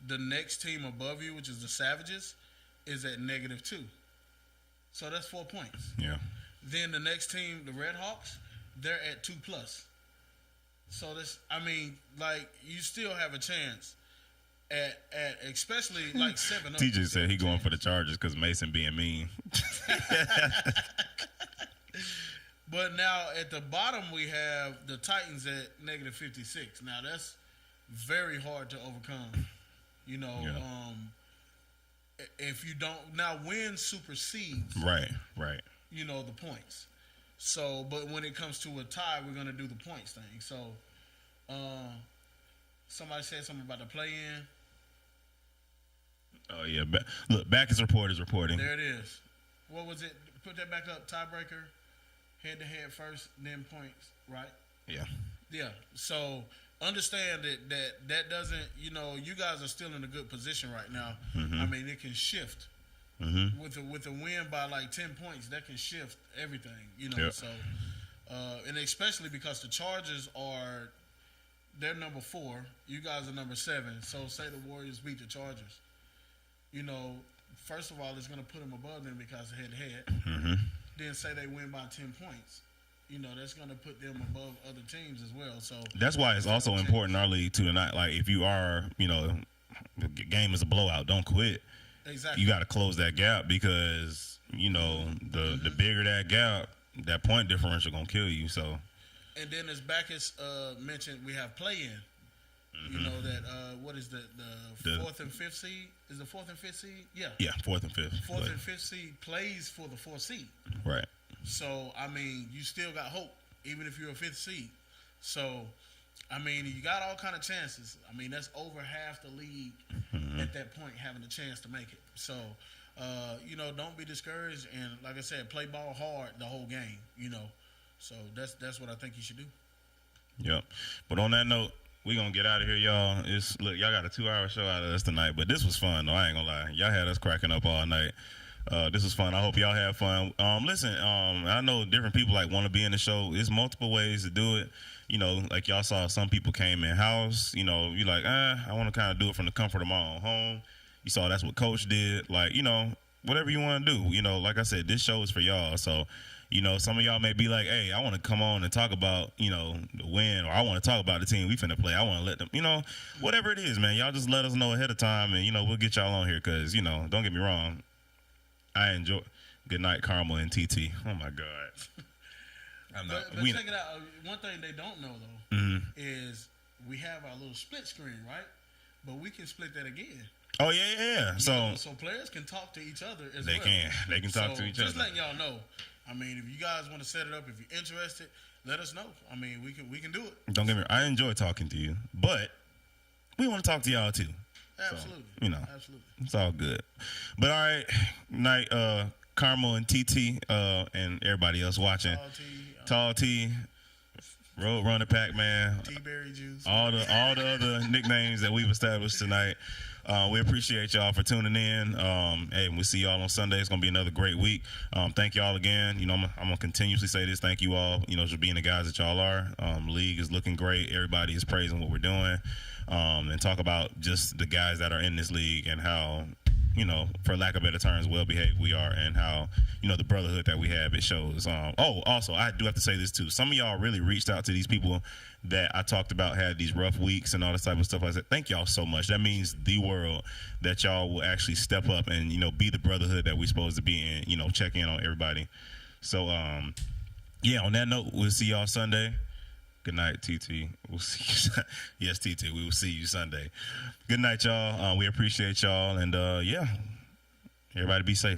The next team above you, which is the Savages, is at -2. So that's 4 points. Yeah. Then the next team, the Red Hawks, they're at 2+. So this, I mean, like, you still have a chance at especially like 7. TJ said he going for the Chargers because Mason being mean. But now at the bottom we have the Titans at -56. Now that's very hard to overcome. You know, if you don't now win supersedes. Right. You know, the points. So, but when it comes to a tie, we're gonna do the points thing. So, somebody said something about the play-in. Oh yeah, look, Backus Report is reporting. There it is. What was it? Put that back up. Tiebreaker, head-to-head first, then points. Right? Yeah. So understand that doesn't. You know, you guys are still in a good position right now. I mean, it can shift. With a win by like 10 points, that can shift everything. You know, so and especially because the Chargers they're number 4. You guys are number 7. So say the Warriors beat the Chargers. You know, first of all, it's going to put them above them because of head-to-head. Then say they win by 10 points. You know, that's going to put them above other teams as well. So that's why it's also important in our league too tonight. Like if you are, you know, the game is a blowout, don't quit. Exactly. You got to close that gap because you know the bigger that gap, that point differential gonna kill you. So. And then as Backus mentioned, we have play-in. You know that what is the 4th and 5th seed? Is the 4th and 5th seed? Yeah. Yeah, 4th and 5th. 4th and 5th seed plays for the 4th seed. Right. So I mean, you still got hope, even if you're a 5th seed. So, I mean, you got all kind of chances. I mean, that's over half the league at that point having a chance to make it. So, you know, don't be discouraged, and like I said, play ball hard the whole game. You know, so that's what I think you should do. Yep. But on that note, we gonna get out of here, y'all. Look, y'all got a 2-hour show out of us tonight, but this was fun though. I ain't gonna lie, y'all had us cracking up all night. This was fun. I hope y'all have fun. Listen, I know different people like want to be in the show. There's multiple ways to do it. You know, like y'all saw, some people came in house. You know, you like, I want to kind of do it from the comfort of my own home. You saw that's what Coach did. Like, you know, whatever you want to do. You know, like I said, this show is for y'all. So, you know, some of y'all may be like, hey, I want to come on and talk about, you know, the win, or I want to talk about the team we finna play. I want to let them, you know, whatever it is, man. Y'all just let us know ahead of time, and, you know, we'll get y'all on here because, you know, don't get me wrong. I enjoy. Good night, Carmel and TT. Oh, my God. But check it out. One thing they don't know, though, is we have our little split screen, right? But we can split that again. Oh, yeah. So players can talk to each other as well. They can talk to each other. Just letting y'all know. I mean, if you guys want to set it up, if you're interested, let us know. I mean, we can do it. Don't get me wrong. I enjoy talking to you, but we want to talk to y'all, too. Absolutely. So, you know, absolutely. It's all good. But, all right, night, Carmel and TT and everybody else watching. Tall T, Road Runner Pac-Man, T-Berry Juice, all the other nicknames that we've established tonight. We appreciate y'all for tuning in. Hey, we'll see y'all on Sunday. It's gonna be another great week. Thank y'all again. You know, I'm gonna continuously say this. Thank you all. You know, for being the guys that y'all are. League is looking great. Everybody is praising what we're doing, and talk about just the guys that are in this league and how, you know, for lack of better terms, well behaved we are, and how, you know, the brotherhood that we have, it shows. Also, I do have to say this too. Some of y'all really reached out to these people that I talked about had these rough weeks and all this type of stuff. I said, thank y'all so much. That means the world that y'all will actually step up and, you know, be the brotherhood that we're supposed to be in, you know, check in on everybody. So, yeah, on that note, we'll see y'all Sunday. Good night, TT. We'll see you. Yes, TT, we will see you Sunday. Good night, y'all. We appreciate y'all. And, yeah, everybody be safe.